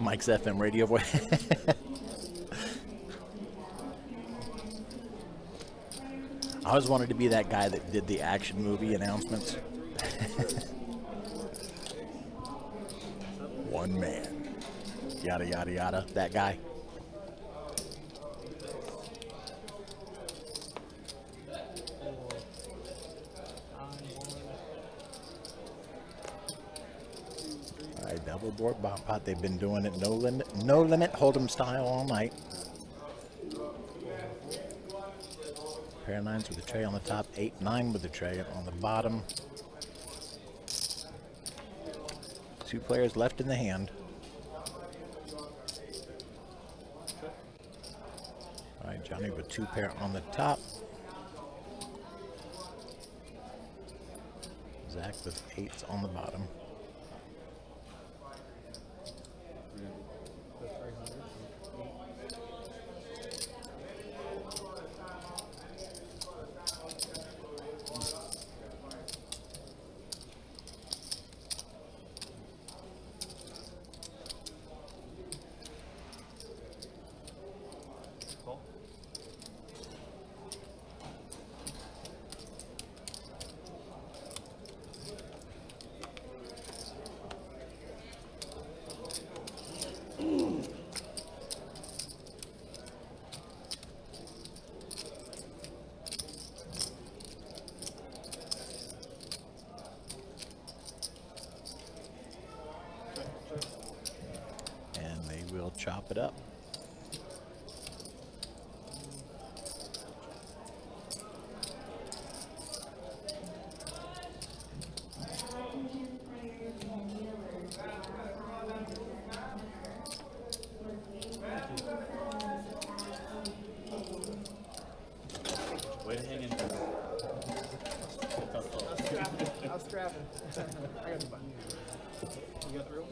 Mike's FM radio voice. I always wanted to be that guy that did the action movie announcements. One man. Yada, yada, yada. That guy. All right, double board bomb pot. They've been doing it no limit hold'em style all night. Pair of nines with a tray on the top, 8-9 with the tray on the bottom. Two players left in the hand. All right, Johnny with two pair on the top. Zach with 8s on the bottom. And they will chop it up. Way to hang in. I was scrapping. I got the button. You got the room?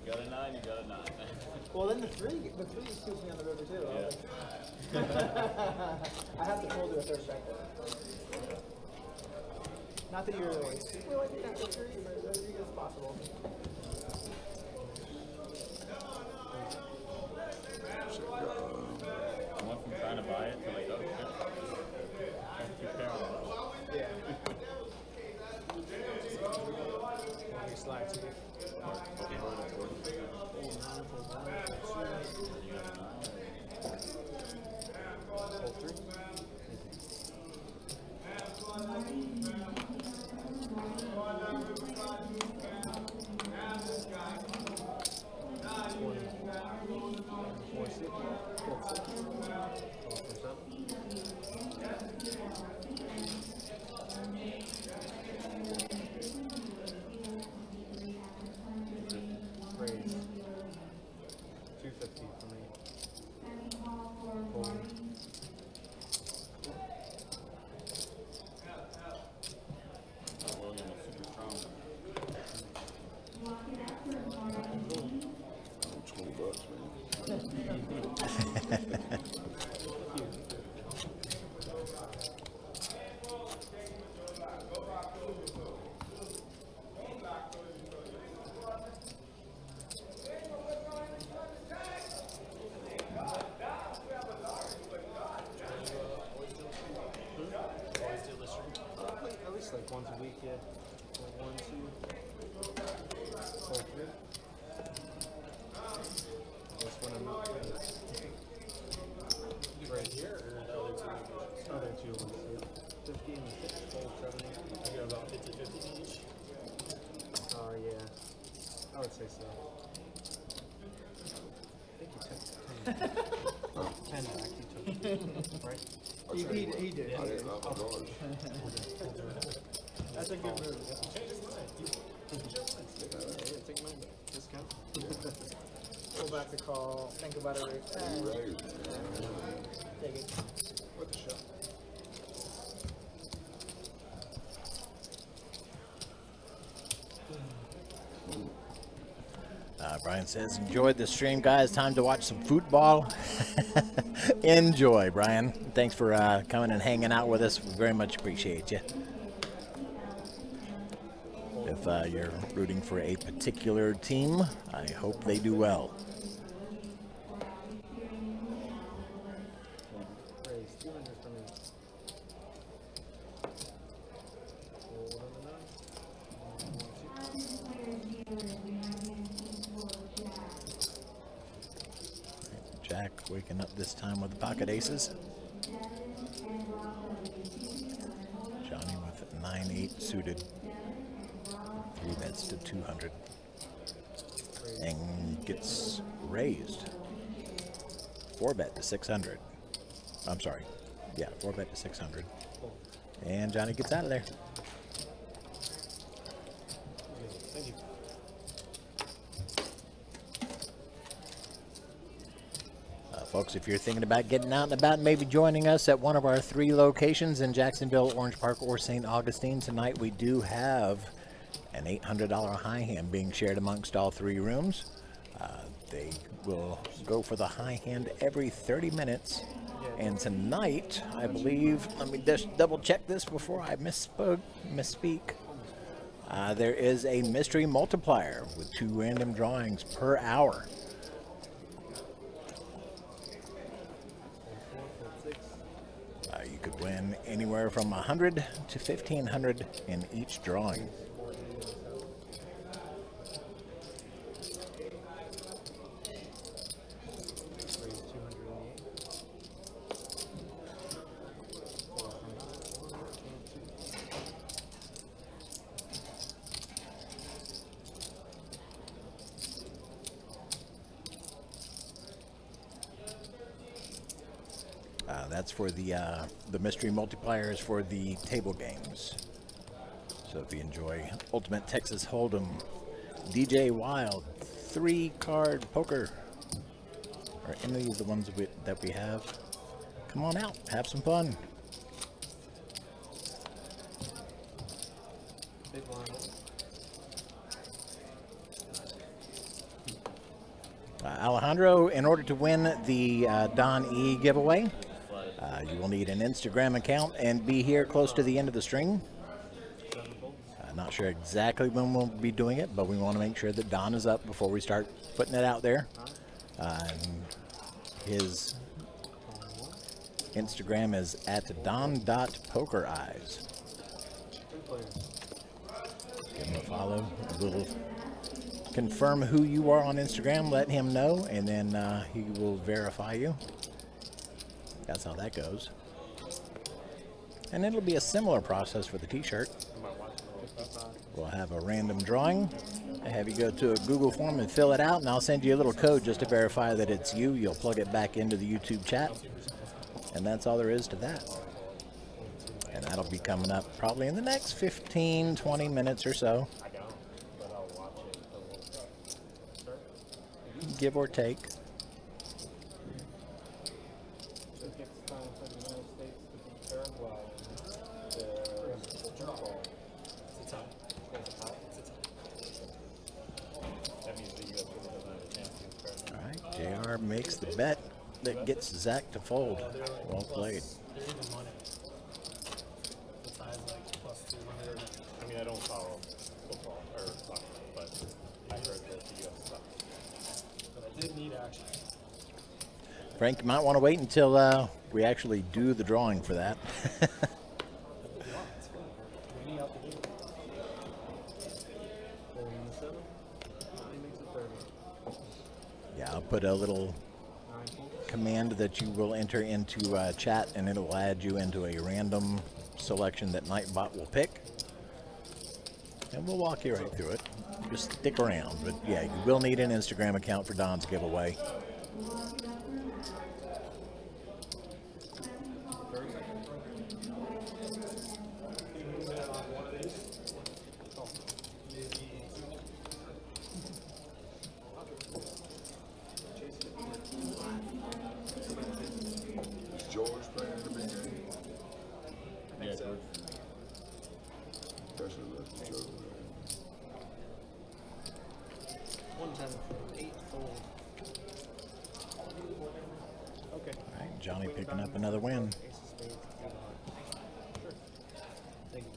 You got a 9, you got a 9. Well, then the three keeps me on the river too. Yeah. I have to fold to a third back there. Not that you're like super like that for three, but as big as possible. I went from trying to buy it to like, oh shit. Keep pair on it. Yeah. Let me slide to you. Okay, hold it towards the You got a 9. Hold 3. Raise 250 for me. Fold. William was super strong. $20, man. At least like once a week, yeah. Like 1, 2. Hold 3. This one I'm not playing. Right here or the other two? Other two ones, yeah. I go about 50-50 each. Oh, yeah. I would say so. I think you took 10 back. You took, right? He did. I didn't love my doors. That's a good move. Change his mind. Yeah, take mine back. Discount. Go back to call. Think about it. You raised it. Take it. What the shot? Brian says, enjoyed the stream, guys. Time to watch some football. Enjoy, Brian. Thanks for coming and hanging out with us. We very much appreciate you. If you're rooting for a particular team, I hope they do well. Raise 200 for me. Hold on the 9. Jack waking up this time with the pocket aces. Johnny with 9-8 suited. 3 bets to 200. And gets raised. 4 bet to 600. I'm sorry. Yeah, 4 bet to 600. And Johnny gets out of there. Thank you. Folks, if you're thinking about getting out and about and maybe joining us at one of our 3 locations in Jacksonville, Orange Park, or St. Augustine tonight, we do have an $800 high hand being shared amongst all 3 rooms. They will go for the high hand every 30 minutes. And tonight, I believe, let me just double check this before I misspeak. There is a mystery multiplier with 2 random drawings per hour. You could win anywhere from 100 to 1,500 in each drawing. That's for the mystery multipliers for the table games. So if you enjoy Ultimate Texas Hold'em, DJ Wild, 3-card poker, or any of the ones that we have, come on out, have some fun. Big blind. Alejandro, in order to win the Don E giveaway, you will need an Instagram account and be here close to the end of the stream. Not sure exactly when we'll be doing it, but we want to make sure that Don is up before we start putting it out there. His Instagram is at don.pokereyes. Give him a follow. A little confirm who you are on Instagram, let him know, and then he will verify you. That's how that goes. And it'll be a similar process for the t-shirt. We'll have a random drawing. I have you go to a Google form and fill it out, and I'll send you a little code just to verify that it's you. You'll plug it back into the YouTube chat, and that's all there is to that. And that'll be coming up probably in the next 15-20 minutes or so, give or take. JR makes the bet that gets Zach to fold. Well played. They're even money. The tie's like plus 200. I mean, I don't follow football or soccer, but I heard that the U.S. stuff. But I did need action. Frank, you might want to wait until we actually do the drawing for that. We need out the game. 47. He makes it 30. Yeah, I'll put a little 9 points. command that you will enter into chat, and it'll add you into a random selection that Nightbot will pick. And we'll walk you right through it. Just stick around. But yeah, you will need an Instagram account for Don's giveaway. Is George playing in the big game? Yeah, George. That's what left the George. 110 for 8 fold. Okay. All right, Johnny picking up another win. Ace of spades. Sure. Thank you.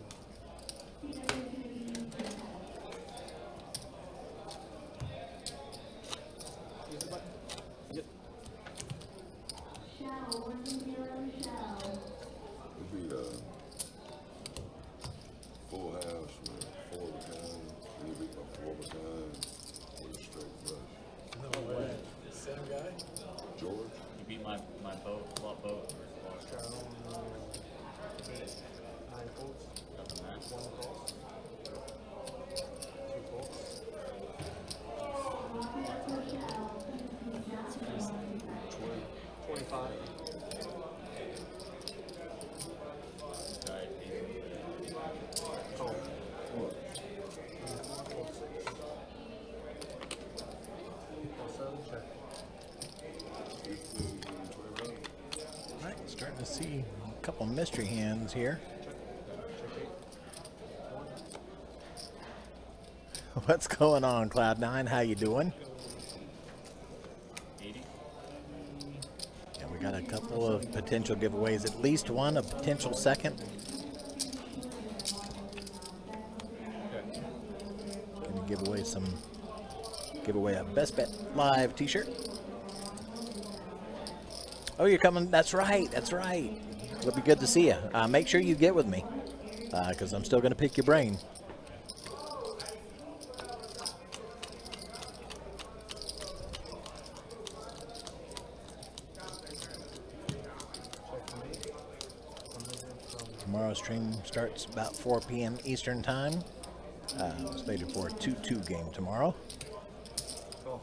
Use the button? Yep. It'd be full house with 4 of a kind. It'd be a 4 of a kind with a straight flush. No way. Same guy? George? You beat my boat, flop boat. Extra 8, 9 folds. Got the match. 1 call. 2 folds. 25. Guy, Call. What? Fold 6. Call 7. Check. 15, 20, 20. All right, starting to see a couple mystery hands here. Check 8. What's going on, Cloud9? How you doing? 80. Yeah, we got a couple of potential giveaways. At least one, a potential second. Gonna give away a Best Bet Live t-shirt. Oh, you're coming. That's right. That's right. It'll be good to see you. Make sure you get with me, because I'm still going to pick your brain. Tomorrow's stream starts about 4 p.m. Eastern Time. Slated for a 2-2 game tomorrow. Cool.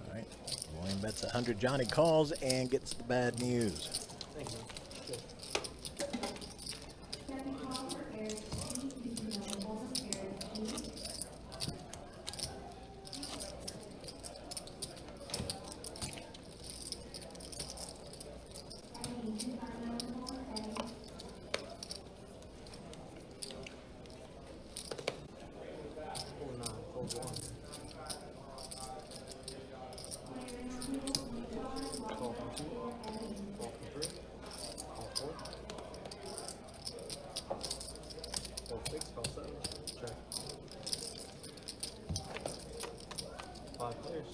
All right. William bets 100. Johnny calls and gets the bad news. Thank you. Good. Fold 9. Fold 1. Call from 2. Call from 3. Call 4. Call 6. Call 7. Check. 5 players.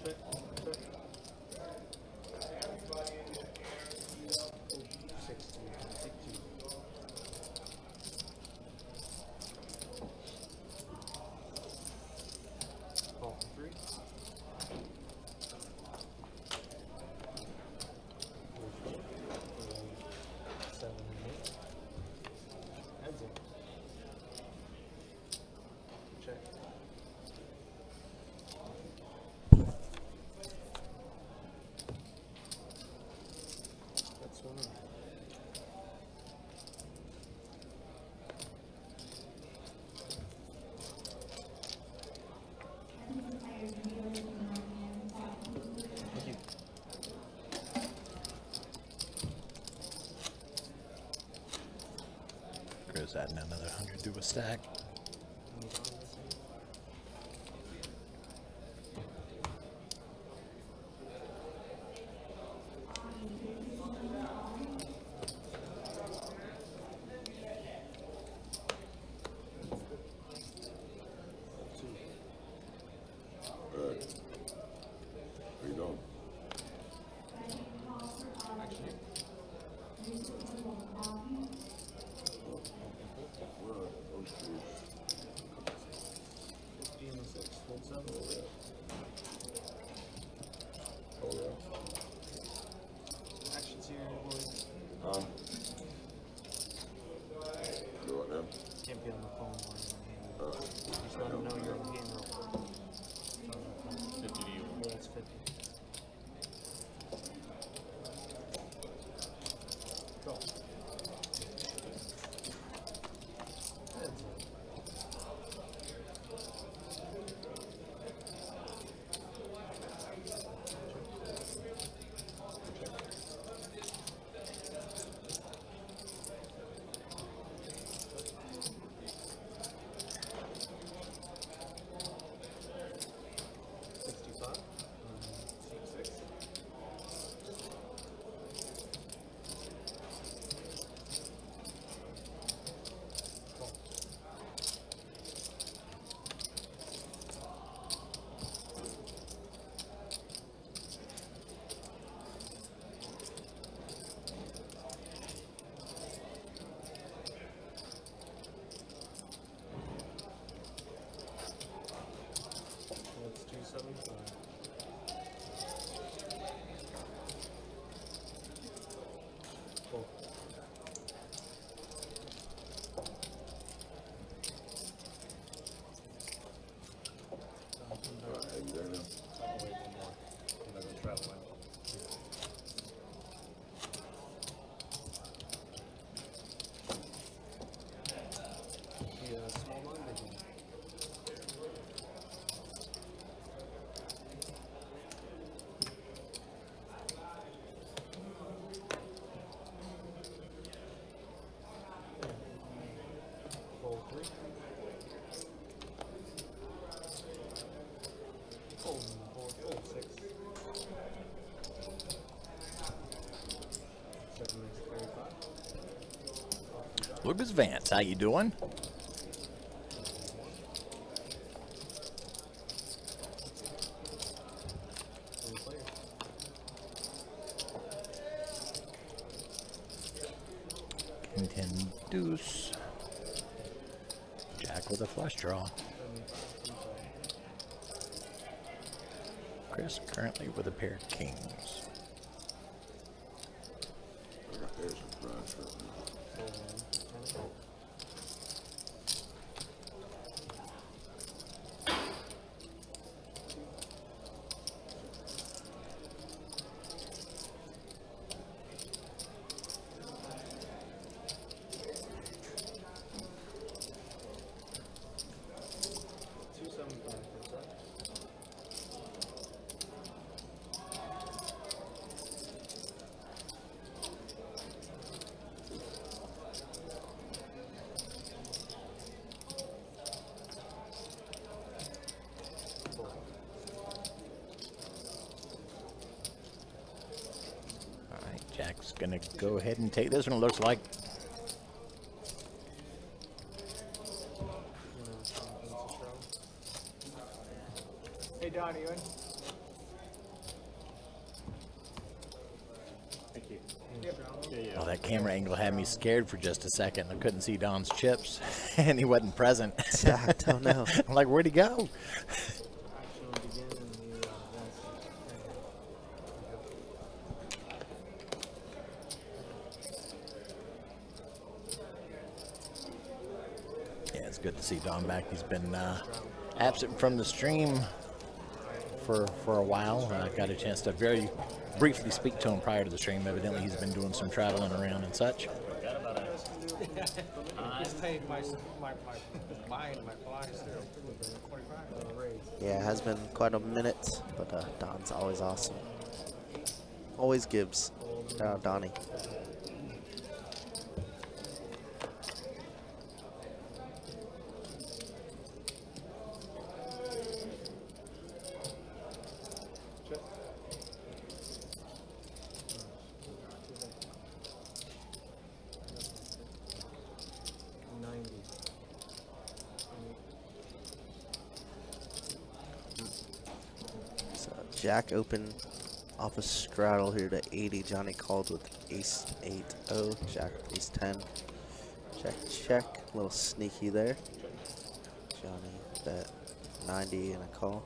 Check. Check. 60. 62. Call for 3. 7 and 8. Heads up. Check. That's 1. Thank you. Chris adding another 100 to a stack. Alright. How you doing? Where are those two? Lucas Vance, how you doing? King 10 deuce. Jack with a flush draw. Chris currently with a pair of kings. I got pairs of flush right now. Jack's gonna go ahead and take this one, it looks like. Hey, Don, you in? Thank you. Oh, that camera angle had me scared for just a second. I couldn't see Don's chips, and he wasn't present. I don't know. I'm like, where'd he go? Yeah, it's good to see Don back. He's been absent from the stream for a while. I got a chance to very briefly speak to him prior to the stream. Evidently, he's been doing some traveling around and such. Just paid my flies there. 25 raise. Yeah, it has been quite a minute, but Don's always awesome. Always gives. Shout out Donnie. Jack open off a straddle here to 80. Johnny called with ace 8-0. Jack with ace 10. Check, check. A little sneaky there. Johnny bet 90 and a call.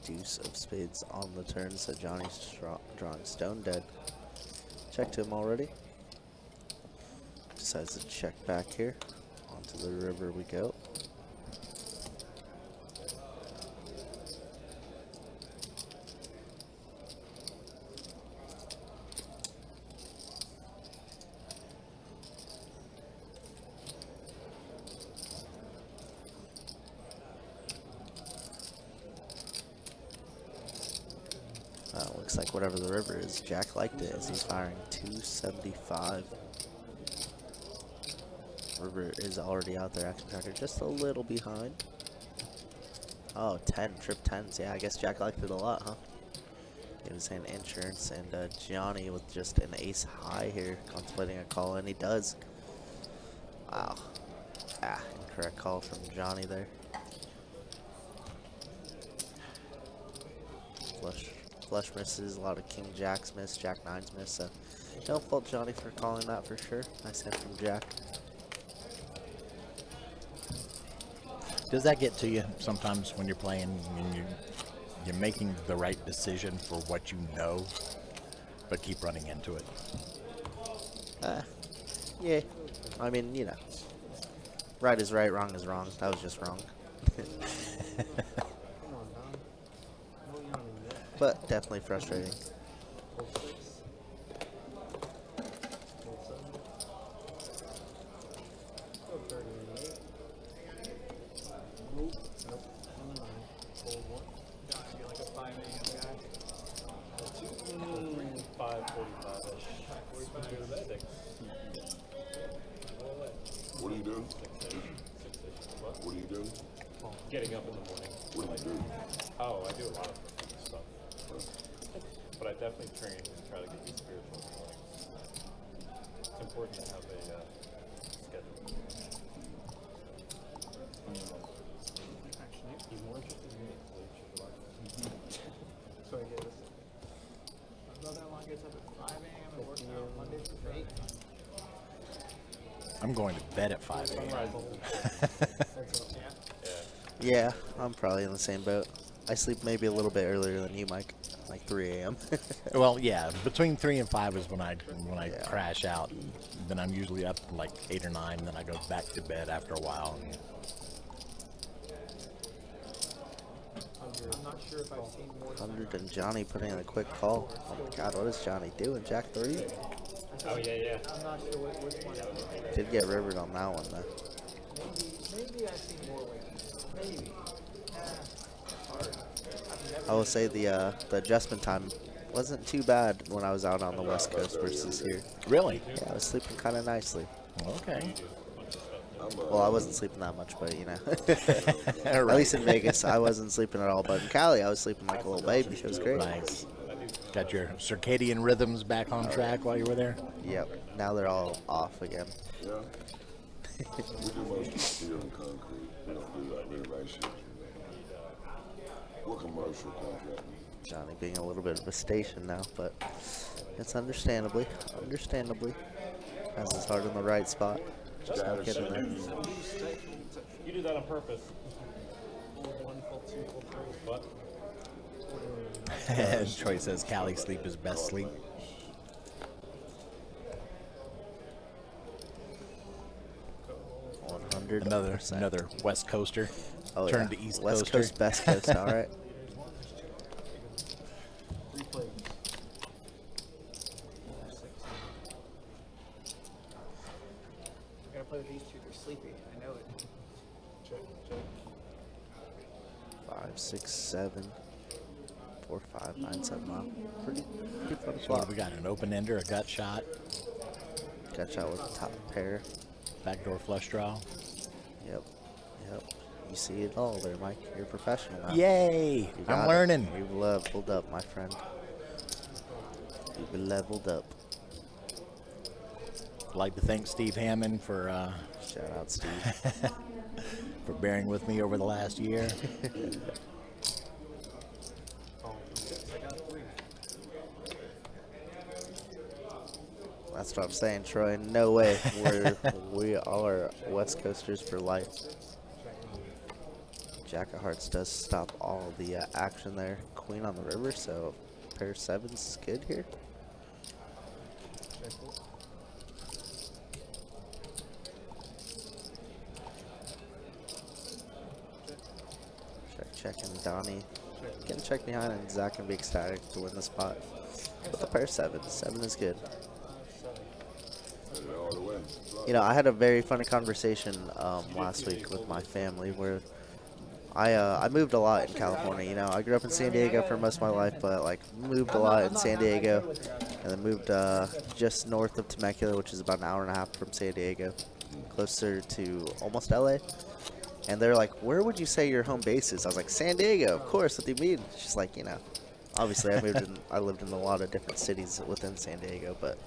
Deuce of spades on the turn, so Johnny's drawing stone dead. Checked him already. Decides to check back here. To the river we go. Looks like whatever the river is, Jack liked it as he's firing 275. River is already out there. Action tracker just a little behind. Oh, 10 trip 10s. Yeah, I guess Jack liked it a lot, huh? He was saying insurance, and Johnny with just an ace high here, contemplating a call, and he does. Wow. Incorrect call from Johnny there. Flush misses, a lot of king jacks miss, jack nines miss. So don't fault Johnny for calling that for sure. Nice hit from Jack. Does that get to you sometimes when you're playing and you're making the right decision for what you know, but keep running into it? Yeah. I mean, you know, right is right, wrong is wrong. That was just wrong. But definitely frustrating. What do you do? What do you do? Getting up in the morning. What do you do? Oh, I do a lot of stuff. But I definitely train and try to get you spiritual in the morning. It's important to have a schedule. Actually, He's more interested in me, so you should relax. so I guess my brother-in-law gets up at 5 a.m. and works out Monday through Friday. I'm going to bed at 5 a.m. Yeah, I'm probably in the same boat. I sleep maybe a little bit earlier than you, Mike, like 3 a.m. Well, yeah, between 3 and 5 is when I Yeah. crash out. Then I'm usually up like 8 or 9. Then I go back to bed after a while. I'm not sure if I've seen more. 100 and Johnny putting in a quick call. Oh my God, what is Johnny doing? Jack 3? Oh, yeah. I'm not sure which one. Did get rivered on that one though. Maybe I've seen more ways. Maybe. Hard. I've never I will say the adjustment time wasn't too bad when I was out on the West Coast versus here. Really? Yeah, I was sleeping kind of nicely. Okay. Well, I wasn't sleeping that much, but you know. At least in Vegas, I wasn't sleeping at all. But in Cali, I was sleeping like a little baby. It was great. Nice. Got your circadian rhythms back on track while you were there? Yep. Now they're all off again. Yeah. We do most of steel and concrete. We don't do like renovations. We're commercial contracting. Johnny being a little bit of a station now, but it's understandably has his heart in the right spot. Just not getting there. You do that on purpose. What? Troy says Cali sleep is best sleep. Another West Coaster. Oh, Turn yeah. to East West Coaster. Coast, Best Coast. All right. I gotta play with these two. They're sleepy. I know it. 5, 6, 7, 4, 5, 9, 7. Wow. Pretty fun So flop. we got an open ender, a gut shot, Got shot with the top pair. backdoor flush draw. Yep. You see it all there, Mike. You're a professional now. Yay! You I'm got it. learning. You've leveled up, my friend. You've leveled up. I'd like to thank Steve Hammond for Shout out, Steve. for bearing with me over the last year. That's what I'm saying, Troy. No way. We are West Coasters for life. Jack of Hearts does stop all the action there. Queen on the river, so pair of 7s is good here. Check, and Donnie getting checked behind, and Zach can be ecstatic to win the spot. With the pair of 7s, 7 is good. All the way. You know, I had a very funny conversation last week with my family where I moved a lot in California. You know, I grew up in San Diego for most of my life, but like moved a lot in San Diego, and then moved just north of Temecula, which is about an hour and a half from San Diego, closer to almost LA. And they're like, "Where would you say your home base is?" I was like, "San Diego, of course." What do you mean? She's like, you know, obviously I lived in a lot of different cities within San Diego, but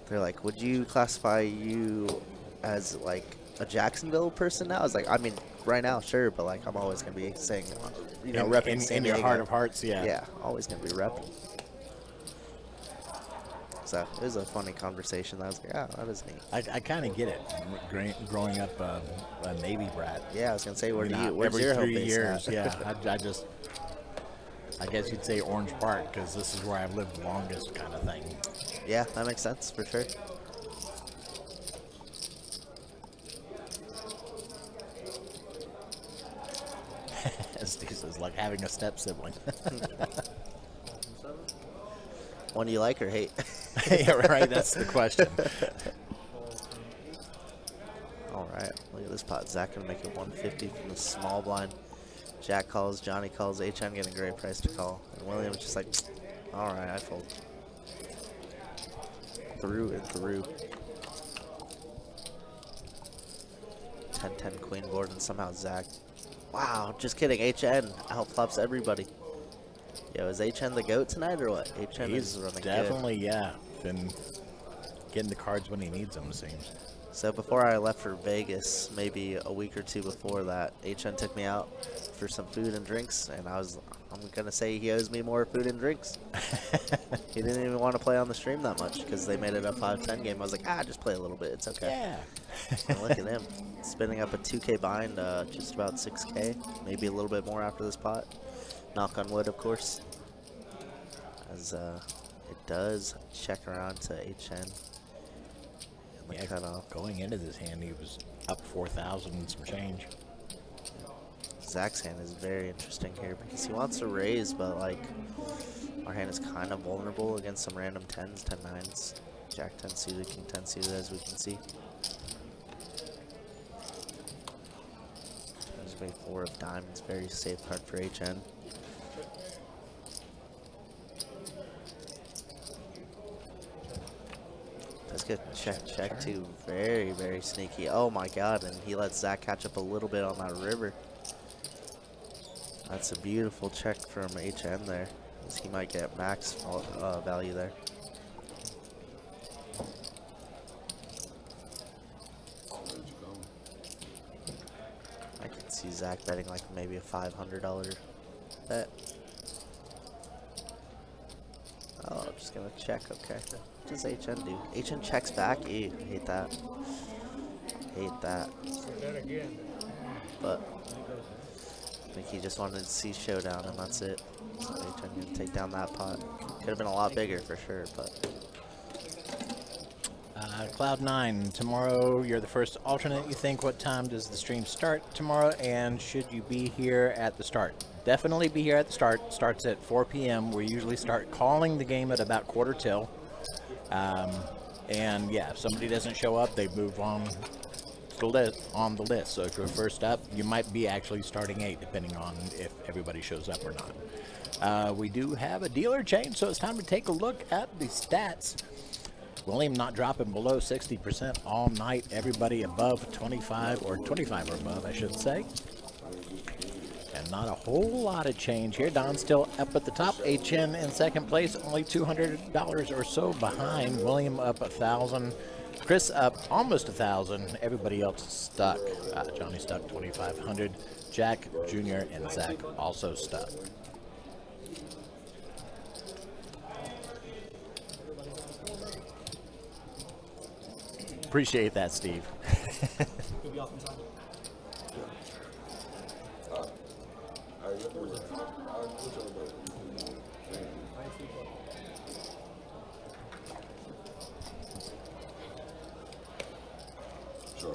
they're like, "Would you classify you as like a Jacksonville person now?" I was like, I mean, right now, sure, but like I'm always gonna be saying, you know, repping San in your Diego. heart of hearts, yeah. Yeah, always gonna be repping. So it was a funny conversation. I was like, oh, that is neat. I kind of get it. Growing up a Navy brat. Yeah, I was gonna say, where's Every your home 3 base years, at? yeah. I guess you'd say Orange Park because this is where I've lived the longest, kind of thing. Yeah, that makes sense for sure. Steve says, like having a step sibling. One you like or hate? Yeah, right. That's the question. All right, look at this pot. Zach gonna make it 150 from the small blind. Jack calls, Johnny calls, HN getting a great price to call. And William's just like, all right, I fold. Through and through. 10-10 queen board, and somehow Zach. Wow, just kidding. HN outflops everybody. Yo, is HN the GOAT tonight or what? HN He's is running definitely, yeah, been getting the cards when he needs them, it seems. So before I left for Vegas, maybe a week or two before that, HN took me out for some food and drinks, and I'm gonna say he owes me more food and drinks. He didn't even want to play on the stream that much because they made it a 5-10 game. I was like, just play a little bit, it's okay. Yeah. And look at him, spinning up a 2K bind, just about 6K, maybe a little bit more after this pot. Knock on wood, of course, as it does check around to HN. Yeah, going into this hand, he was up 4,000 and some change. Zach's hand is very interesting here because he wants to raise, but like our hand is kind of vulnerable against some random 10s, 10-9s, Jack 10 suited, King 10 suited, as we can see. There's a 4 of diamonds, very safe card for HN. Let's get check too. Very, very sneaky. Oh my god, and he lets Zach catch up a little bit on that river. That's a beautiful check from HN there, as he might get max value there. I can see Zach betting like maybe a $500 bet. Oh, I'm just gonna check, okay. What does HN do? HN checks back? Ew, I hate that. Hate that. But I think he just wanted to see showdown and that's it. So HN gonna take down that pot. Could have been a lot bigger for sure, but Cloud9, tomorrow you're the first alternate, you think. What time does the stream start tomorrow, and should you be here at the start? Definitely be here at the start. Starts at 4 p.m. We usually start calling the game at about quarter till. And yeah, if somebody doesn't show up, they move on the list. So if you're first up, you might be actually starting 8, depending on if everybody shows up or not. We do have a dealer change, so it's time to take a look at the stats. William not dropping below 60% all night. Everybody above 25 or 25 or above, I should say. And not a whole lot of change here. Don still up at the top. HN in second place, only $200 or so behind. William up 1,000. Chris up almost 1,000. Everybody else is stuck. Johnny stuck 2,500. Jack Jr. and Zach also stuck. Appreciate that, Steve. You'll be off in time. Sure.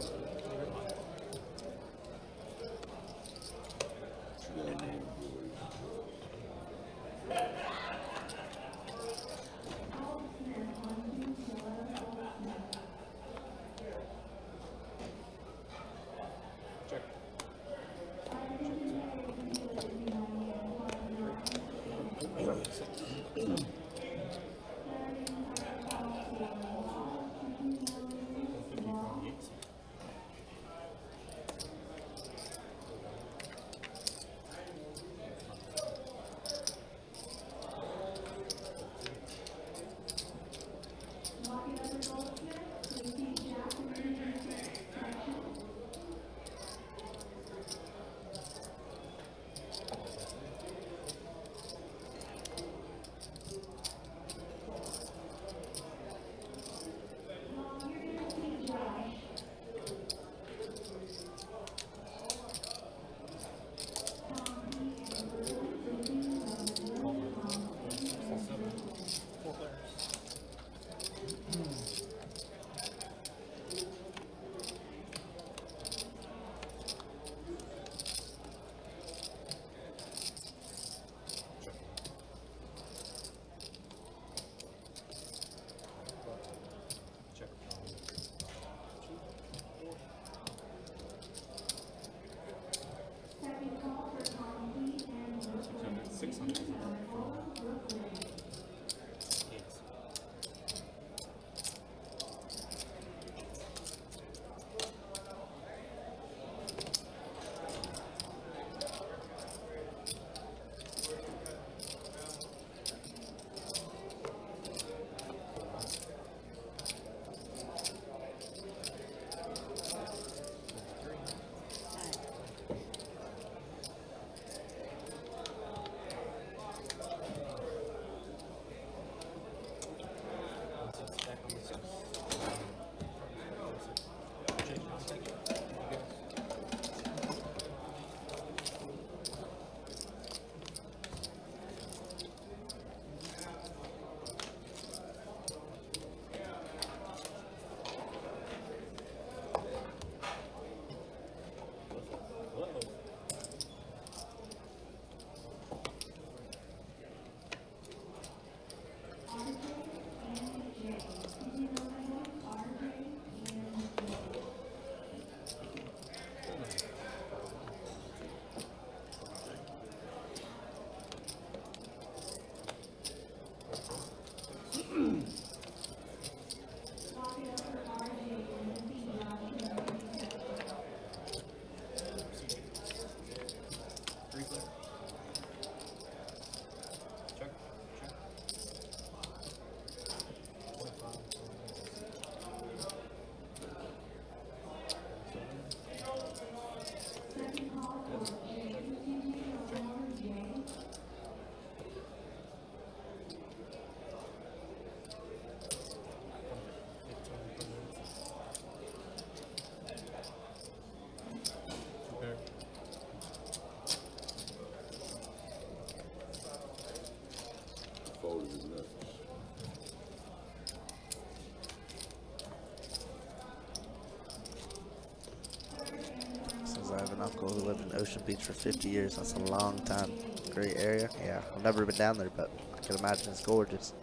an uncle who lived in Ocean Beach for 50 years. That's a long time. Great area. Yeah, I've never been down there, but I can imagine it's gorgeous.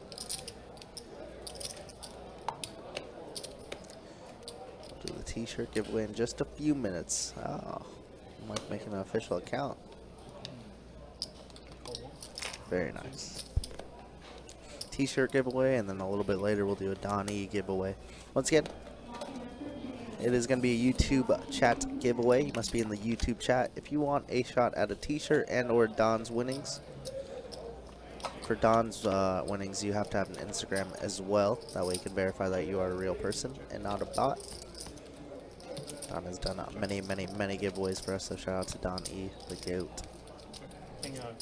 We'll do the t-shirt giveaway in just a few minutes. Oh, I'm like making an official account. Very nice. T-shirt giveaway, and then a little bit later we'll do a Don E giveaway. Once again, it is going to be a YouTube chat giveaway. You must be in the YouTube chat if you want a shot at a t-shirt and or Don's winnings. For Don's winnings, you have to have an Instagram as well. That way you can verify that you are a real person and not a bot. Don has done many giveaways for us, so shout out to Don E, the GOAT. Hang on.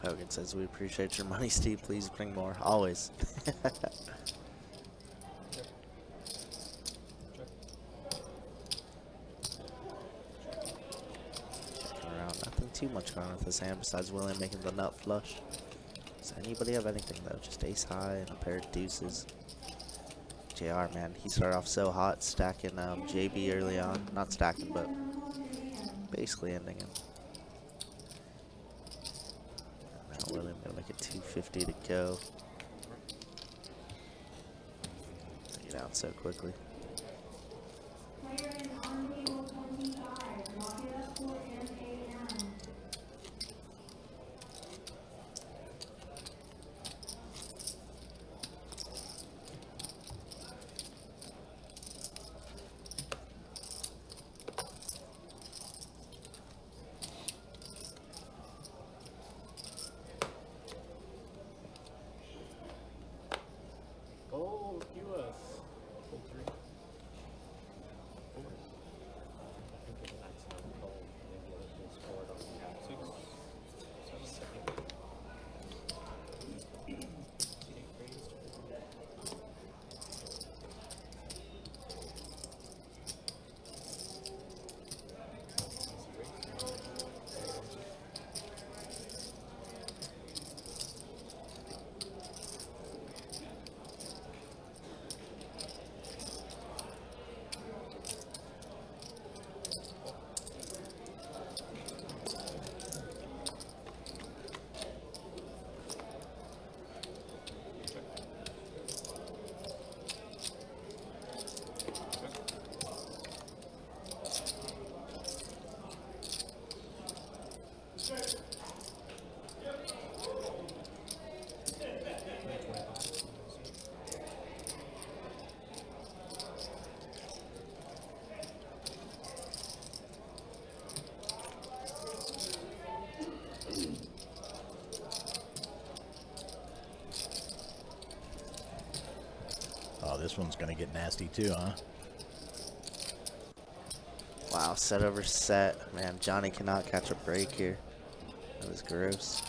Hogan says, we appreciate your money, Steve. Please bring more. Always. Checking around. Nothing too much going on with this hand besides William making the nut flush. Does anybody have anything, though? Just ace high and a pair of deuces. JR, man, he started off so hot, stacking JB early on. Not stacking, but basically ending him. William gonna make it 250 to go. Take it out so quickly. Oh, US. Hold 3. 4. I think it's an accidental call. Maybe other people scored on the 6. 7. Oh, this one's going to get nasty too, huh? Wow, set over set. Man, Johnny cannot catch a break here. That was gross.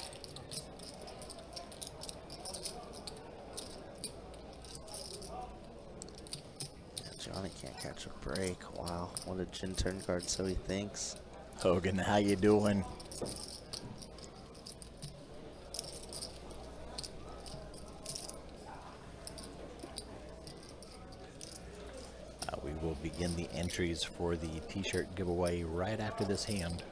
Yeah, Johnny can't catch a break. Wow, what a gin turn card, so he thinks. Hogan, how you doing? We will begin the entries for the t-shirt giveaway right after this hand.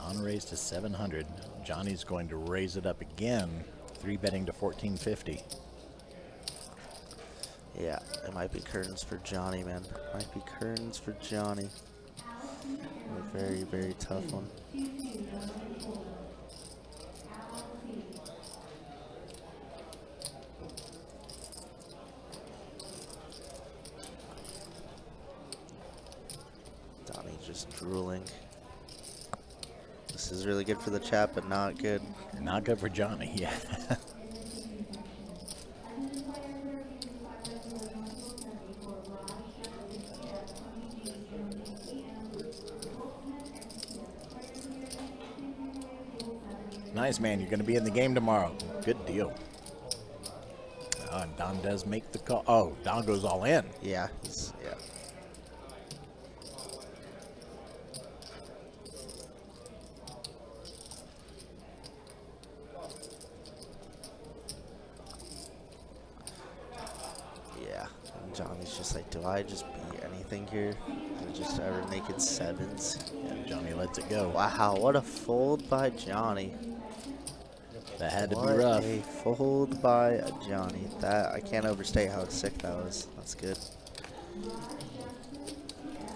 Don raised to 700. Johnny's going to raise it up again, 3-betting to 1450. Yeah, it might be curtains for Johnny, man. Might be curtains for Johnny. A very, very tough one. Donnie just drooling. This is really good for the chat, but not good. Not good for Johnny, yeah. Nice, man. You're going to be in the game tomorrow. Good deal. And Don does make the call. Oh, Don goes all in. Yeah, yeah. Yeah, and Johnny's just like, do I just beat anything here? Or just ever naked sevens? And Johnny lets it go. Wow, what a fold by Johnny. That had to What be rough. a fold by Johnny. That, I can't overstate how sick that was. That's good.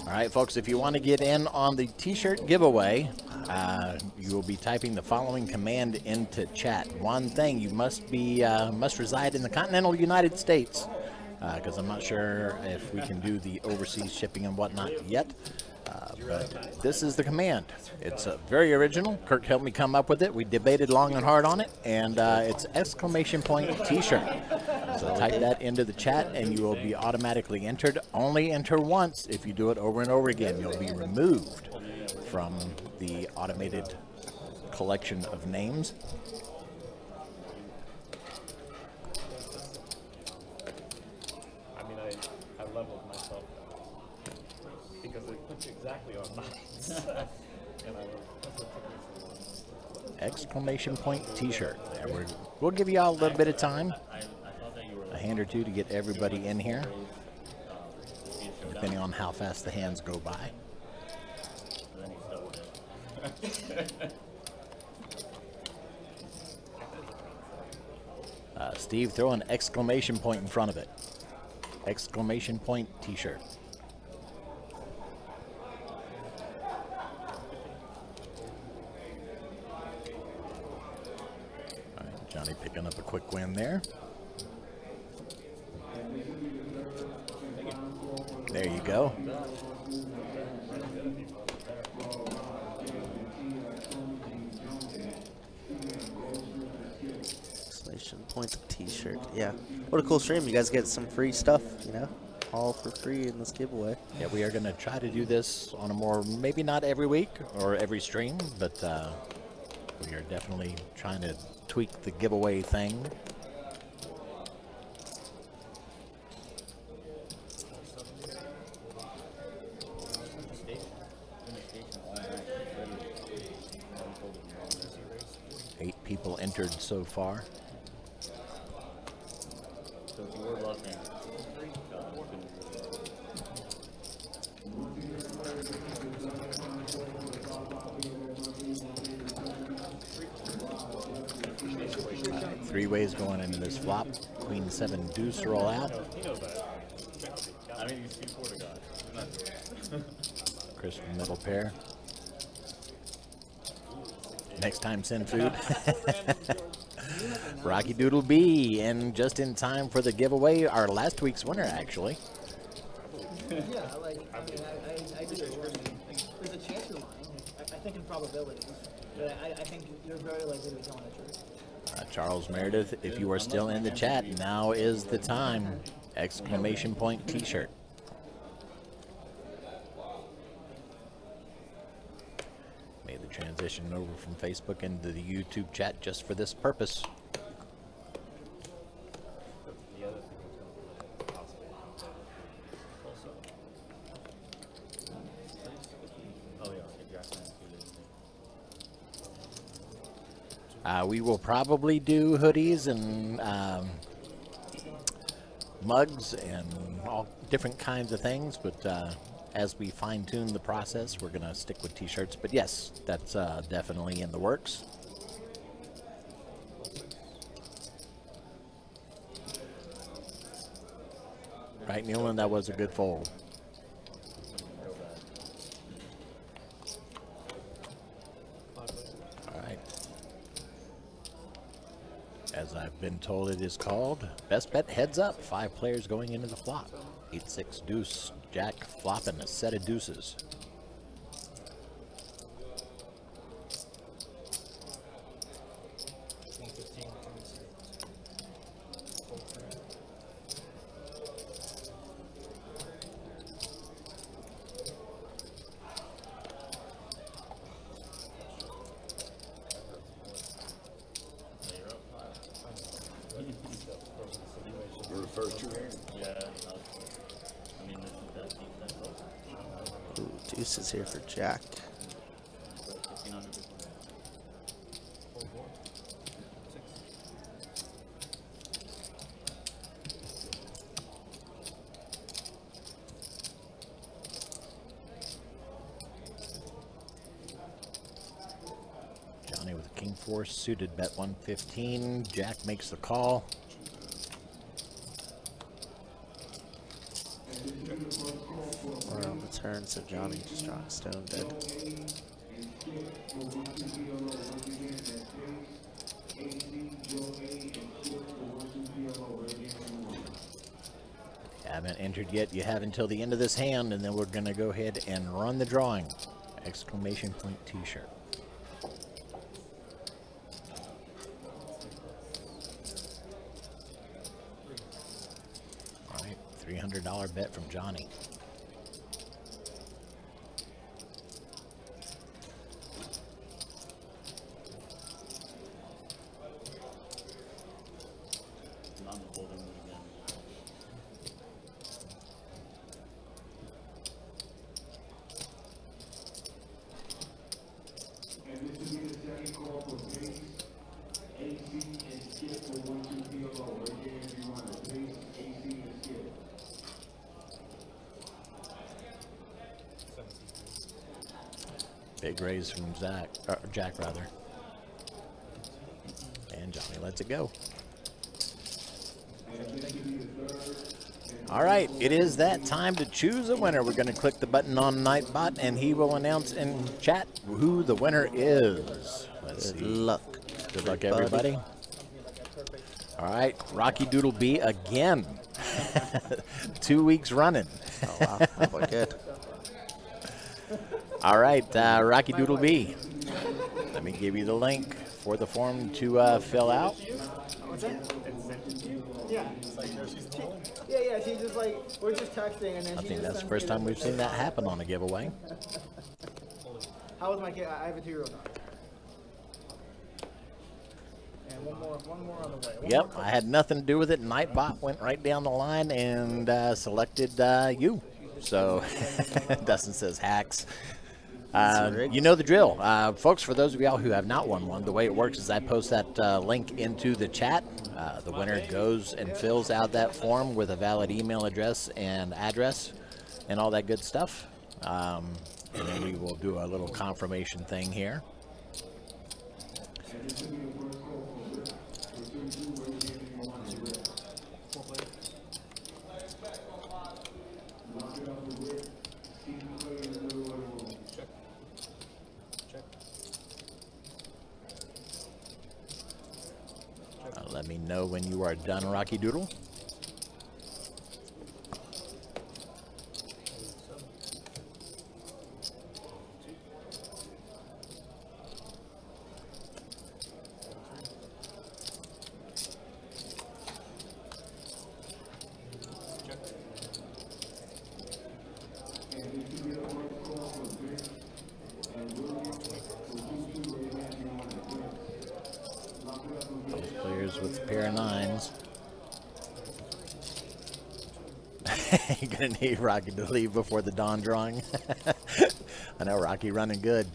All right, folks, if you want to get in on the t-shirt giveaway, you will be typing the following command into chat. One thing, you must reside in the continental United States, because I'm not sure if we can do the overseas shipping and whatnot yet. But this is the command. It's very original. Kirk helped me come up with it. We debated long and hard on it, and it's exclamation point t-shirt. So type that into the chat, and you will be automatically entered. Only enter once. If you do it over and over again, you'll be removed from the automated collection of names. I mean, I leveled myself because it puts you exactly on mines. And I was, that's what took me so long. Exclamation point t-shirt. There, we'll give you all a little bit of time, I thought that you were a hand or two to get everybody in here, depending on how fast the hands go by. then you doubled it. Steve, throw an exclamation point in front of it. Exclamation point t-shirt. All right, Johnny picking up a quick win there. There you go. Exclamation point t-shirt. Yeah. What a cool stream. You guys get some free stuff, you know? All for free in this giveaway. Yeah, we are going to try to do this on a more, maybe not every week or every stream, but we are definitely trying to tweak the giveaway thing. Eight people entered so far. So if you were bluffing, Three ways going into this flop. Queen 7 deuce roll out. He knows that. I mean, you swear to God. Chris from middle pair. Next time send food. Rocky Doodle B, and just in time for the giveaway, our last week's winner actually. Yeah, like, I mean, I do agree. Like, there's a chance you're lying. I think in probabilities, but I think you're very likely to be telling the truth. Charles Meredith, if you are still in the chat, now is the time. Exclamation point t-shirt. Made the transition over from Facebook into the YouTube chat just for this purpose. The other thing was possible. Also. oh yeah, Jackson. We will probably do hoodies and mugs and all different kinds of things, but as we fine-tune the process, we're going to stick with T-shirts. But yes, that's definitely in the works. Right, Newland, that was a good fold. All right. As I've been told, it is called Best Bet Heads Up. 5 players going into the flop. 8-6 deuce. Jack flopping a set of deuces. We're the first 2 hands. Yeah, I mean, this is that deep that close. Ooh, deuces here for Jack. 1500 before. Johnny with King 4 suited, bet 115. Jack makes the call. We're on the turn, so Johnny just drawing stone dead. Haven't entered yet. You have until the end of this hand, and then we're going to go ahead and run the drawing. Exclamation point T-shirt. All right, $300 bet from Johnny. Not the folding move again. Big raise from Jack rather. And Johnny lets it go. All right, it is that time to choose a winner. We're going to click the button on Nightbot, and he will announce in chat who the winner is. Let's Good see. luck. Good luck, everybody. All right, Rocky Doodle B again. 2 weeks running. Oh, wow. That was good. All right, Rocky Doodle B. Let me give you the link for the form to fill out. What's that? Yeah. Yeah, she just like, we're just texting and then I she think just that's the sends first me time we've seen that happen on a giveaway. How was my kid? I have a 2-year-old daughter. And one more on the way. One Yep, more I had nothing to do with it. Nightbot went right down the line and selected you. So Dustin says hacks. You know the drill. Folks, for those of y'all who have not won one, the way it works is I post that link into the chat. The winner goes and fills out that form with a valid email address and address and all that good stuff. And then we will do a little confirmation thing here. Let me know when you are done, Rocky Doodle. Both players with a pair of 9s. You're going to need Rocky to leave before the dawn drawing. I know, Rocky running good.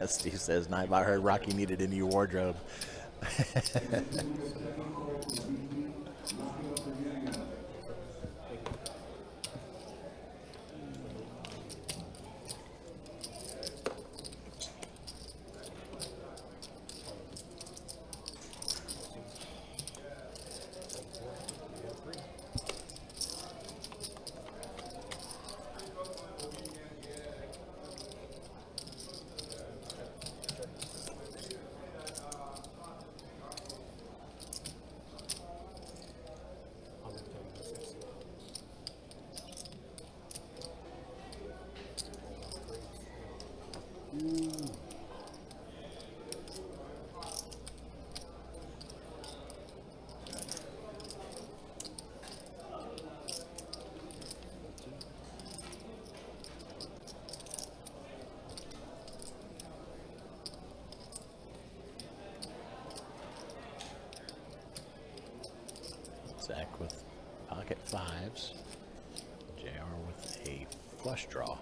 Steve says, "Night, I heard Rocky needed a new wardrobe." Zach with pocket fives. JR with a flush draw.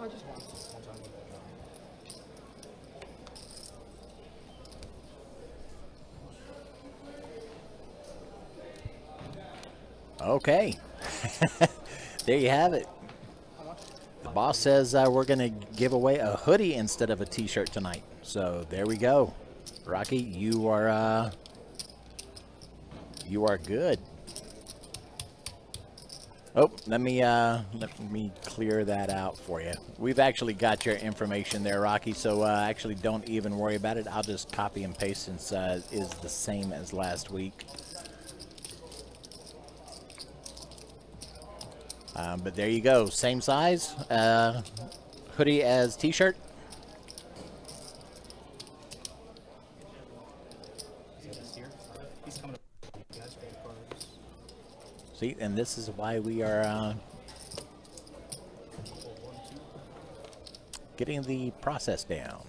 Oh, just once. Okay. There you have it. The boss says we're going to give away a hoodie instead of a t-shirt tonight. So there we go. Rocky, you are good. Oh, let me clear that out for you. We've actually got your information there, Rocky, so actually don't even worry about it. I'll just copy and paste since it is the same as last week. But there you go. Same size. Hoodie as t-shirt. See, and this is why we are getting the process down.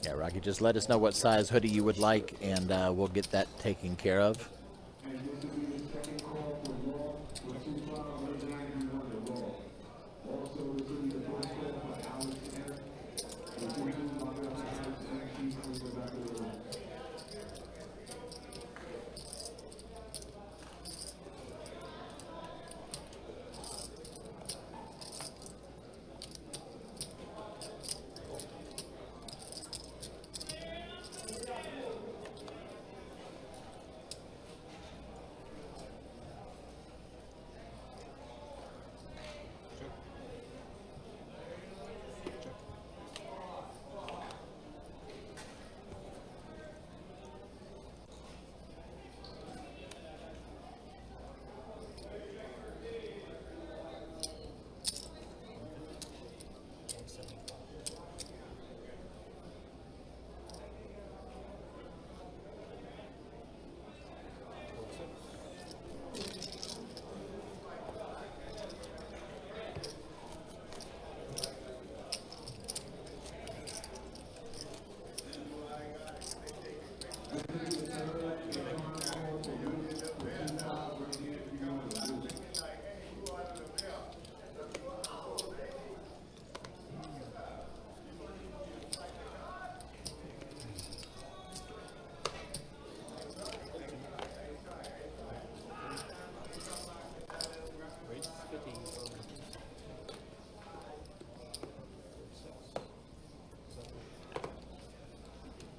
Yeah, Rocky, just let us know what size hoodie you would like, and we'll get that taken care of.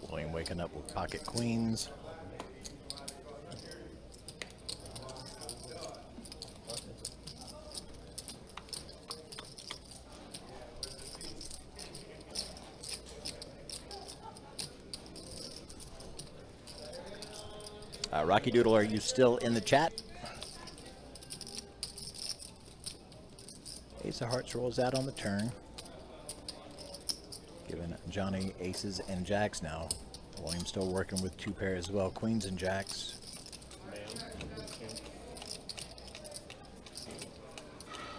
William waking up with pocket queens. Rocky Doodle, are you still in the chat? Ace of Hearts rolls out on the turn. Giving Johnny aces and jacks now. William still working with 2 pairs as well, queens and jacks.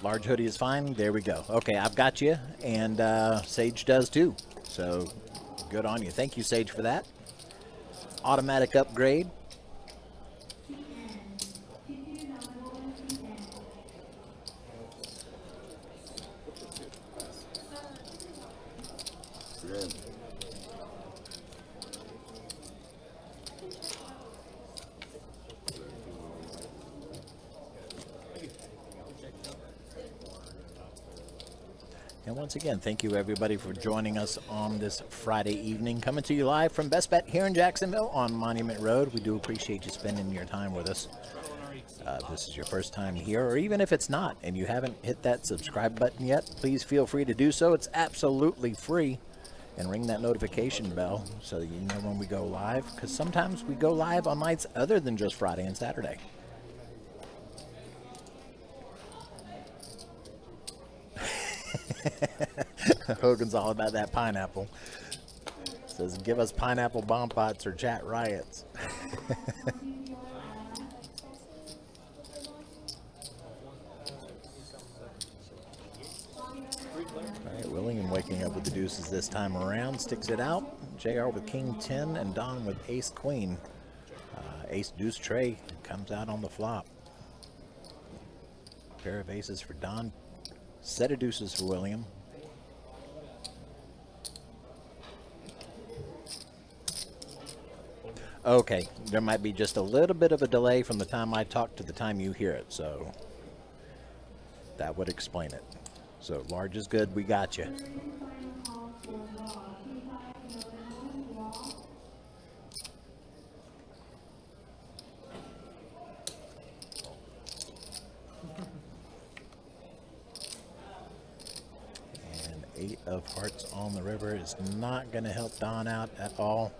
Large hoodie is fine. There we go. Okay, I've got you, and Sage does too. So good on you. Thank you, Sage, for that. Automatic upgrade. And once again, thank you everybody for joining us on this Friday evening. Coming to you live from Best Bet here in Jacksonville on Monument Road. We do appreciate you spending your time with us. This is your first time here, or even if it's not and you haven't hit that subscribe button yet, please feel free to do so. It's absolutely free. And ring that notification bell so that you know when we go live, because sometimes we go live on nights other than just Friday and Saturday. Hogan's all about that pineapple. Says, give us pineapple bomb pots or chat riots. All right, William waking up with the deuces this time around. Sticks it out. JR with king 10 and Don with ace queen. Ace deuce tray comes out on the flop. Pair of aces for Don. Set of deuces for William. Okay, there might be just a little bit of a delay from the time I talk to the time you hear it, so that would explain it. So large is good, we got you. And 8 of hearts on the river is not going to help Don out at all.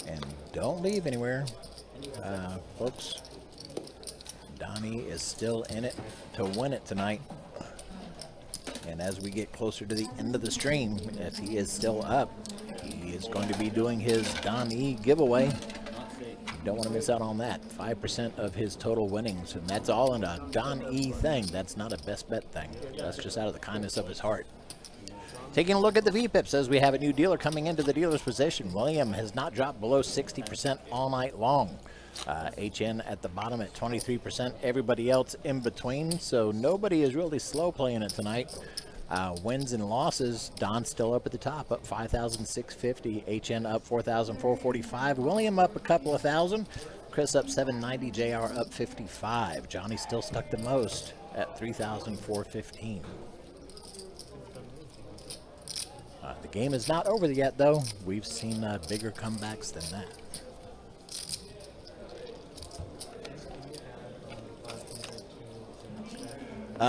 And don't leave anywhere, folks. Donnie is still in it to win it tonight. And as we get closer to the end of the stream, if he is still up, he is going to be doing his Don E giveaway. Don't want to miss out on that. 5% of his total winnings, and that's all in a Don E thing. That's not a best bet thing. That's just out of the kindness of his heart. Taking a look at the VPIPs as we have a new dealer coming into the dealer's position. William has not dropped below 60% all night long. HN at the bottom at 23%. Everybody else in between, so nobody is really slow playing it tonight. Wins and losses, Don still up at the top, up 5,650. HN up 4,445. William up a couple of thousand. Chris up 790. JR up 55. Johnny still stuck the most at 3,415. The game is not over yet, though. We've seen bigger comebacks than that.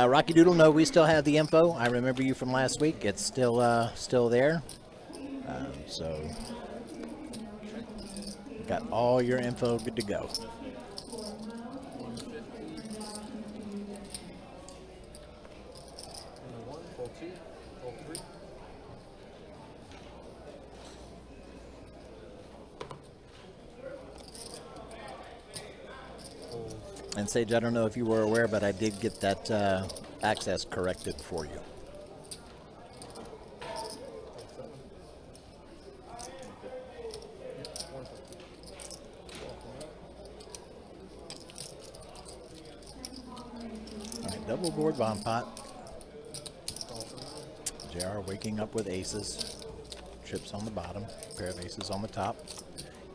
Rocky Doodle, no, we still have the info. I remember you from last week. It's still there. So got all your info good to go. And Sage, I don't know if you were aware, but I did get that access corrected for you. All right, double board bomb pot. JR waking up with aces. Trips on the bottom. Pair of aces on the top.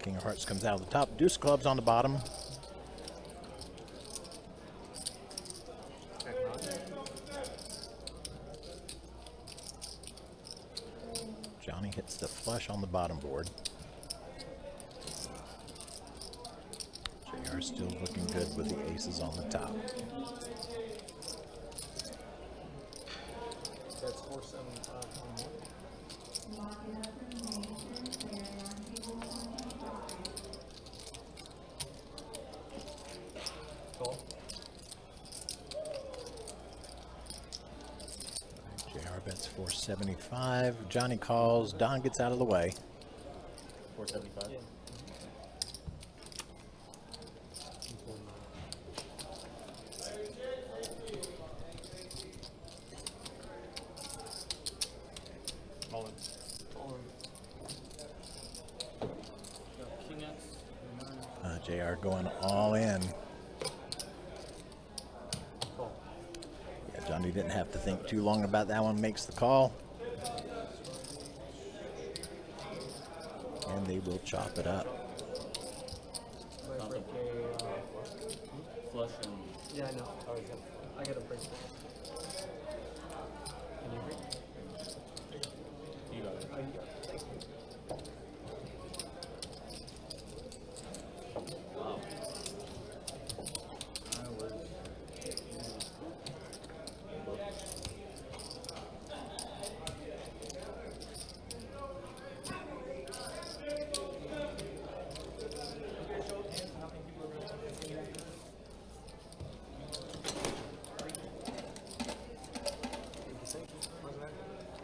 King of hearts comes out of the top. Deuce clubs on the bottom. hits the flush on the bottom board. JR still looking good with the aces on the top. That's 475 on one. Call. JR bets 475. Johnny calls. Don gets out of the way. 475. Yeah. All in. King X. JR going all in. Call. Yeah, Johnny didn't have to think too long about that one. Makes the call. And they will chop it up. Might break a, Flush and yeah, I know. I got a break. Can you break? You got it. wow. I was.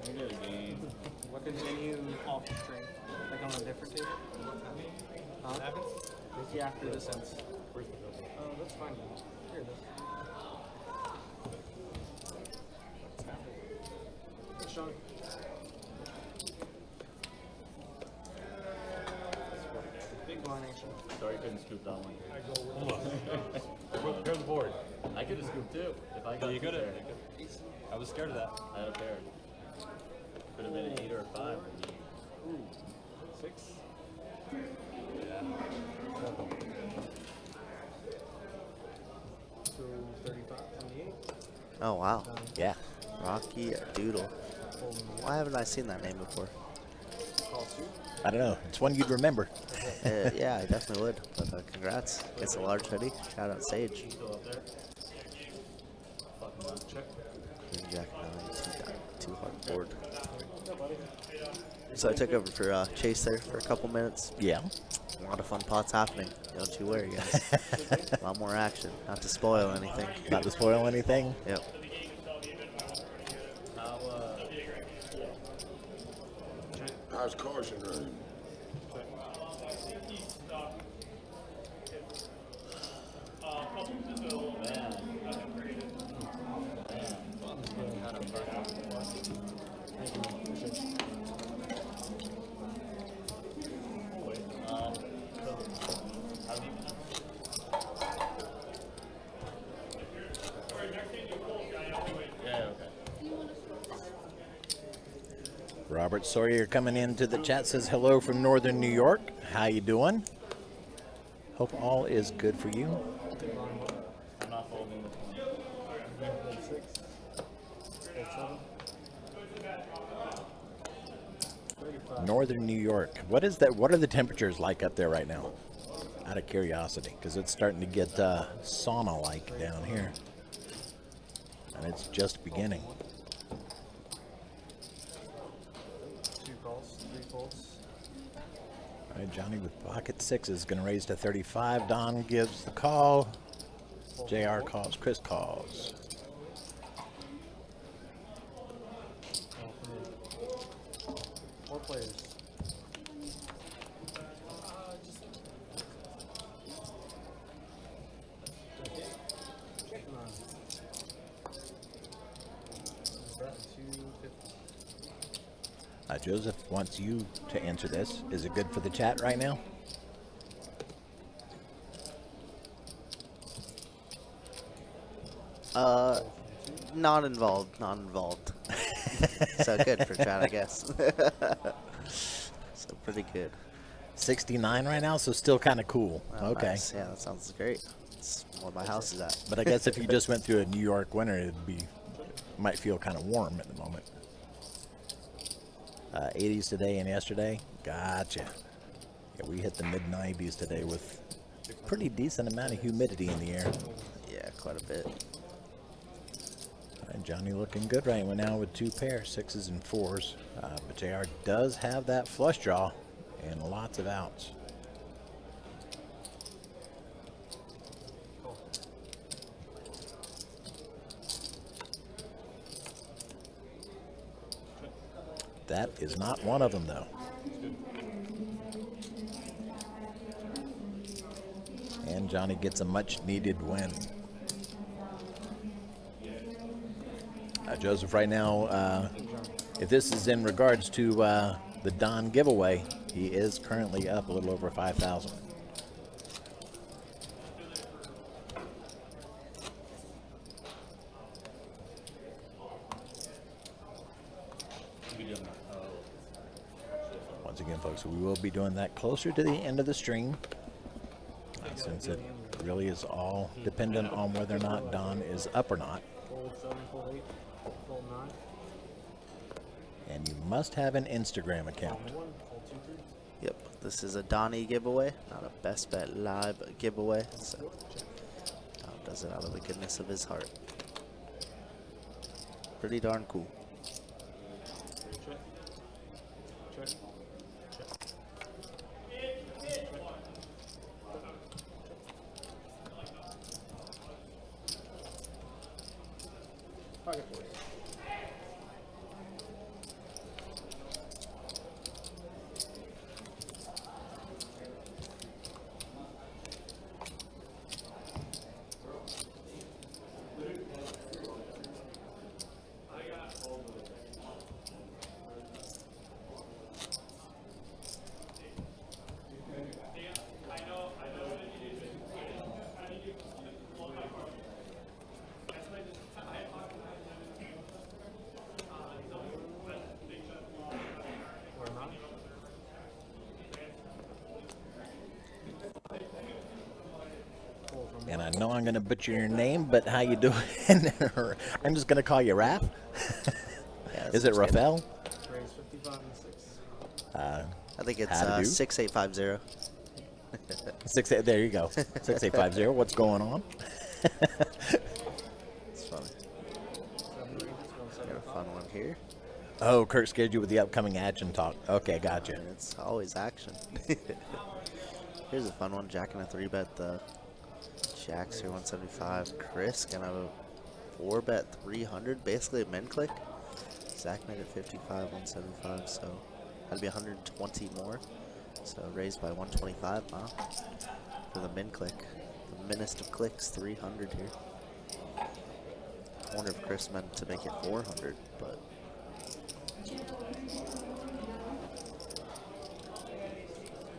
We did a game. What continue off the string? Like on a different table? Huh? It's after this ends. Where's the bill? Oh, that's fine. Here it is. Hey, Sean. Big blind action. Sorry, I couldn't scoop that one. Grab the board. I could have scooped too if I got You two could have. pair. I was scared of that. I had a pair. Could have been an 8 or a 5. Ooh. 6. Yeah. So 35, 28. Oh, wow. Yeah. Rocky Doodle. Why haven't I seen that name before? Call 2. I don't know. It's one you'd remember. Yeah, I definitely would. But congrats. It's a large hoodie. Shout out Sage. Still up there. Fucking left check. Queen Jack 9, 2 hard board. So I took over for Chase there for a couple minutes. Yeah. A lot of fun pots happening. Don't you worry, guys. A lot more action. Not to spoil anything. Not to spoil anything. Yep. How, How's Carson running? Robert Sawyer coming into the chat says hello from Northern New York. How you doing? Hope all is good for you. I'm not folding this one. Northern New York. What is that? What are the temperatures like up there right now? Out of curiosity, because it's starting to get sauna-like down here, and it's just beginning. 2 calls, 3 folds. All right, Johnny with pocket 6 is going to raise to 35. Don gives the call. JR calls. Chris calls. 4 players. Joseph wants you to answer this. Is it good for the chat right now? Not involved. Not involved. So good for chat, I guess. So pretty good. 69 right now, so still kind of cool. Oh, Okay. nice. Yeah, that sounds great. It's where my house is at. But I guess if you just went through a New York winter, might feel kind of warm at the moment. 80s today and yesterday. Gotcha. Yeah, we hit the mid-90s today with pretty decent amount of humidity in the air. Yeah, quite a bit. All right, Johnny looking good right now with 2 pairs, 6s and 4s. But JR does have that flush draw and lots of outs. That is not one of them, though. And Johnny gets a much-needed win. Joseph, right now, if this is in regards to the Don giveaway, he is currently up a little over 5,000. Once again, folks, we will be doing that closer to the end of the stream, since it really is all dependent on whether or not Don is up or not. Fold 7, fold 8, fold 9. And you must have an Instagram account. Fold 1, fold 2, 3. Yep, this is a Donnie giveaway, not a Best Bet Live giveaway. So Don does it out of the goodness of his heart. Pretty darn cool. Check. Check. Check. Pocket boys. And I know I'm going to butcher your name, but how you doing? I'm just going to call you Raph. Yeah, Is it Raphael? Raise 55 and 6. I think it's How to do? 6850. 68. There you go. 6850. What's going on? It's funny. Got a fun one here. Oh, Kurt scared you with the upcoming action talk. Okay, gotcha. And it's always action. Here's a fun one. Jack and a 3-bet the Jacks here 175. Chris gonna have a 4-bet 300. Basically a min click. Zach made it 55 175. So that'd be 120 more. So raised by 125. Wow. For the min click. The minnest of clicks 300 here. I wonder if Chris meant to make it 400, but.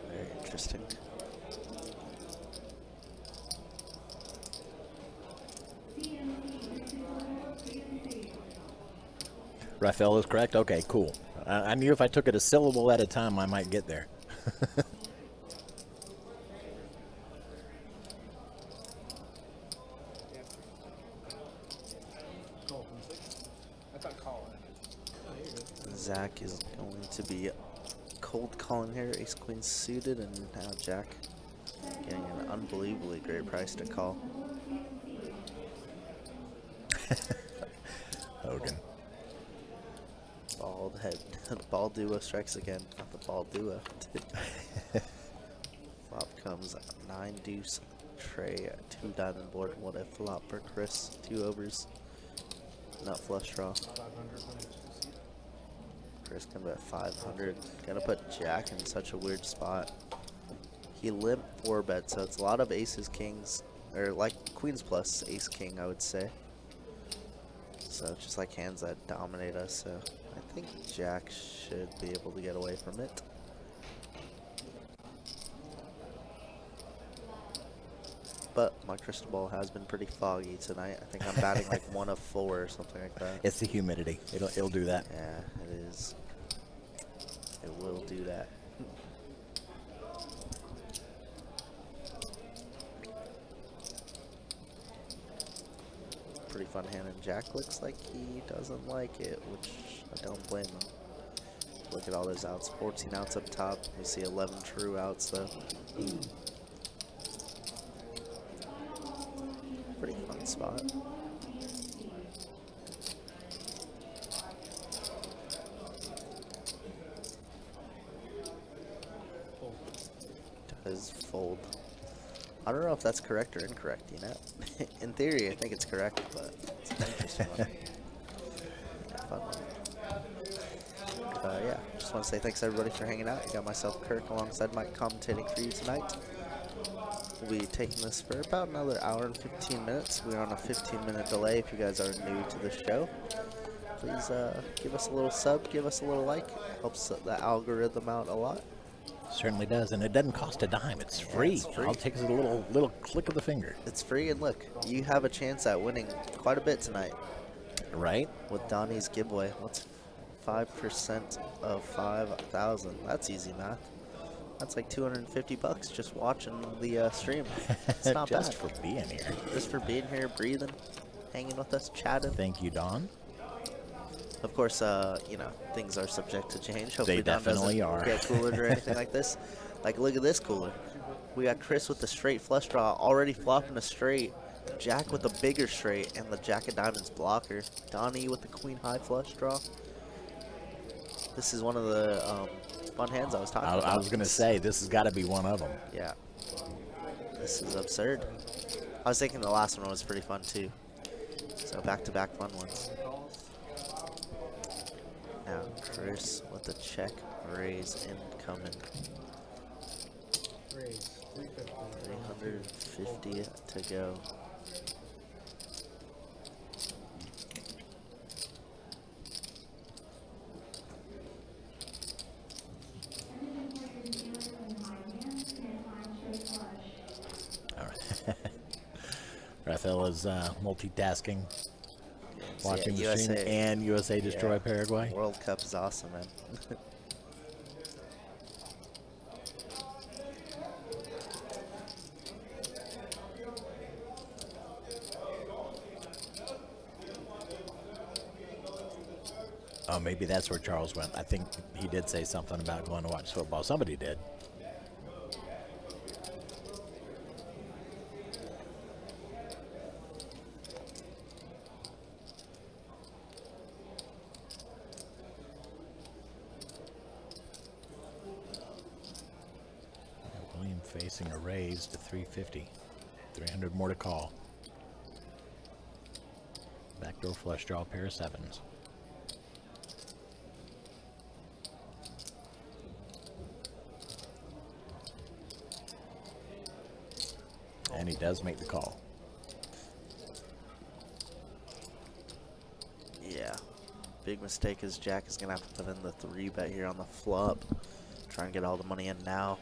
Very interesting. Raphael is correct? Okay, cool. I knew if I took it a syllable at a time, I might get there. Call from 6. I thought call it. Zach is going to be cold calling here. Ace Queen suited, and now Jack getting an unbelievably great price to call. Hogan. Bald head. Ball duo strikes again. Not the ball duo. Flop comes 9 deuce. Trey 2 diamond board. What a flop for Chris. 2 overs. Nut flush draw. 500. Chris can bet 500. Gonna put Jack in such a weird spot. He limped 4-bet, so it's a lot of aces, kings, or like queens plus ace king, I would say. So just like hands that dominate us. So I think Jack should be able to get away from it. But my crystal ball has been pretty foggy tonight. I think I'm batting like 1 of 4 or something like that. It's the humidity. It'll do that. Yeah, it is. It will do that. Pretty fun hand, and Jack looks like he doesn't like it, which I don't blame him. Look at all those outs. 14 outs up top. We see 11 true outs though. Pretty fun spot. Does fold. I don't know if that's correct or incorrect, you know? In theory, I think it's correct, but it's an interesting one. Fun one. Yeah, just want to say thanks everybody for hanging out. You got myself, Kirk, alongside Mike commentating for you tonight. We'll be taking this for about another hour and 15 minutes. We're on a 15-minute delay. If you guys are new to the show, please give us a little sub, give us a little like. Helps the algorithm out a lot. Certainly does, and it doesn't cost a dime. It's free. It's free. All it takes is a little click of the finger. It's free, and look, you have a chance at winning quite a bit tonight. Right? With Donnie's giveaway. What's 5% of 5,000? That's easy math. That's like $250 just watching the stream. It's not Just bad. for being here. Just for being here, breathing, hanging with us, chatting. Thank you, Don. Of course, you know, things are subject to change. Hopefully They Don definitely doesn't are. get coolered or anything like this. Like, look at this cooler. We got Chris with the straight flush draw, already flopping a straight. Jack with the bigger straight and the Jack of Diamonds blocker. Donnie with the Queen High flush draw. This is one of the fun hands I was talking about. I was going to say, this has got to be one of them. Yeah. This is absurd. I was thinking the last one was pretty fun, too. So, back-to-back fun ones. Now, Chris with the check raise incoming. Raise 350. 350 to go. All right. Rafael is multitasking, watching the USA, stream, and USA destroy Paraguay. World Cup is awesome, man. Oh, maybe that's where Charles went. I think he did say something about going to watch football. Somebody did. William facing a raise to 350. 300 more to call. Backdoor flush draw, pair of sevens. And he does make the call. Yeah. Big mistake is Jack is going to have to put in the 3-bet here on the flop. Try and get all the money in now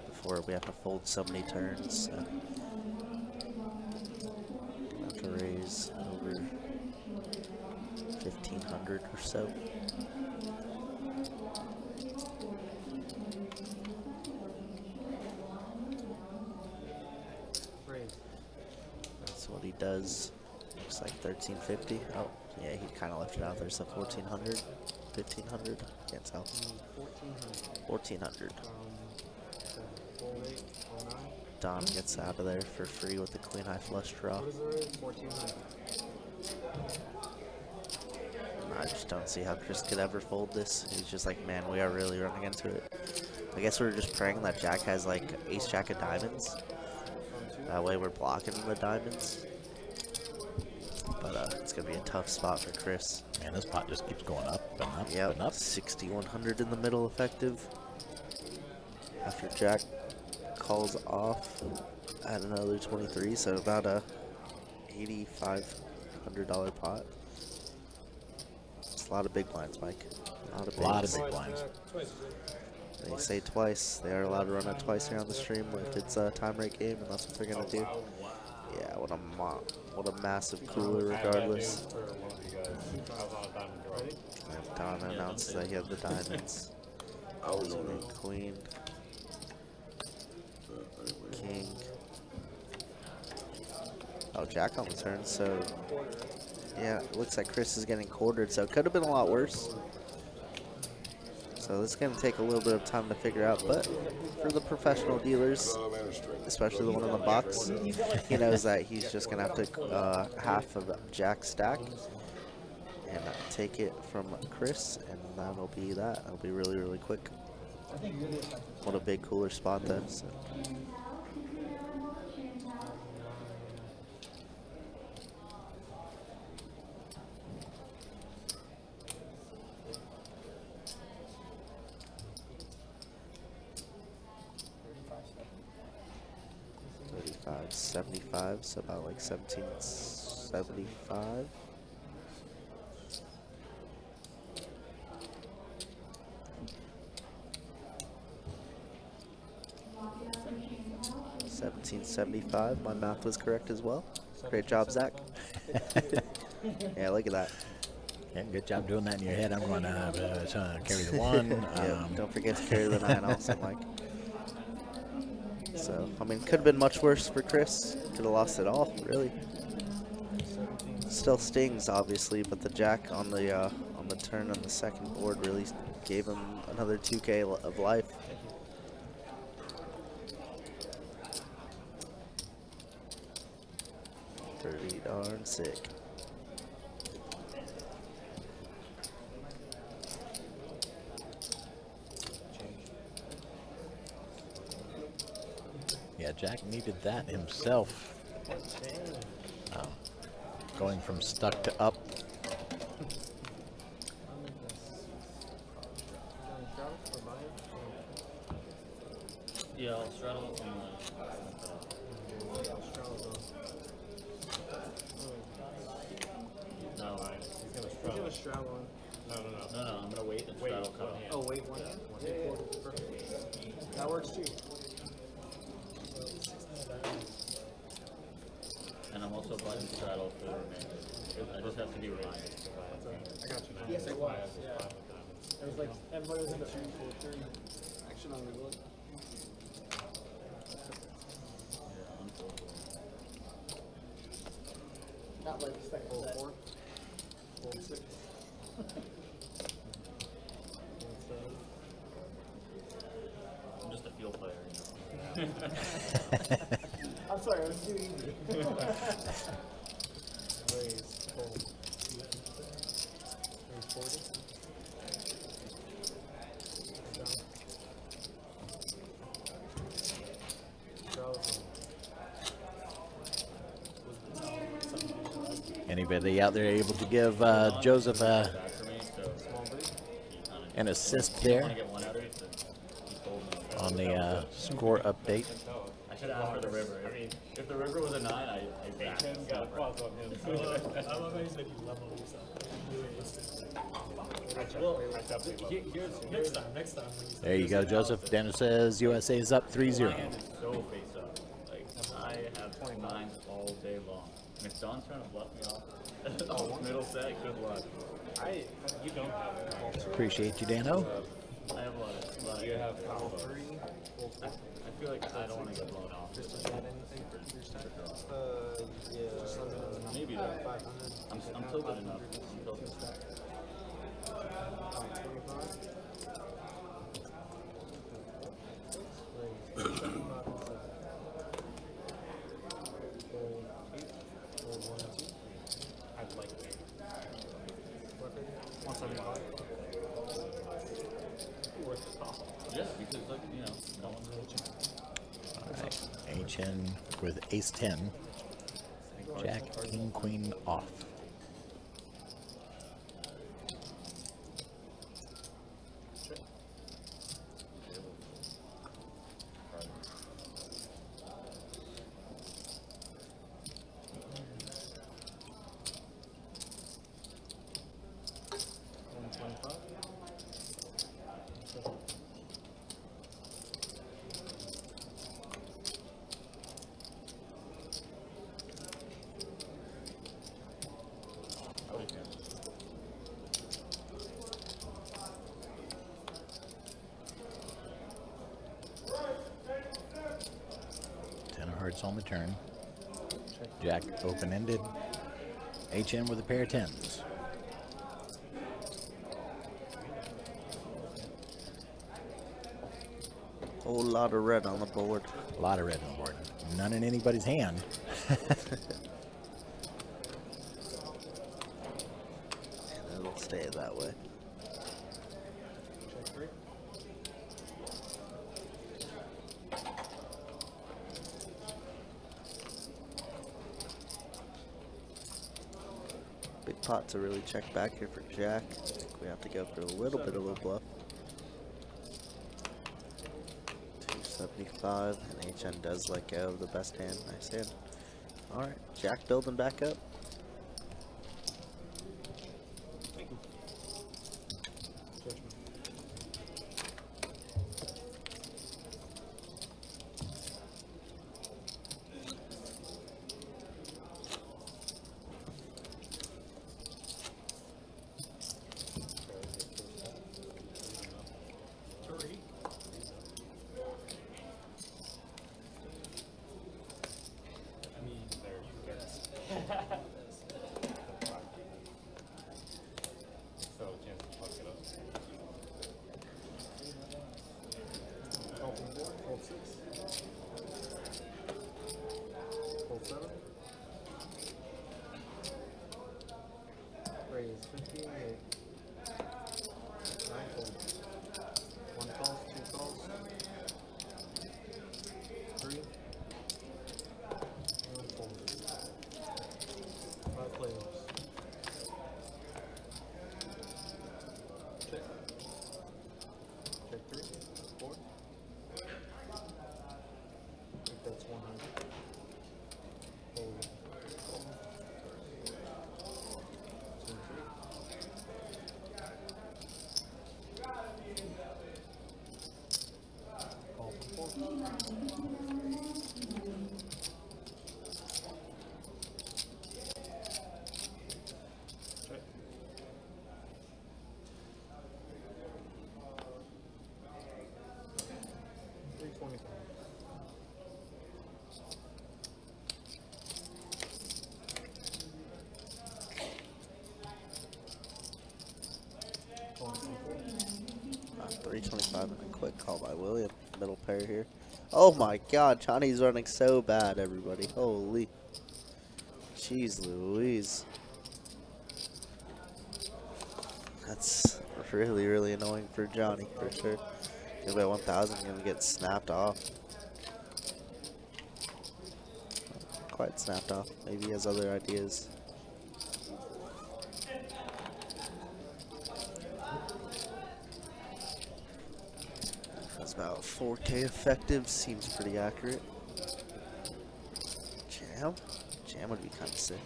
before we have to fold so many turns. So. Have to raise over 1,500 or so. That's what he does. Looks like 1,350. Oh, yeah, he kind of left it out there. So 1,400, 1,500. Can't tell. 1,400. Don gets out of there for free with the Queen High flush draw. What is the rate? 1,400. I just don't see how Chris could ever fold this. He's just like, man, we are really running into it. I guess we're just praying that Jack has like Ace Jack of Diamonds. That way we're blocking the diamonds. But it's going to be a tough spot for Chris. Man, this pot just keeps going up and up Yep, and up. 6,100 in the middle effective. After Jack calls off at another 23, so about a $8,500 pot. It's a lot of big blinds, Mike. A lot of big blinds. They say twice. They are allowed to run it twice here on the stream if it's a time rate game, and that's what they're gonna do. Yeah, what a massive cooler regardless. And Don announces that he had the diamonds. Queen, King. Oh, Jack on the turn, so yeah, it looks like Chris is getting quartered, so it could have been a lot worse. So this is going to take a little bit of time to figure out, but for the professional dealers, especially the one in the box, he knows that he's just going to have to half of Jack stack and take it from Chris, and that'll be that. It'll be really, really quick. What a big cooler spot though. So. $35.75, so about like $17.75. $17.75. My math was correct as well. Great job, Zach. Yeah, look at that. Yeah, good job doing that in your head. I'm going to carry the 1. Yeah, don't forget to carry the 9 also, Mike. So, I mean, could have been much worse for Chris. Could have lost it all, really. Still stings, obviously, but the Jack on the turn on the second board really gave him another 2K of life. Pretty darn sick. Yeah, Jack needed that himself. Going from stuck to up. Yeah, I'll straddle it from No, He's gonna straddle him. no, I'm gonna wait and straddle cut off. Oh, wait, one hand? Perfect. That works too. And I'm also blind to straddle for the remainder. I just have to be reminded. I got you. Yes, it was. Yeah. It was like everybody was in the 2, 4, 3. Action on the wood. Not like second set. 4. 6. I'm just a field player, you know. I'm sorry, it was too easy. Raise, fold. Raise 40. Anybody out there able to give Joseph an assist there on the score update? I should ask for the river. If the river was a 9, I back. I'm amazed that you leveled yourself. Well, here's next time. There you go, Joseph. Dennis says USA is up 3-0. My hand is so face up. Like, I have 29s all day long. And if Don's trying to bluff me off, middle set, good luck. You don't have it. Appreciate you, Dano. I have a lot of. You have power 3. I feel like I don't want to get blown off. Maybe though. I'm tilted enough. I'm tilted. I'd like it. 175. Worth the call. Just because, like, you know, no one's really checking. HN with ace-10. Jack, king, queen off. On the turn. Jack open-ended. HN with a pair of 10s. Whole lot of red on the board. A lot of red on the board. None in anybody's hand. And it'll stay that way. Check 3. Big pot to really check back here for Jack. I think we have to go for a little bit of a bluff. 275, and HN does let go of the best hand. Nice hand. Alright, Jack building back up. Thank you. Judgment. Three. I mean, there's so a chance to fuck it up. Hold 4. Hold 6. Hold 7. Raise 58. 9 fold. 1 calls, 2 calls. 3. 1 fold. 5 players. Check. Check 3. 4. I think that's 100. Hold. 2, 3. Call for 4. Check. $325. Calling for 325 and a quick call by William. Middle pair here. Oh my god, Johnny's running so bad, everybody. Holy. Jeez Louise. That's really, really annoying for Johnny, for sure. Maybe at 1,000, gonna get snapped off. Quite snapped off. Maybe he has other ideas. That's about 4K effective. Seems pretty accurate. Jam? Jam would be kind of sick.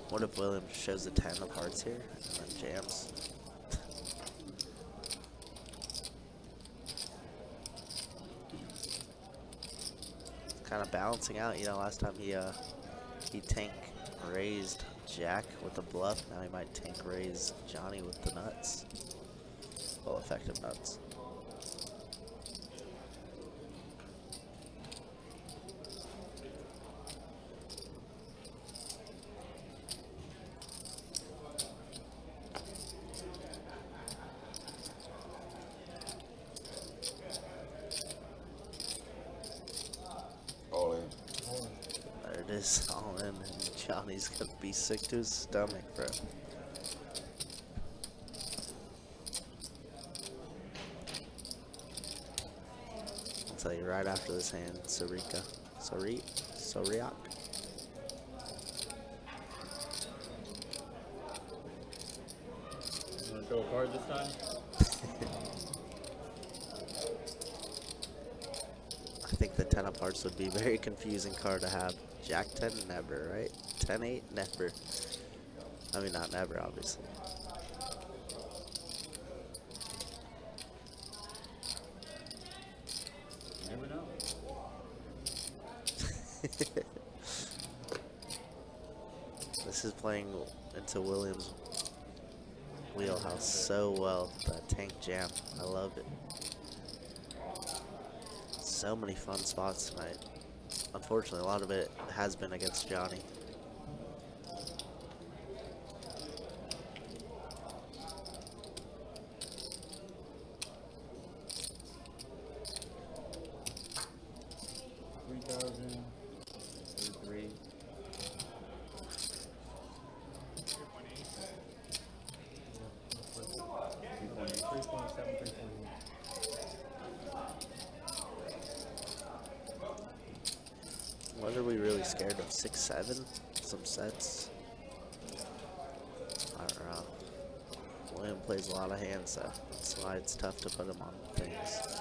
What if William shows the 10 of hearts here and then jams? Kind of balancing out, you know. Last time he tank raised Jack with the bluff. Now he might tank raise Johnny with the nuts. Well, effective nuts. All in. There it is, all in, and Johnny's gonna be sick to his stomach, bro. I'll tell you right after this hand, Soriak. You want to throw a card this time? I think the 10 of hearts would be a very confusing card to have. Jack 10, never, right? 10-8, never. I mean, not never, obviously. You never know. This is playing into Williams' wheelhouse so well. That tank jam, I love it. So many fun spots tonight. Unfortunately, a lot of it has been against Johnny. What are we really scared of? 6-7? Some sets? I don't know. William plays a lot of hands, so that's why it's tough to put him on things.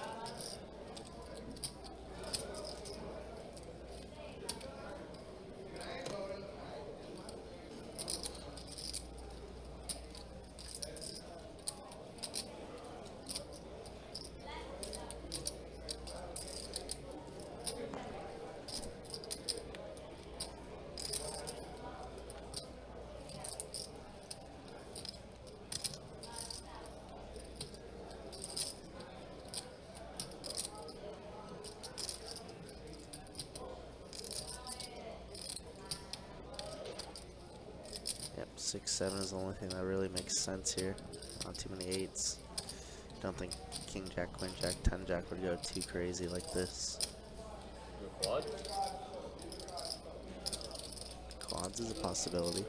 Yep, 6-7 is the only thing that really makes sense here. Not too many 8s. Don't think King Jack, Queen Jack, 10 Jack would go too crazy like this. Quad? Quads is a possibility.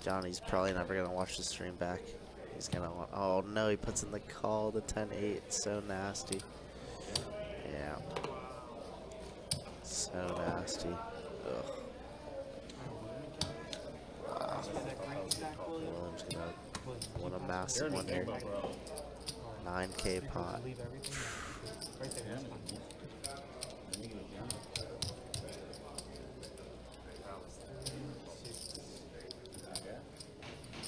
Johnny's probably never gonna watch the stream back. He's gonna want, oh no, he puts in the call, the 10-8, so nasty. Yeah. So nasty. Ugh. Wow. Williams gonna win a massive one here. 9K pot.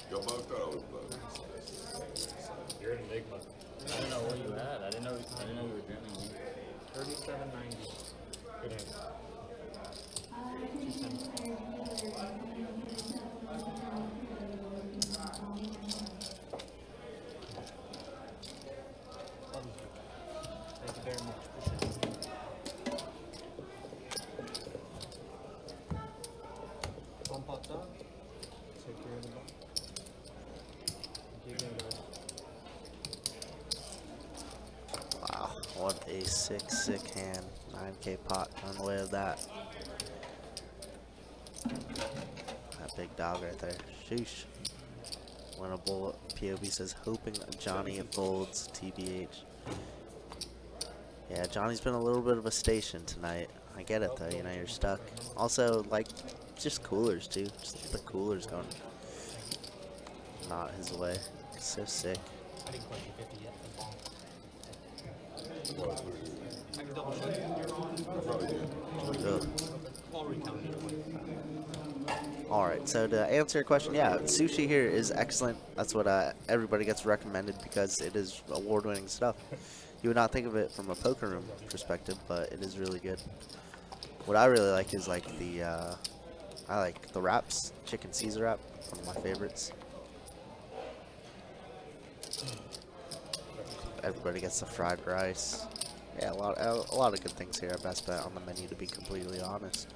Yo, both those, both. You're an enigma. I didn't know where you had. I didn't know you were jamming. 37.90. Good hand. Thank you very much. Appreciate it. One pot done. Take care of the ball. Thank you again, guys. Wow, what a sick hand. 9K pot on the way of that. That big dog right there. Sheesh. Winnable. POB says, hoping Johnny folds, TBH. Yeah, Johnny's been a little bit of a station tonight. I get it though, you know, you're stuck. Also, like, just coolers too. Just the coolers going not his way. So sick. I didn't quite get 50 yet. What? I can double check. You're on. Probably did. Ugh. I'll recount either way. Alright, so to answer your question, yeah, sushi here is excellent. That's what everybody gets recommended because it is award-winning stuff. You would not think of it from a poker room perspective, but it is really good. What I really like is like the, I like the wraps, chicken Caesar wrap, one of my favorites. Everybody gets the fried rice. Yeah, a lot of good things here at Best Bet on the menu, to be completely honest.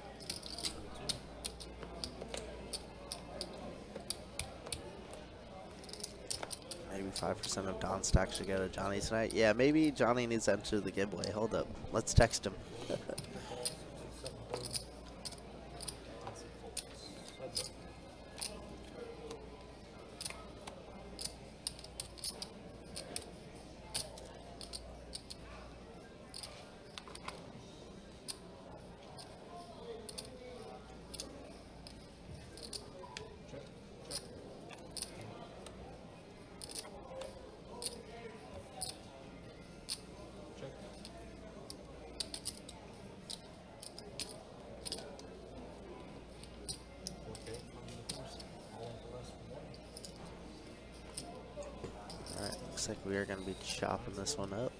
Maybe 5% of Don Stack should go to Johnny tonight. Yeah, maybe Johnny needs to enter the giveaway. Hold up. Let's text him. Looks like we are going to be chopping this one up.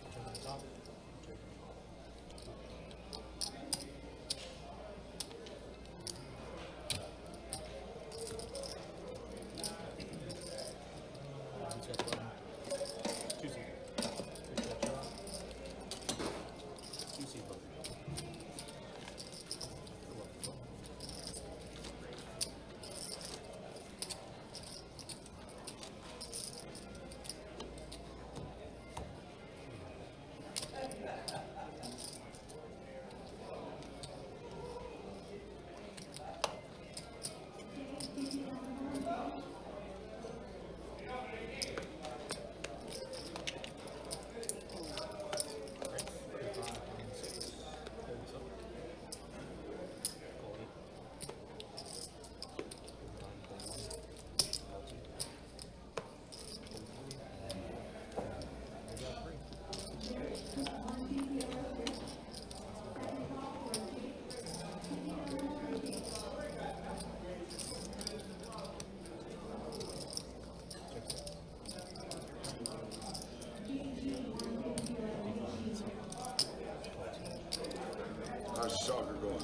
How's the soccer going?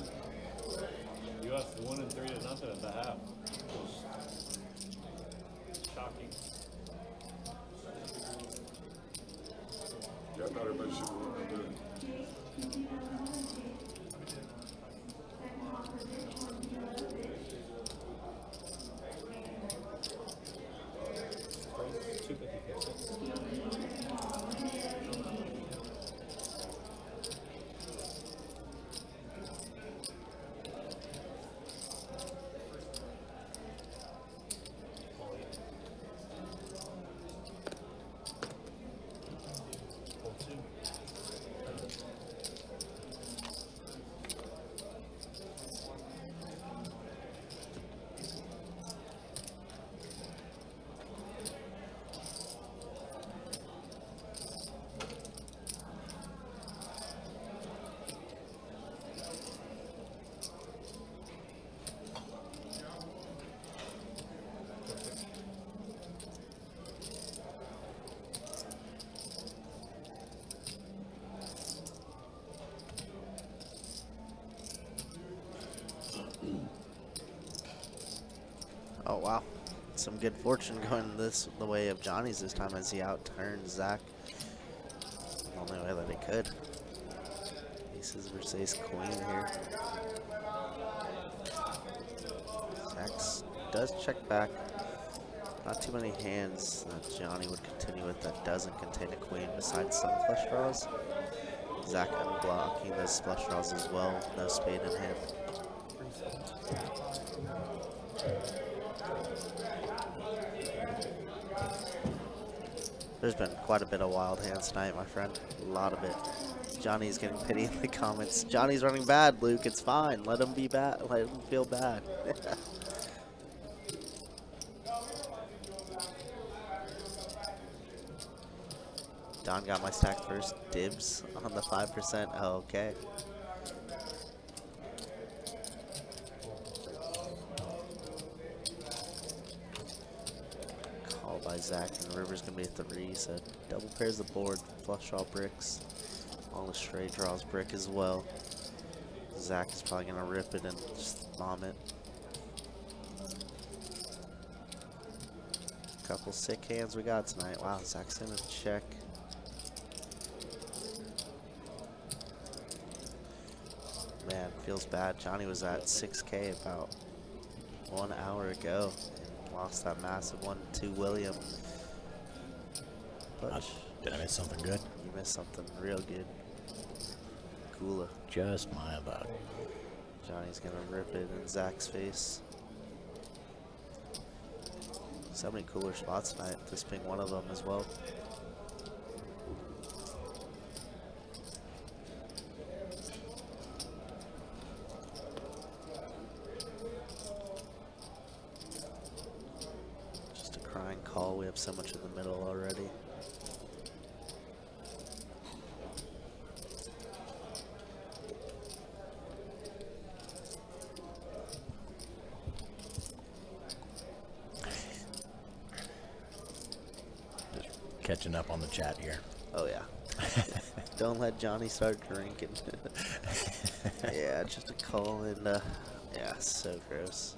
U.S. winning 3-0 at the half. Shocking. Yeah, I thought everybody should have won that. Oh, wow. Some good fortune going the way of Johnny's this time as he outturned Zach. The only way that he could. Aces versus ace queen here. Zach does check back. Not too many hands that Johnny would continue with that doesn't contain a queen besides some flush draws. Zach unblocking those flush draws as well. No spade in hand. There's been quite a bit of wild hands tonight, my friend. A lot of it. Johnny's getting pity in the comments. Johnny's running bad, Luke. It's fine. Let him be bad. Let him feel bad. Don got my stack first. Dibs on the 5%. Oh, okay. Call by Zach, and River's gonna be at 3, so double pairs the board. Flush draw bricks. All the straight draws brick as well. Zach is probably gonna rip it and just bomb it. Couple sick hands we got tonight. Wow, Zach's gonna check. Man, feels bad. Johnny was at 6K about 1 hour ago and lost that massive 1-2 William. But Did I miss something good? you missed something real good. Gula. Just my luck. Johnny's gonna rip it in Zach's face. So many cooler spots tonight, this being one of them as well. Just a crying call, we have so much in the middle already. catching up on the chat here. Oh yeah. Don't let Johnny start drinking. Yeah, just a call and yeah, so gross.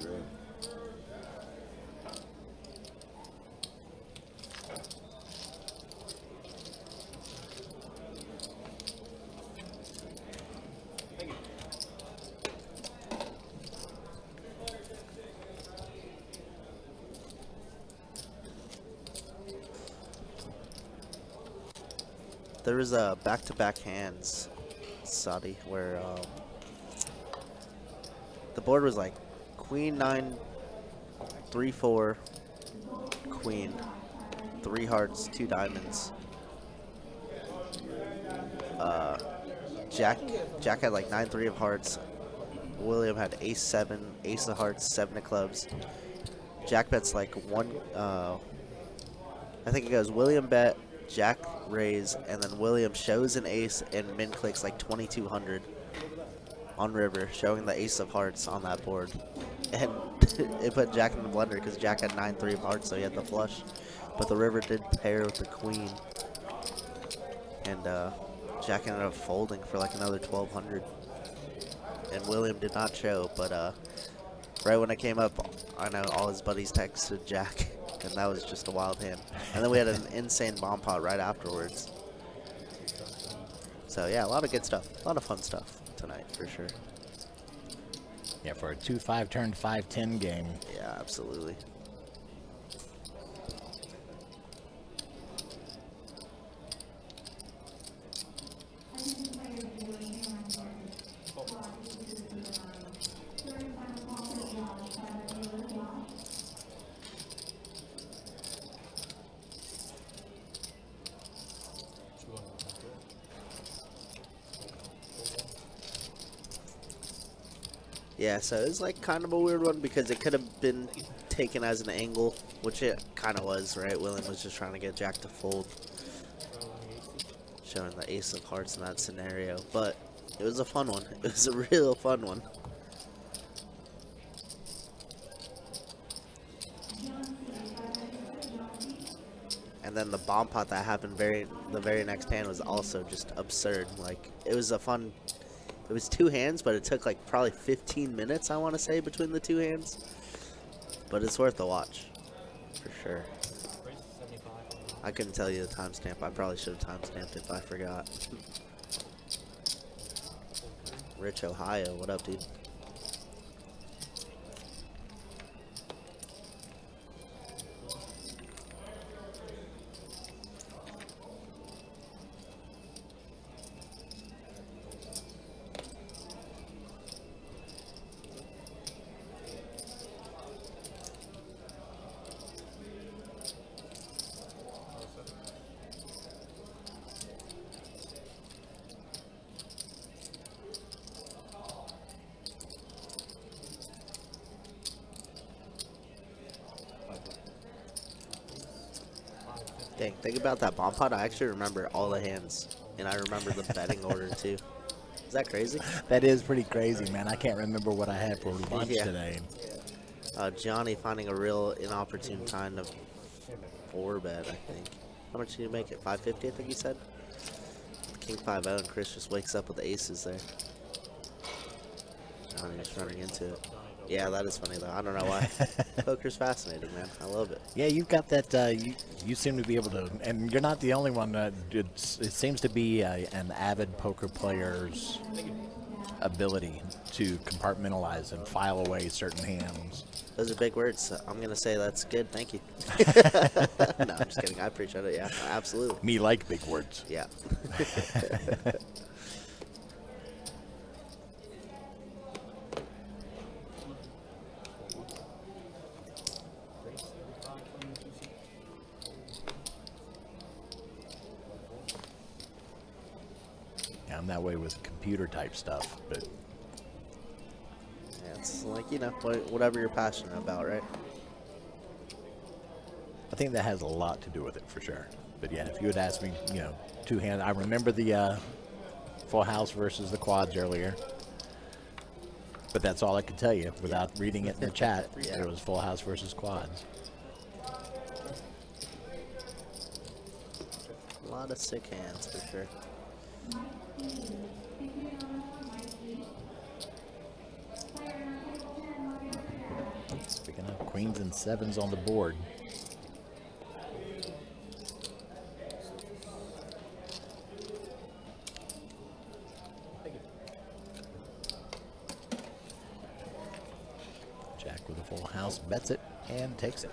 Good. There was a back-to-back hands, Saudi, where the board was like queen 9, 3 4, queen, 3 hearts, 2 diamonds. Jack had like 9 3 of hearts. William had ace 7, ace of hearts, 7 of clubs. Jack bets like one. I think it goes William bet, Jack raise, and then William shows an ace and min clicks like 2200 on river, showing the ace of hearts on that board. And it put Jack in the blender because Jack had 9 3 of hearts, so he had the flush. But the river did pair with the queen. And Jack ended up folding for like another 1200. And William did not show, but right when I came up, I know all his buddies texted Jack. And that was just a wild hand. And then we had an insane bomb pot right afterwards. So yeah, a lot of good stuff. A lot of fun stuff tonight for sure. Yeah, for a 2-5 turn 5-10 game. Yeah, absolutely. Yeah, so it's like kind of a weird one because it could have been taken as an angle, which it kind of was, right? William was just trying to get Jack to fold, showing the ace of hearts in that scenario. But it was a fun one. It was a real fun one. And then the bomb pot that happened the very next hand was also just absurd. Like, it was a fun. It was 2 hands, but it took like probably 15 minutes, I want to say, between the 2 hands. But it's worth a watch, for sure. I couldn't tell you the timestamp. I probably should have timestamped if I forgot. Rich, Ohio. What up, dude? Dang, think about that bomb pot. I actually remember all the hands, and I remember the betting order too. Is that crazy? That is pretty crazy, man. I can't remember what I had for lunch today. Johnny finding a real inopportune time to 4-bet, I think. How much did you make it? 550, I think he said? King 5-0, and Chris just wakes up with the aces there. Johnny just running into it. Yeah, that is funny, though. I don't know why. Poker's fascinating, man. I love it. Yeah, you've got that. You seem to be able to, and you're not the only one. It seems to be an avid poker player's ability to compartmentalize and file away certain hands. Those are big words. I'm going to say that's good. Thank you. No, I'm just kidding. I appreciate it. Yeah, absolutely. Me like big words. Yeah. I'm that way with computer type stuff, but yeah, it's like, you know, whatever you're passionate about, right? I think that has a lot to do with it for sure. But yeah, if you had asked me, you know, 2 hands, I remember the full house versus the quads earlier. But that's all I could tell you without reading it in the chat. It was full house versus quads. A lot of sick hands for sure. Speaking of queens and sevens on the board. Jack with a full house bets it and takes it.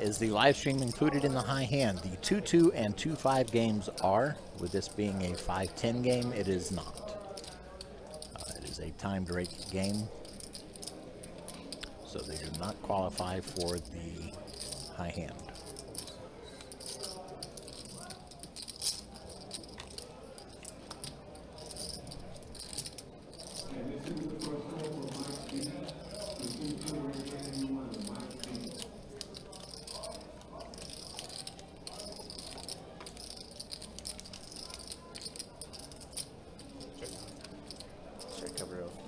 Is the live stream included in the high hand? The 2-2 and 2-5 games are. With this being a 5-10 game, it is not. It is a timed rate game, so they do not qualify for the high hand.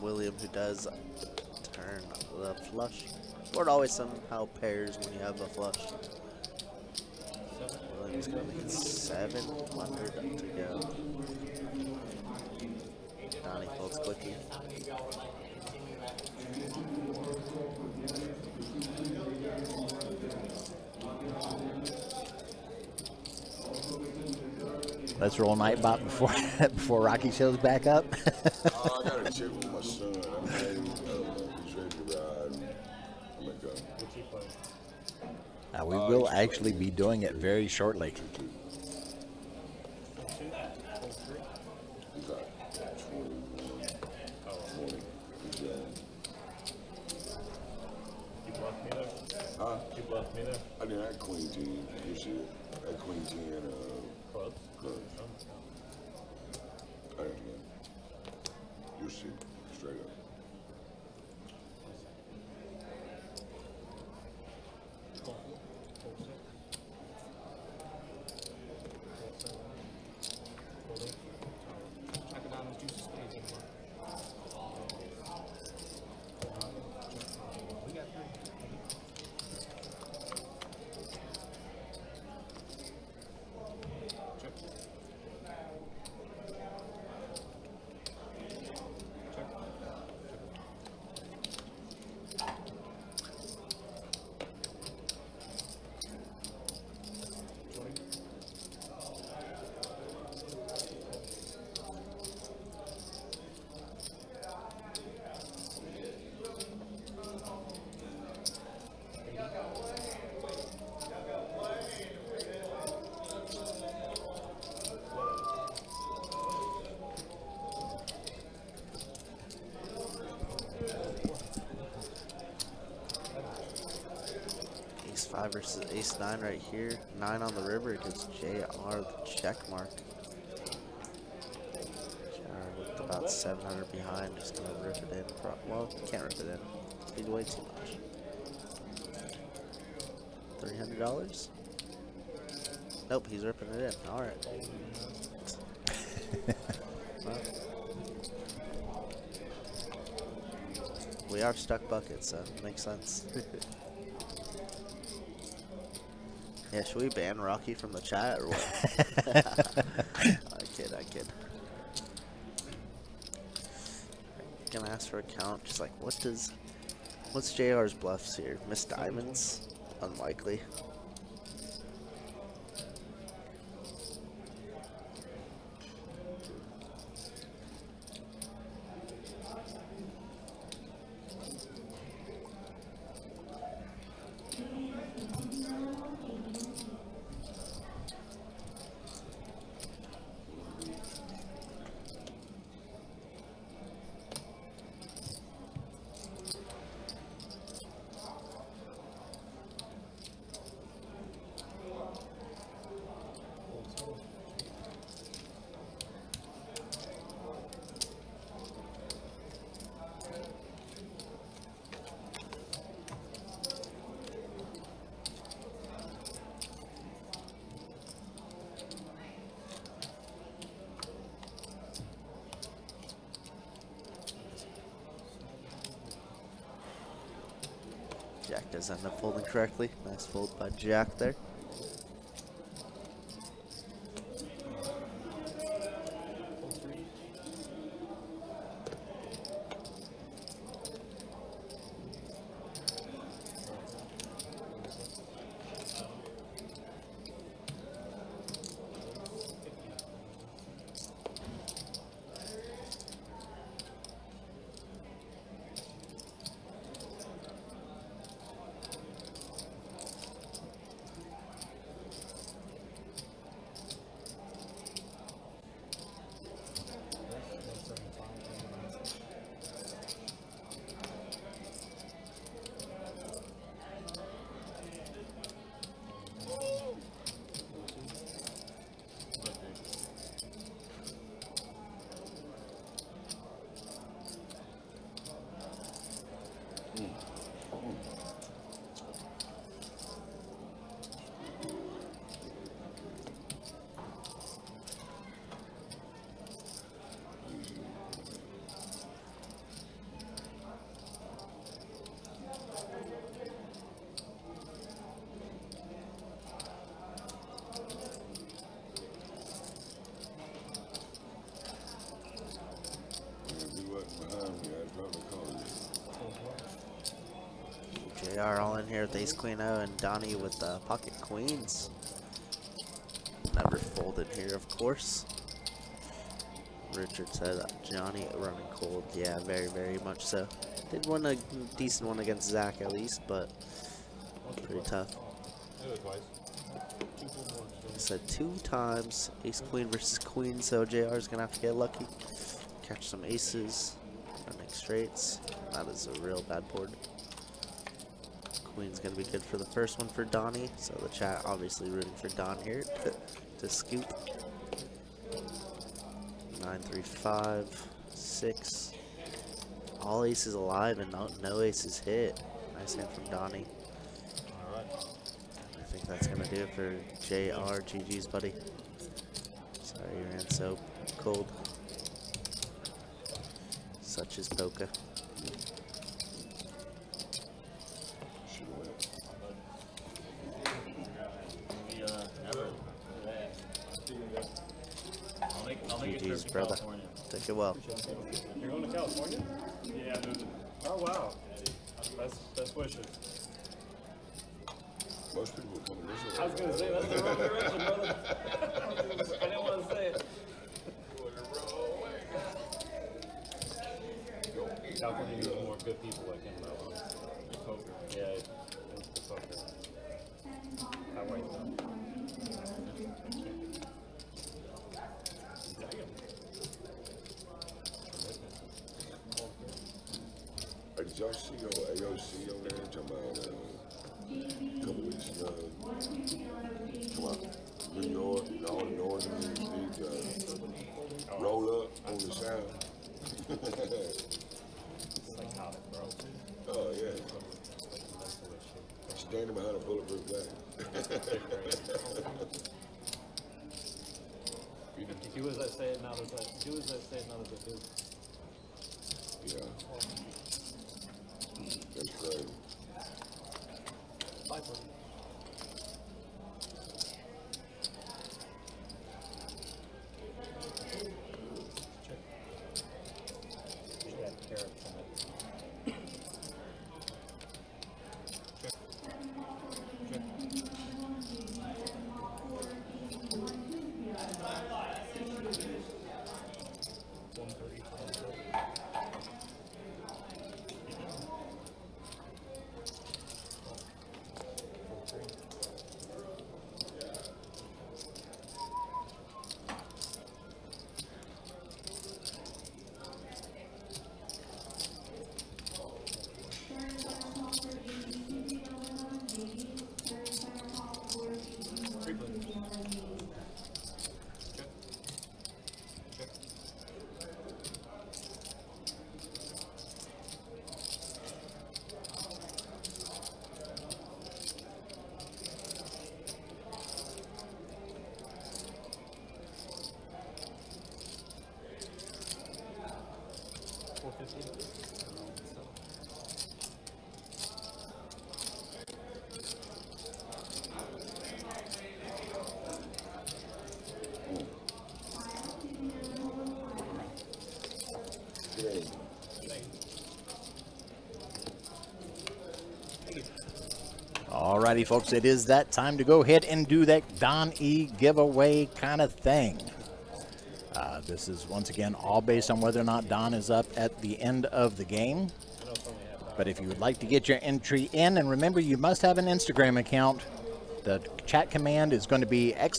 William, who does turn the flush. Board always somehow pairs when you have a flush. William's going to get 700 to go. Donnie folds quickly. Let's roll Nightbot before Rocky shows back up. Oh, I got to check with my son. I'm ready. He's ready to ride. I'm going to go. We will actually be doing it very shortly. He's like 21. Oh, 40. He's You bluffed me there? Huh? You bluffed me there? I didn't have Queen 10. You see it? That Queen 10 Clubs? clubs. I didn't know. You'll see. Straight up. Ace-5 versus Ace-9 right here. 9 on the river gives JR the check mark. JR with about 700 behind, just gonna rip it in. Well, can't rip it in. He's way too much. $300? Nope, he's ripping it in. Alright. We are stuck buckets, so it makes sense. Yeah, should we ban Rocky from the chat or what? I kid. Gonna ask for a count, just like what's JR's bluffs here? Miss diamonds? Unlikely. Jack does end up folding correctly. Nice fold by Jack there. JR all in here with ace queen O and Donnie with pocket queens. Never folded here, of course. Richard said Johnny running cold. Yeah, very, very much so. Did win a decent one against Zach at least, but pretty tough. I said 2 times ace queen versus queen, so JR is gonna have to get lucky. Catch some aces, running straights. That is a real bad board. Queen's gonna be good for the first one for Donnie, so the chat obviously rooting for Don here to scoop. 9, 3, 5, 6. All aces alive and no aces hit. Nice hand from Donnie. I think that's gonna do it for JR. GG's, buddy. Sorry your hand's so cold. Such is poker. GG's, brother. Take it well. You're going to California? Yeah, dude. Oh, wow. That's wishes. Most people come to this I was going to say, that's the wrong direction, brother. I didn't want to say it. California needs more good people like him, though. Poker. Yeah, it's the poker. How white though? Did y'all see on AOC over there talking about a couple weeks ago? Come on, New York, all the northerners need to roll up on the south. Psychotic, bro. Oh yeah. Standing behind a bulletproof glass. Do as I say, not as I do. As I say, not as I do. Yeah. That's crazy. Bye, buddy. Should have carrots in it. Alrighty, folks, it is that time to go ahead and do that Don E giveaway kind of thing. This is, once again, all based on whether or not Don is up at the end of the game. But if you would like to get your entry in, and remember, you must have an Instagram account. The chat command is going to be !TY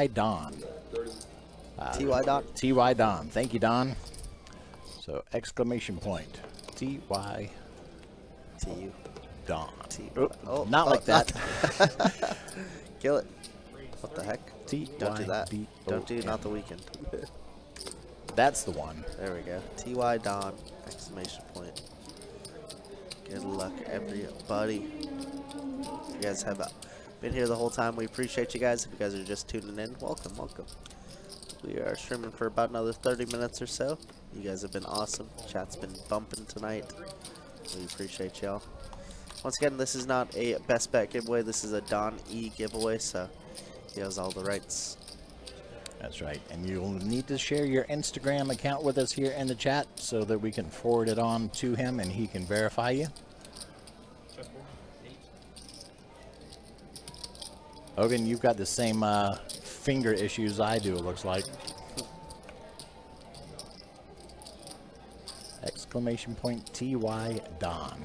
Don. TY Don. TY Don. Thank you, Don. So !TY TU. Don. Oh, Not like that. Kill it. What the heck? Don't do that. TYDON. Don't do not the weekend. That's the one. There we go. TY Don. Exclamation point. Good luck, everybody. You guys have been here the whole time. We appreciate you guys. If you guys are just tuning in, welcome, welcome. We are streaming for about another 30 minutes or so. You guys have been awesome. Chat's been bumping tonight. We appreciate y'all. Once again, this is not a Best Bet giveaway. This is a Don E giveaway, so he has all the rights. That's right. And you'll need to share your Instagram account with us here in the chat so that we can forward it on to him and he can verify you. Hogan, you've got the same finger issues I do, it looks like. ! TY Don.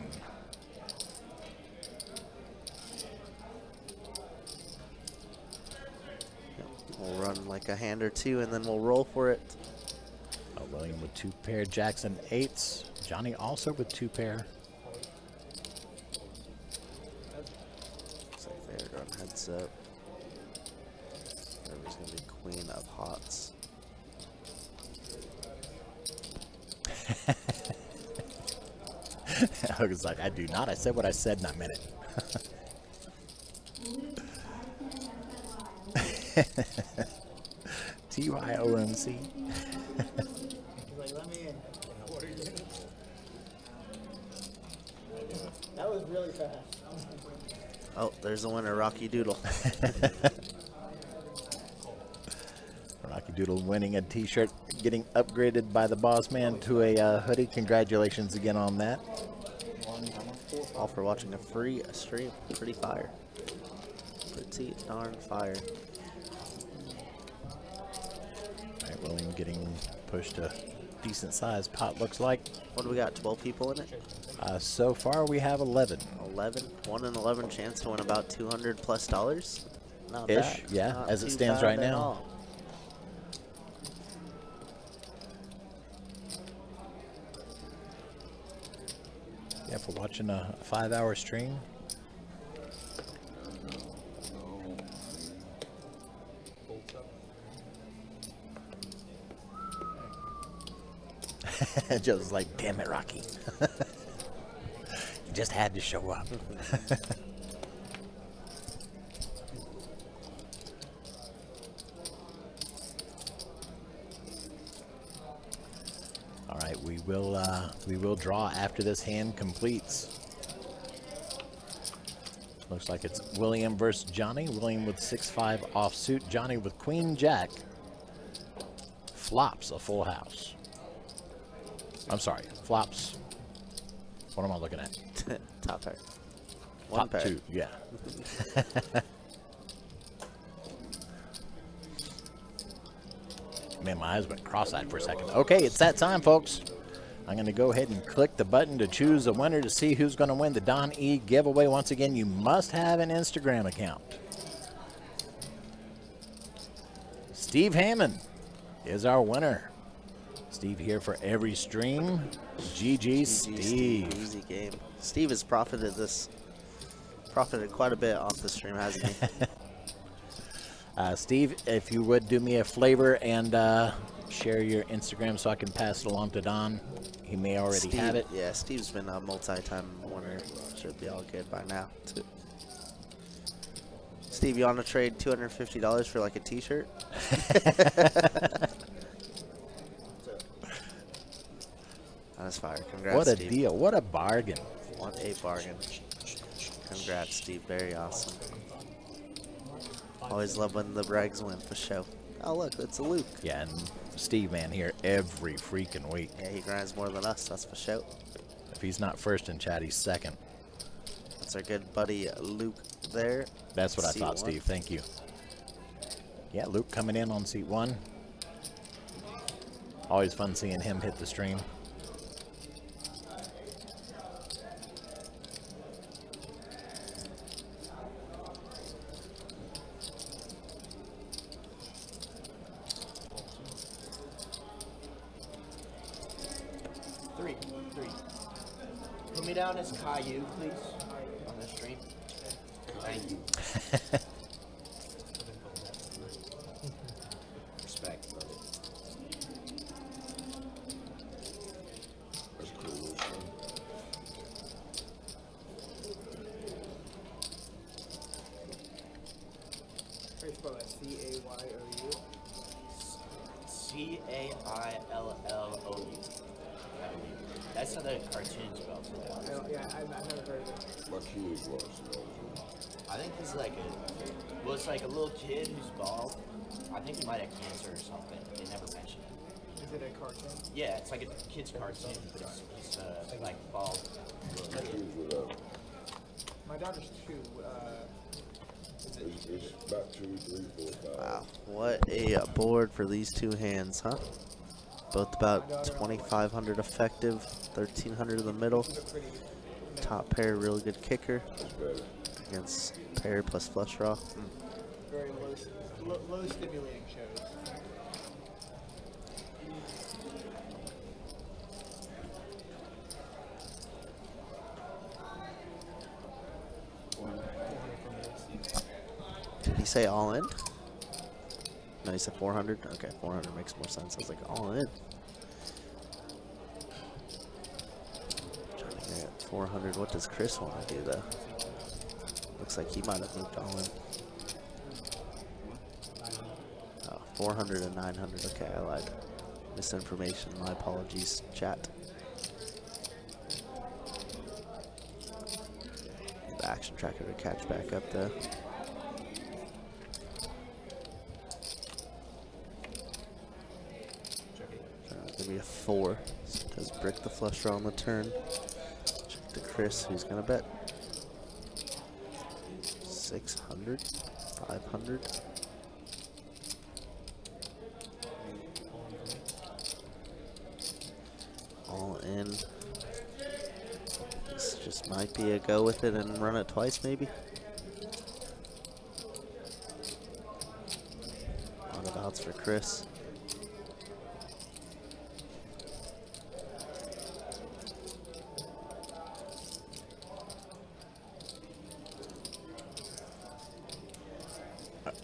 We'll run like a hand or two and then we'll roll for it. William with 2 pair, Jackson 8s. Johnny also with 2 pair. Looks like they're going heads up. There's going to be queen of hearts. Hogan's like, I do not. I said what I said and I meant it. TYOMC. Like, let me in. That was really fast. Oh, there's the winner, Rocky Doodle. Rocky Doodle winning a t-shirt, getting upgraded by the boss man to a hoodie. Congratulations again on that. All for watching a free stream. Pretty fire. Pretty darn fire. All right, William getting pushed a decent sized pot, looks like. What do we got? 12 people in it? So far we have 11. 11. 1 in 11 chance to win about $200+. Not Ish, bad. yeah, Not as it too stands bad right at now. all. Yeah, for watching a 5-hour stream. Just like, damn it, Rocky. You just had to show up. will draw after this hand completes. Looks like it's William versus Johnny. William with 6-5 offsuit. Johnny with Queen Jack. Flops a full house. I'm sorry, flops. What am I looking at? Top pair. Top pair. 2, yeah. Man, my eyes went cross-eyed for a second. Okay, it's that time, folks. I'm going to go ahead and click the button to choose a winner to see who's going to win the Don E giveaway. Once again, you must have an Instagram account. Steve Hammond is our winner. Steve here for every stream. GG, Steve. Easy game. Steve has profited quite a bit off the stream, hasn't he? Steve, if you would do me a favor and share your Instagram so I can pass it along to Don. He may already have it. Yeah, Steve's been a multi-time winner. Should be all good by now, too. Steve, you want to trade $250 for like a t-shirt? That's fire. Congrats, What a Steve. deal. What a bargain. What a bargain. Congrats, Steve. Very awesome. Always love when the Brags win for show. Oh, look, it's a Luke. Yeah, and Steve, man, here every freaking week. Yeah, he grinds more than us, that's for show. If he's not first in chat, he's second. That's our good buddy Luke there. That's what I Seat thought, 1. Steve. Thank you. Yeah, Luke coming in on seat 1. Always fun seeing him hit the stream. Put me down as Caillou, please, on the stream. Thank you. Respect, brother. That's cool. How do you spell that? C-A-Y-O-U? C-A-I-L-L-O-U. That's how the cartoons spelled. Yeah, I've never heard of it. My kids watch it. I think he's like it's like a little kid who's bald. I think he might have cancer or something. They never mention it. Is it a cartoon? Yeah, it's like a kid's cartoon, but it's like bald. My kids would My daughter's 2. it's about 2, 3, 4, 5. Wow, what a board for these two hands, huh? Both about 2,500 effective, 1,300 in the middle. Top pair, really good kicker. Against pair plus flush draw. Very low stimulating shows. Did he say all in? No, he said 400. Okay, 400 makes more sense. I was like, all in. Trying to get 400. What does Chris want to do though? Looks like he might have moved all in. Oh, 400 and 900. Okay, I lied. Misinformation. My apologies, chat. The action tracker to catch back up though. Gonna be a 4. Does brick the flush draw on the turn. Check to Chris, who's gonna bet. 600, 500. All in. This just might be a go with it and run it twice, maybe. A lot of outs for Chris.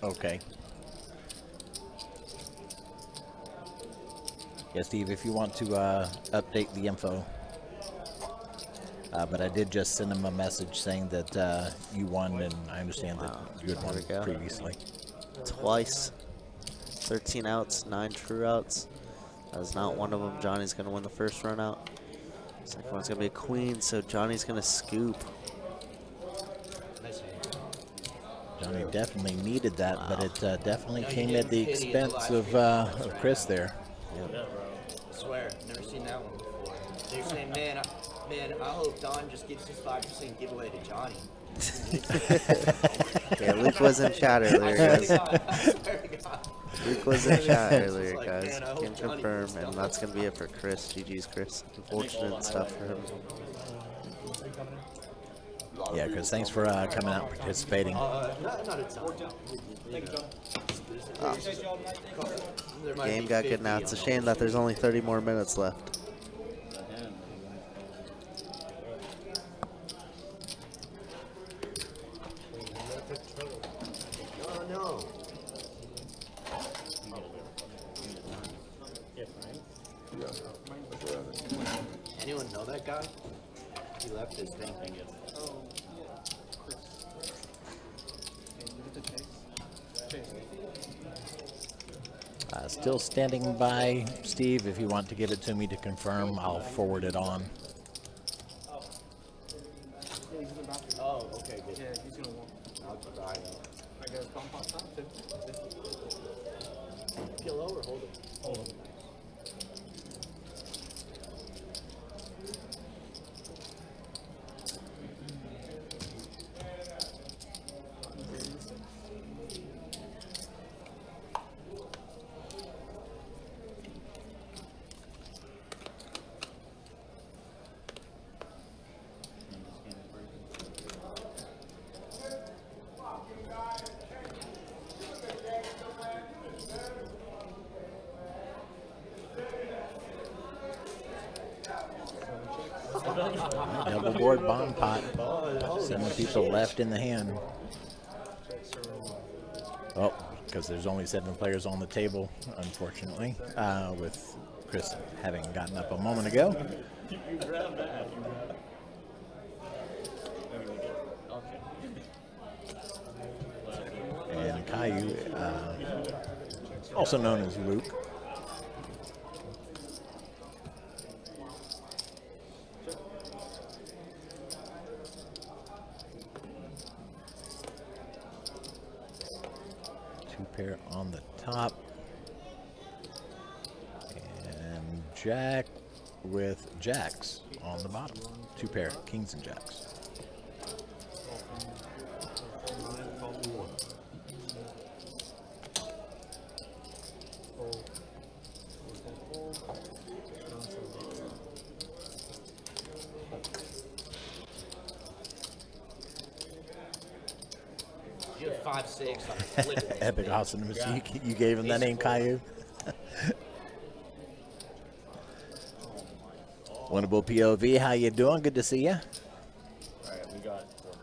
Okay. Yeah, Steve, if you want to update the info. But I did just send him a message saying that you won, and I understand that you had won previously. Twice. 13 outs, 9 true outs. That's not one of them. Johnny's going to win the first run out. Second one's going to be a queen, so Johnny's going to scoop. Nice hand. Johnny definitely needed that, but it definitely came at the expense of Chris there. Yep. I swear, never seen that one before. They're saying, man, I hope Don just gives his 5% giveaway to Johnny. Yeah, Luke was in chat earlier, guys. I swear to God. Luke was in chat earlier, like, guys. man, I hope Can Johnny confirm, gets and done. that's going to be it for Chris. GG's Chris. Unfortunate stuff for him. Yeah, Chris, thanks for coming out and participating. Not a ton. Thank you, John. There might Game be got 50 good now. It's a on shame that there's only 30 more minutes left. Oh no. Yeah. That's right. Anyone know that guy? He left his thing. Oh, yeah. Chris. Okay, give it to Chase. Chase. Still standing by, Steve. If you want to give it to me to confirm, I'll forward it on. Yeah, he's in the bathroom. Oh, okay, good. Yeah, he's gonna walk. I'll try it. I got a compound time. 50. Feel low or hold it? Hold on. Double board bomb pot. 7 people left in the hand. Oh, because there's only 7 players on the table, unfortunately, with Chris having gotten up a moment ago. You grab that. And Caillou, also known as Luke. Two pair on the top. And Jack with jacks on the bottom. 2 pair, kings and jacks. You have 5-6. I'm flipping this Epic thing. awesomeness. You gave him that name, Caillou? Winnable POV, how you doing? Good to see you. Alright, we got quarter.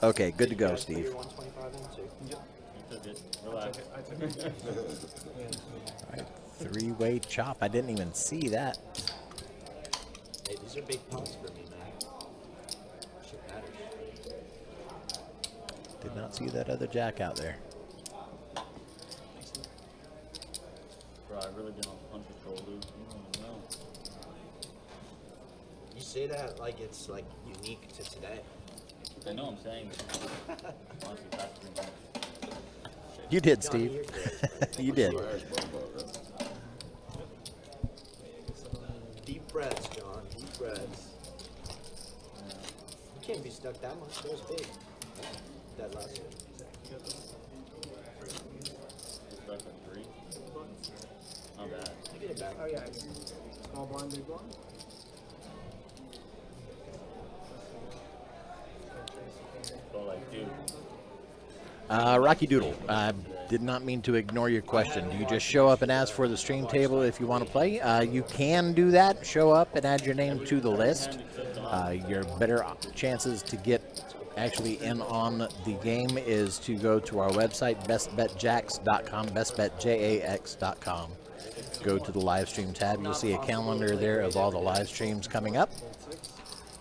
Okay, good to go, Steve. You're 125 in too. You took it. Relax. I took it. All right, 3-way chop. I didn't even see that. Hey, these are big points for me, man. Shit matters. Did not see that other jack out there. Bro, I really been on punch control, dude. You don't even know. You say that like it's like unique to today. I know I'm saying this. Honestly, past 3 months. You did, Johnny, Steve. you're great. You did. Deep breaths, John. Deep breaths. You can't be stuck that much. That was big. That last one. Stuck at 3. Not bad. I get it back. Oh, yeah. Small blind, big blind. But like, dude. Rocky Doodle, I did not mean to ignore your question. Do you just show up and ask for the stream table if you want to play? You can do that. Show up and add your name to the list. Your better chances to get actually in on the game is to go to our website, bestbetjax.com, bestbetjax.com. Go to the live stream tab. You'll see a calendar there of all the live streams coming up.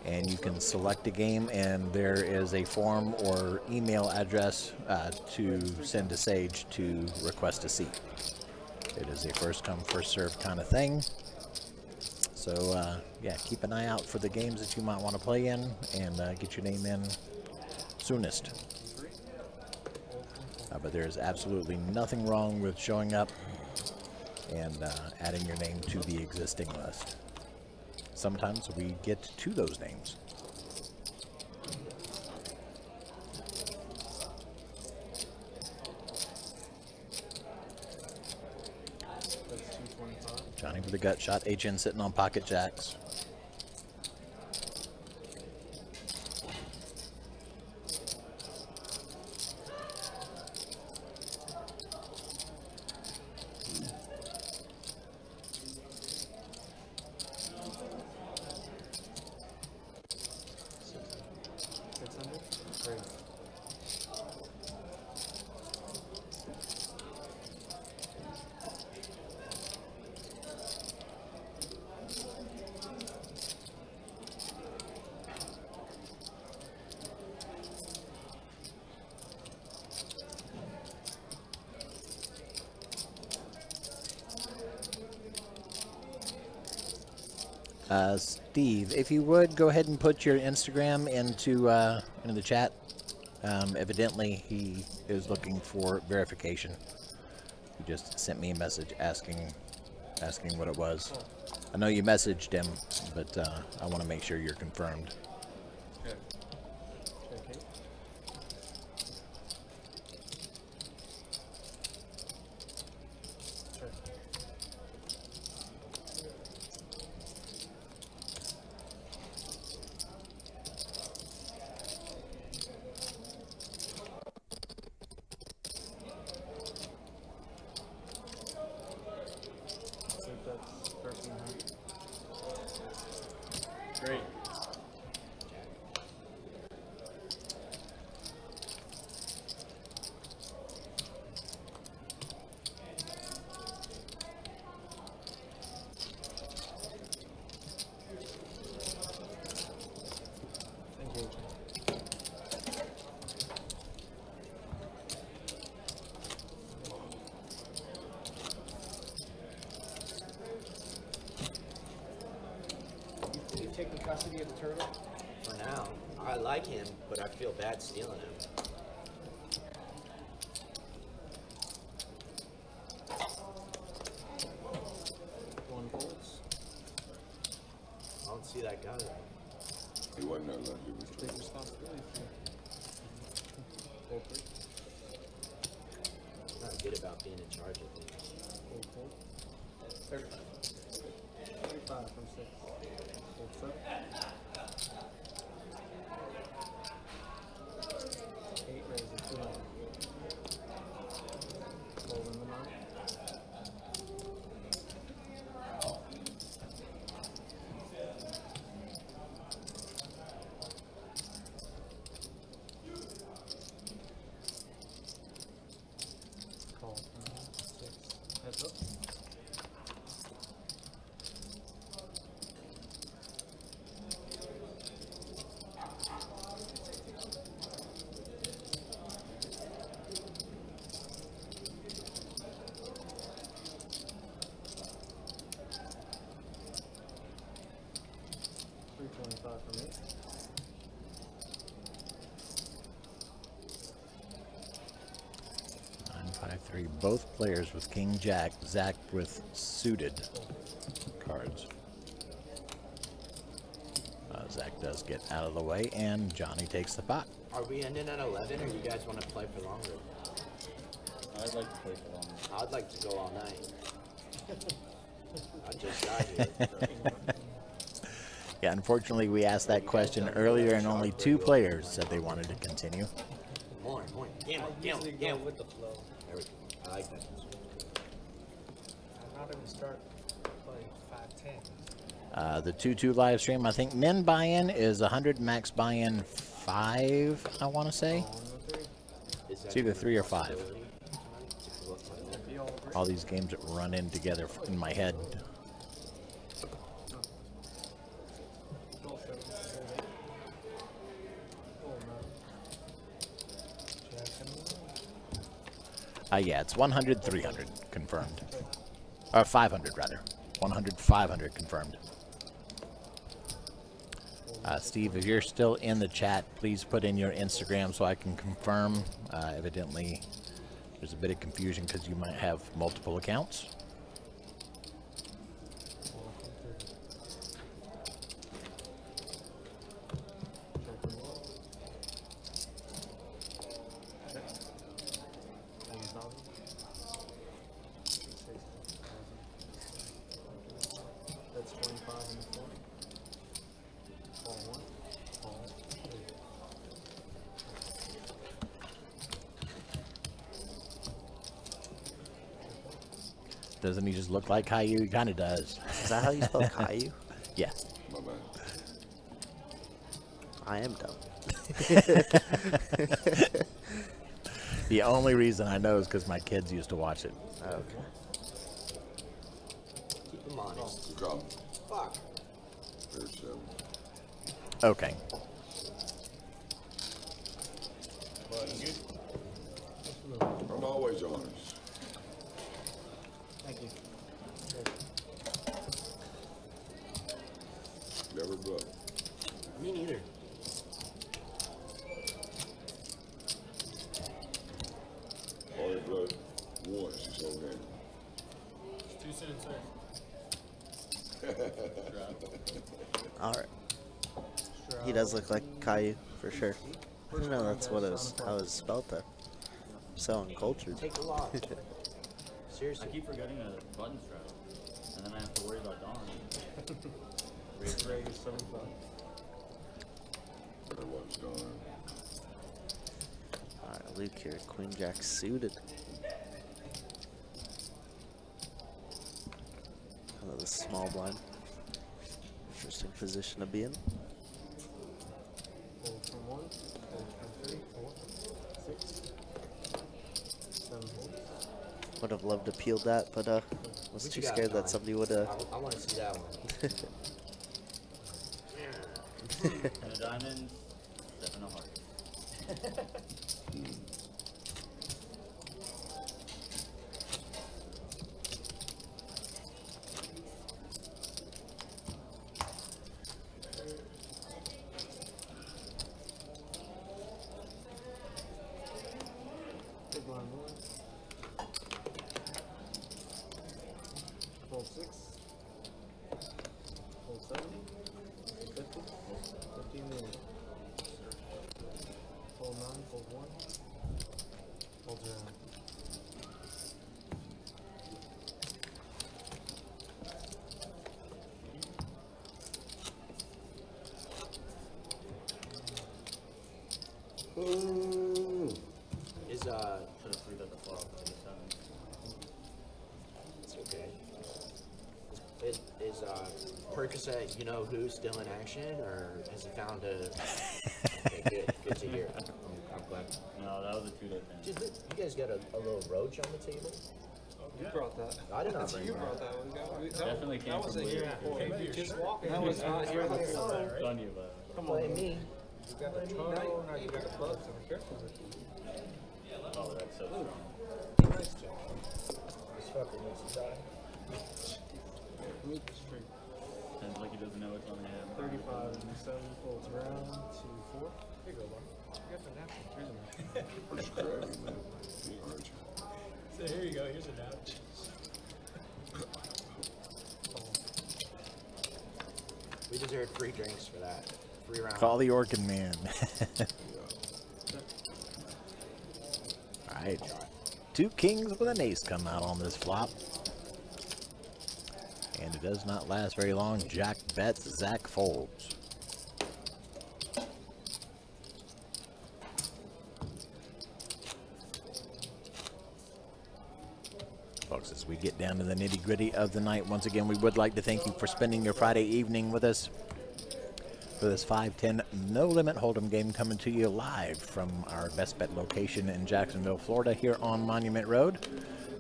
and you can select a game, and there is a form or email address to send to Sage to request a seat. It is a first come, first serve kind of thing. So yeah, keep an eye out for the games that you might want to play in, and get your name in soonest. But there is absolutely nothing wrong with showing up and adding your name to the existing list. Sometimes we get to those names. Johnny with a gut shot. HN sitting on pocket jacks. Steve, if you would go ahead and put your Instagram into the chat. Evidently, he is looking for verification. He just sent me a message asking what it was. I know you messaged him, but I want to make sure you're confirmed. Okay. Great. Thank you. You taking custody of the turtle? For now, I like him, but I feel bad stealing him. One bolts. I don't see that guy. He wasn't that lucky. He was Take trying. responsibility for it. I'm not good about being in charge of things. 35. 35 from 6. Bolts up. 8 raises, 2 left. Fold in the mount. Call. 6. Heads up. $325 for me. Three. Both players with King Jack. Zach with suited cards. Zach does get out of the way, and Johnny takes the pot. Are we ending at 11, or you guys want to play for longer? I'd like to play for longer. I'd like to go all night. I just got here. Yeah, unfortunately, we asked that question earlier, and only 2 players said they wanted to continue. More. Damn it. With the flow. There we go. I like that. I'm not even start playing 5-10. The 2-2 live stream, I think min buy-in is 100, max buy-in 5, I want to say. It's either 3 or 5. All these games that run in together in my head. Yeah, it's 100, 300 confirmed. Or 500 rather. 100, 500 confirmed. Steve, if you're still in the chat, please put in your Instagram so I can confirm. Evidently, there's a bit of confusion because you might have multiple accounts. That's 25 and 40. All one. All two. Doesn't he just look like Caillou? He kind of does. Is that how you spell Caillou? Yeah. My bad. I am dumb. The only reason I know is because my kids used to watch it. Okay. Keep them honest. Come. Fuck. There's 7. Okay. I'm always honest. Thank you. Never bluff. Me neither. Only bluff once this whole game. It's too soon, sir. All right. He does look like Caillou for sure. I didn't know that's what it was. How it was spelled though. So uncultured. Take a lot. I Seriously. keep forgetting a button strap, and then I have to worry about Dawn. Raise 75. That was done. All right, Luke here. Queen Jack suited. Kind of the small blind. Interesting position to be in. Fold from 1. Fold from 3. 4. 6. 7 folds. Would have loved to peel that, but was What too you got, scared that Don? somebody would I want to see that one. And a diamond, 7 of hearts. Big blind 1. Fold 6. Fold 7. 50. 15 million. Fold 9. Fold 1. Fold 0. Is Should have 3 bet the flop for the 7. it's okay. Is Percocet, you know who, still in action, or has he found a? Okay, good to hear. I'm glad. No, that was a 2-day thing. Dude, look, you guys got a little roach on the table. You brought that. I did not bring You that. brought that one. Definitely came That from wasn't here Luke. before. That was not here before. Done you, but Come Play on. me. You got the toe, now you got the bug, so be careful with it. oh, that's so strong. Nice job. This fucker needs to die. Meet the street. Sounds like he doesn't know what's on the head. 35 and 7 folds around to 4. Here you go, Mark. You got the napkin. Here's a napkin. Just grab it, man. He hurt you. So here you go. Here's a doubt. We deserve free drinks for that. Free round. Call the Orkin man. All right. 2 kings with an ace come out on this flop. And it does not last very long. Jack bets, Zach folds. Folks, as we get down to the nitty-gritty of the night, once again, we would like to thank you for spending your Friday evening with us for this 5-10 no-limit hold'em game coming to you live from our Best Bet location in Jacksonville, Florida, here on Monument Road.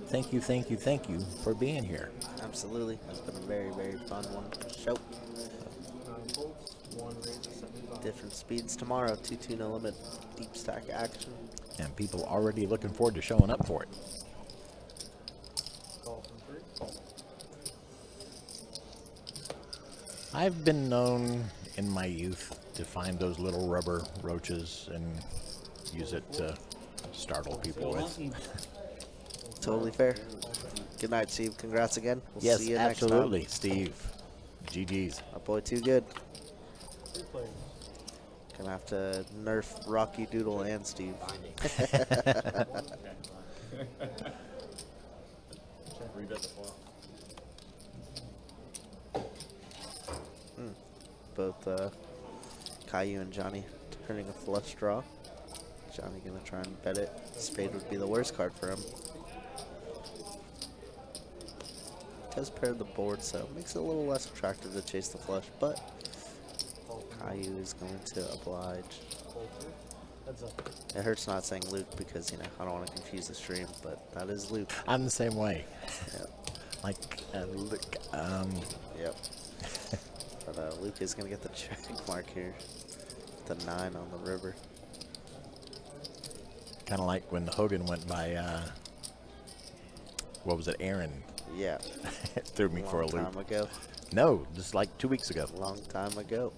Thank you, thank you, thank you for being here. Absolutely. It's been a very, very fun one. Show. 9 folds, 1 raise to 75. Different speeds tomorrow. 2-2 no limit. Deep stack action. And people already looking forward to showing up for it. I've been known in my youth to find those little rubber roaches and use it to startle people with. Totally fair. Good night, Steve. Congrats again. We'll Yes, see you next time. absolutely, Steve. GG's. My boy, too good. Gonna have to nerf Rocky Doodle and Steve. Rebet the flop. Both Caillou and Johnny turning a flush draw. Johnny gonna try and bet it. Spade would be the worst card for him. Does pair the board, so it makes it a little less attractive to chase the flush, but Caillou is going to oblige. It hurts not saying Luke because, you know, I don't want to confuse the stream, but that is Luke. I'm the same way. Yep. Like, Luke, Yep. But Luke is going to get the check mark here. The 9 on the river. kind of like when Hogan went by, what was it, Aaron? Yeah. Threw me for a loop. Long time ago. No, just like 2 weeks ago. Long time ago.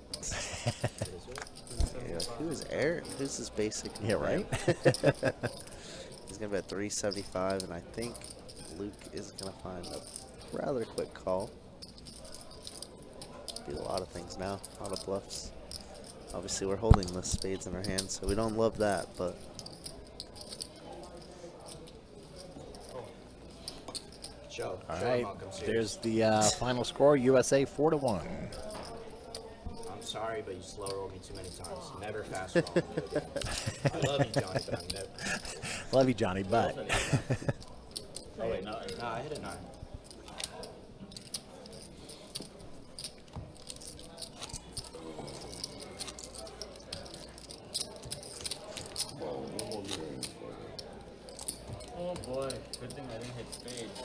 Yeah, who is Aaron? Who's this basic? Yeah, right? He's going to bet 375, and I think Luke is going to find a rather quick call. Do a lot of things now, a lot of bluffs. Obviously, we're holding the spades in our hands, so we don't love that, but... Show. All Show right, him I'll come see there's the final score, USA 4-1. I'm sorry, but you slow rolled me too many times. Never fast roll me again. I love you, Johnny, but I'm never. Love you, Johnny, but... Oh, wait, no, I hit a 9. Oh boy, good thing I didn't hit spades.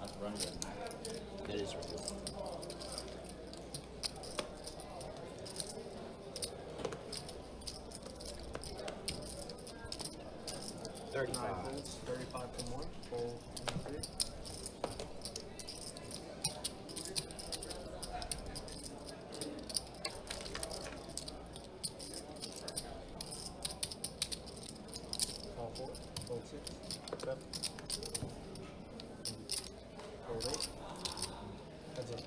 That's run good. It is really good. Minutes, 35 for more. Full 3. All 4, fold 6, 7. Fold 8. Heads up.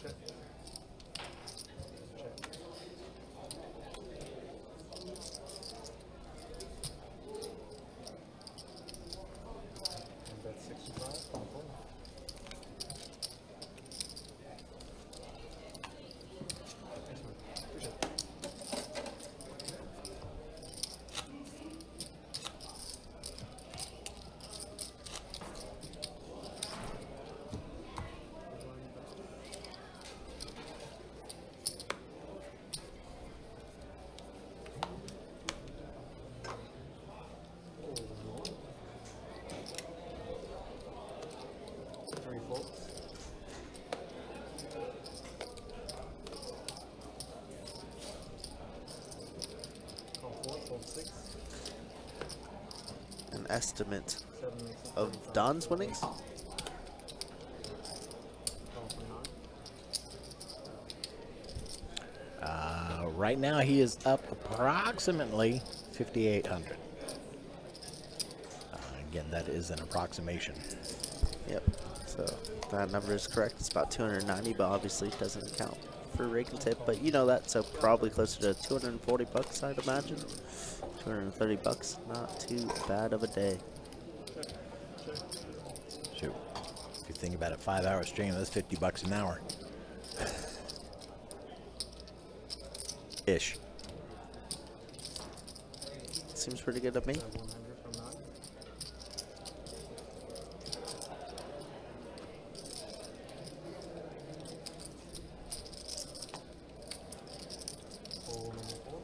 Check. Check. And bet 65 on 4. Thanks, man. Appreciate it. Three folds. Call 4, fold 6, An estimate 7 makes it of 35. Don's winnings? Call for 9. Right now he is up approximately 5,800. Again, that is an approximation. Yep. So that number is correct. It's about 290, but obviously it doesn't count for rake and tip. But you know that, so probably closer to 240 bucks, I'd imagine. 230 bucks. Not too bad of a day. Shoot. If you think about it, 5-hour stream, that's 50 bucks an hour. Ish. Seems pretty good to me. 100 from 9. Fold number 4.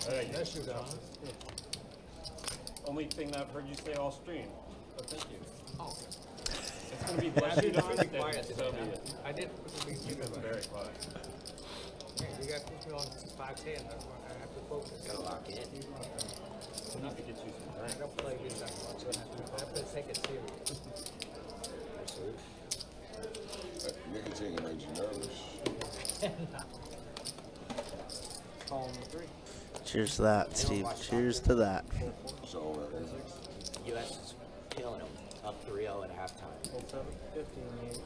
Hey, that's your Only thing that I've heard you say all stream. But thank you. Oh, okay. It's going to be bless you, Don. Pretty quiet and today, so be huh? it. I did put some big You've been very quiet. Yeah, you guys put me on 510. I have to focus. Gotta lock in. We need to get you some I drinks. don't play this that much. So I have to take it serious. Nicotine makes you nervous. Call number 3. Cheers to that, Steve. Cheers to that. So, U.S. is killing them. Up 3-0 at halftime. Fold 7, 15 games.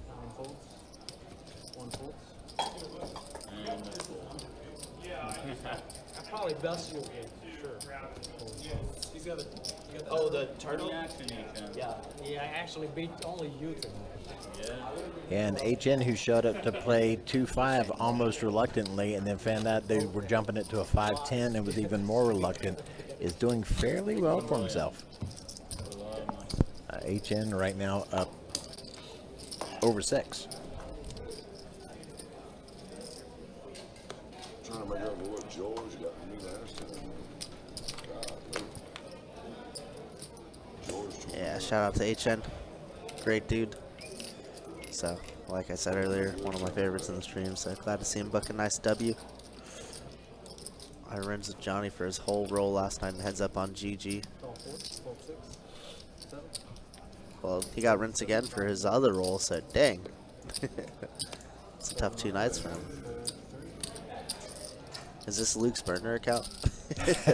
9 folds. 1 folds. And a fool. I probably best you again, for sure. He's got the. Oh, the turtle? Reaction, Ethan. Yeah. Yeah, I actually beat only you tonight. Yeah. And HN, who showed up to play 2-5 almost reluctantly and then found out they were jumping it to a 5-10 and was even more reluctant, is doing fairly well for himself. HN right now up over 6. trying to make up for what George got me last time. George. Yeah, shout out to HN. Great dude. So, like I said earlier, one of my favorites in the stream, so glad to see him book a nice W. I rinsed with Johnny for his whole roll last night and heads up on GG. Call 4, fold 6, 7. Well, he got rinsed again for his other roll, so dang. It's a tough 2 nights for him. Is this Luke's burner account? Heads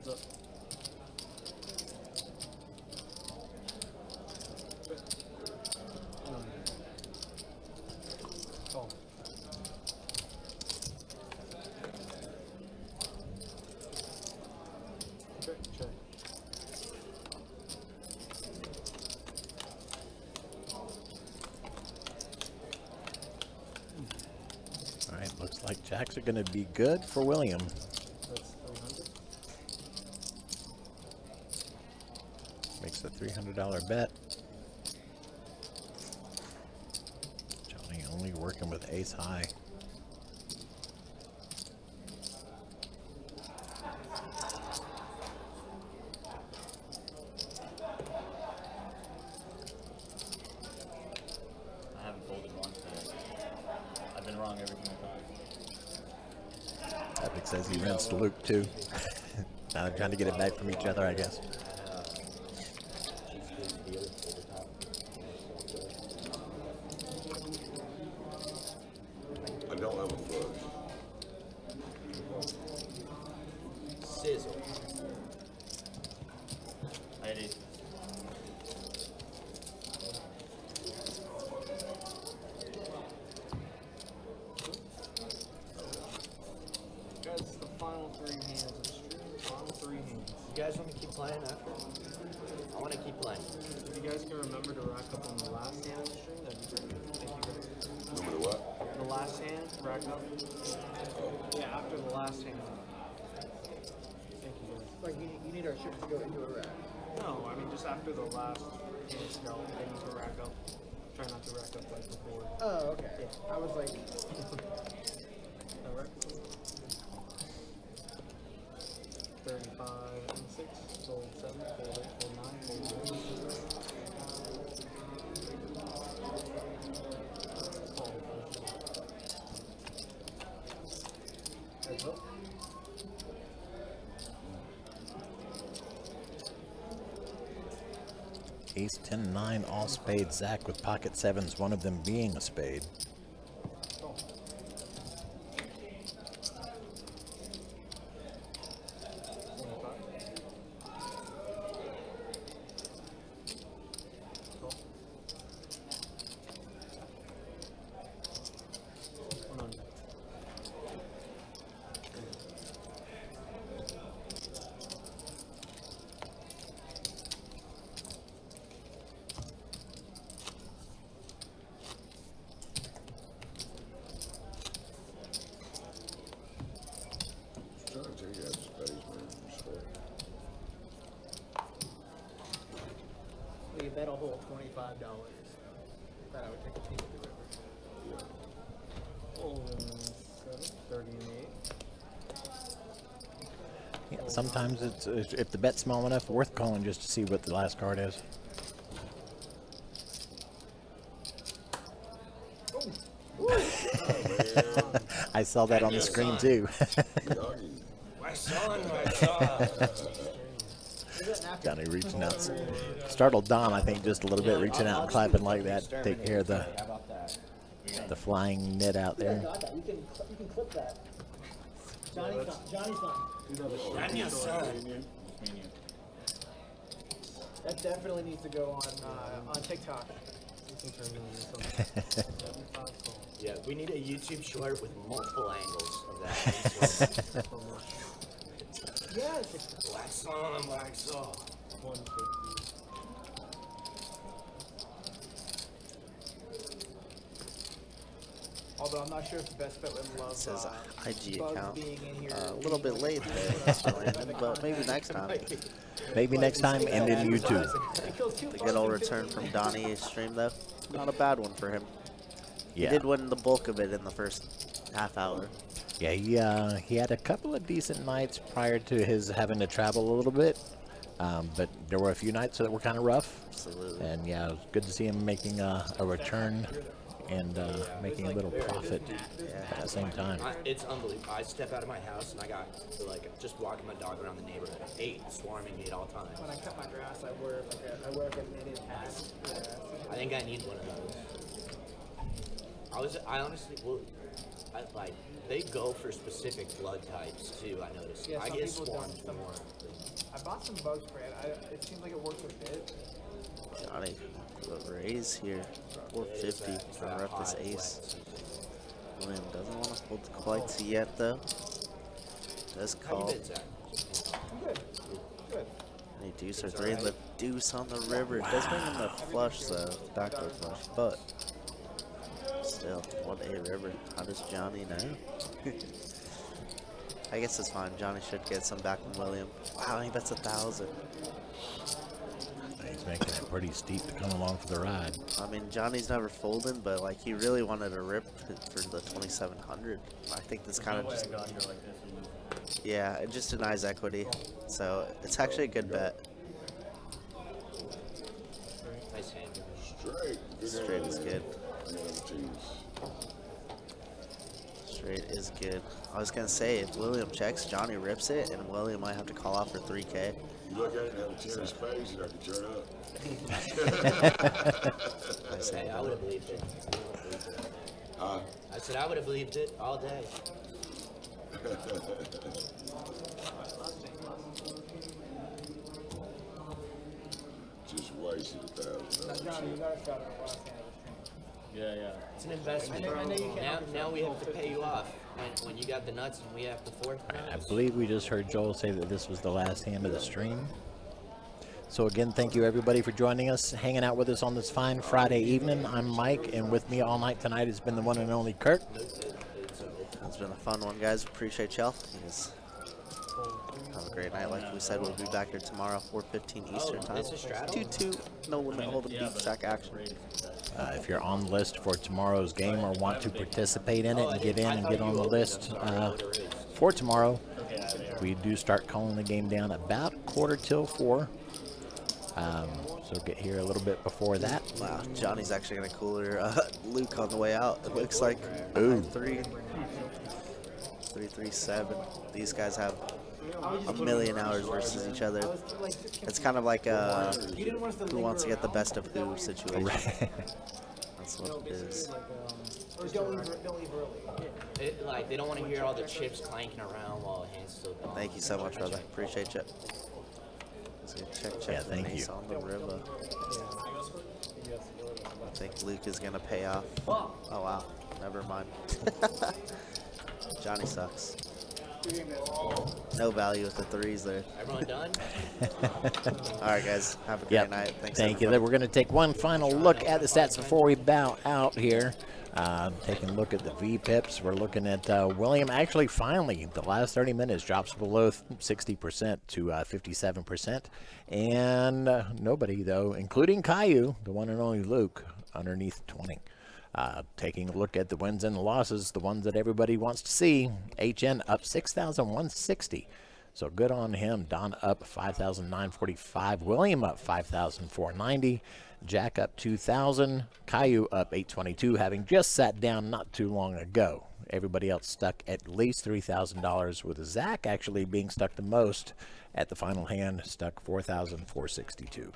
up. Call. Check, check. All right, looks like jacks are going to be good for William. That's 300. Makes a $300 bet. Johnny only working with ace high. I haven't folded once today. I've been wrong every single time. Epic says he rinsed Luke too. Now they're trying to get it back from each other, I guess. I don't have a flush. Sizzle. I had ace. Guys, it's the final 3 hands of the stream. Final 3 hands. You guys want me to keep playing after? I want to keep playing. If you guys can remember to rack up on the last hand of the stream, that'd be great. Thank you guys. Remember the what? The last hand, rack up. Yeah, after the last hand. Thank you guys. Like, you need our chips to go into a rack. No, I mean just after the last hand spell, they need to rack up. Try not to rack up like before. Oh, okay. I was like, Alright. 35 and 6, fold 7, fold 8, fold 9, fold 1. Call. Heads up. Ace 10 9 all spade Zach with pocket sevens, one of them being a spade. Call. Trying to tell you that space, man. Respect. well, you bet a whole $25 that I would take a peek at the river. Yeah. Oh, sometimes it's if the bet's small enough, worth calling just to see what the last card is. I saw that on the screen too. My son, my son. Johnny reaching out. Startled Don, I think, just a little bit, reaching out and clapping like that. Take care of the flying net out there. You can clip that. Johnny's son. That definitely needs to go on TikTok. Yeah, we need a YouTube short with multiple angles of that. Yes. Black song, black song. Although I'm not sure if BestBet loves Says IG Bugs account. being in here. A little bit late there, Mr. Landon, but maybe next time. Maybe next time, and then you too. The good old return from Donnie's stream, though. Not a bad one for him. Yeah. He did win the bulk of it in the first half hour. Yeah, he had a couple of decent nights prior to his having to travel a little bit, but there were a few nights that were kind of rough. Absolutely. And yeah, it was good to see him making a return and making a little profit at the same time. It's unbelievable. I step out of my house and I got just walking my dog around the neighborhood. 8 swarming me at all times. When I cut my grass, I wear like a knitted hat. I think I need one of those. I honestly, they go for specific blood types too, I noticed. Yeah, I some get people swarmed don't. more. I bought some bug spray. It seems like it works a bit. Johnny, the raise here. 450 trying to rep this ace. William doesn't want to fold quite yet, though. Does How you call. been, Zach? Good. Good. Any deuce or three, and the deuce on the river. Does bring him the flush, though, backdoor flush, but still, 1-8 river. How does Johnny know? I guess it's fine. Johnny should get some back from William. Wow, he bets 1,000. He's making it pretty steep to come along for the ride. I mean, Johnny's never folding, but like he really wanted a rip for the 2,700. I think this kind of just, yeah, it just denies equity. So it's actually a good bet. Nice hand. Straight. Straight is good. Straight is good. I was gonna say if William checks, Johnny rips it, and William might have to call out for 3K. You look at it and have a 10 of spades, you have to turn up. Nice Hey, hand. I would have believed it. I said I would have believed it all day. Just wasted 1,000. Now, Johnny, you gotta shout out the last hand of the stream. Yeah. It's an investment. I know you can't Now we have to pay you off when you got the nuts and we have the fourth. I believe we just heard Joel say that this was the last hand of the stream. So again, thank you everybody for joining us, hanging out with us on this fine Friday evening. I'm Mike, and with me all night tonight has been the one and only Kurt. It's been a fun one, guys. Appreciate y'all. Have a great night. Like we said, we'll be back here tomorrow, 4:15 Eastern time. 2-2, no limit hold'em deep stack action. If you're on the list for tomorrow's game or want to participate in it and get in and get on the list for tomorrow, we do start calling the game down about 3:45. So get here a little bit before that. Wow, Johnny's actually gonna cooler Luke on the way out. It looks like 3-3-7. These guys have a million hours versus each other. It's kind of like a who wants to get the best of who situation. That's what it is. Or don't leave early. They don't want to hear all the chips clanking around while the hand's still going. Thank you so much, brother. Appreciate you. Check Yeah, thank you. on the river. I think Luke is gonna pay off. Oh wow, never mind. Johnny sucks. No value with the threes there. Everyone done? All right, guys. Have a great night. Thanks. Thank you. We're going to take one final look at the stats before we bow out here. Taking a look at the VPIPs. We're looking at William. Actually, finally, the last 30 minutes drops below 60% to 57%. And nobody, though, including Caillou, the one and only Luke, underneath 20. Taking a look at the wins and the losses, the ones that everybody wants to see. HN up 6,160. So good on him. Don up 5,945. William up 5,490. Jack up 2,000. Caillou up 822, having just sat down not too long ago. Everybody else stuck at least $3,000, with Zach actually being stuck the most at the final hand, stuck 4,462.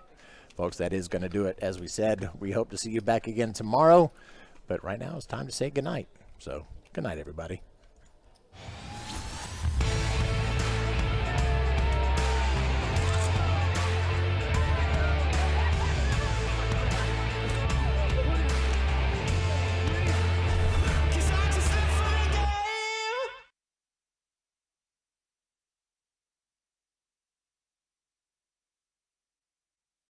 Folks, that is going to do it. As we said, we hope to see you back again tomorrow. But right now it's time to say goodnight. So good night, everybody.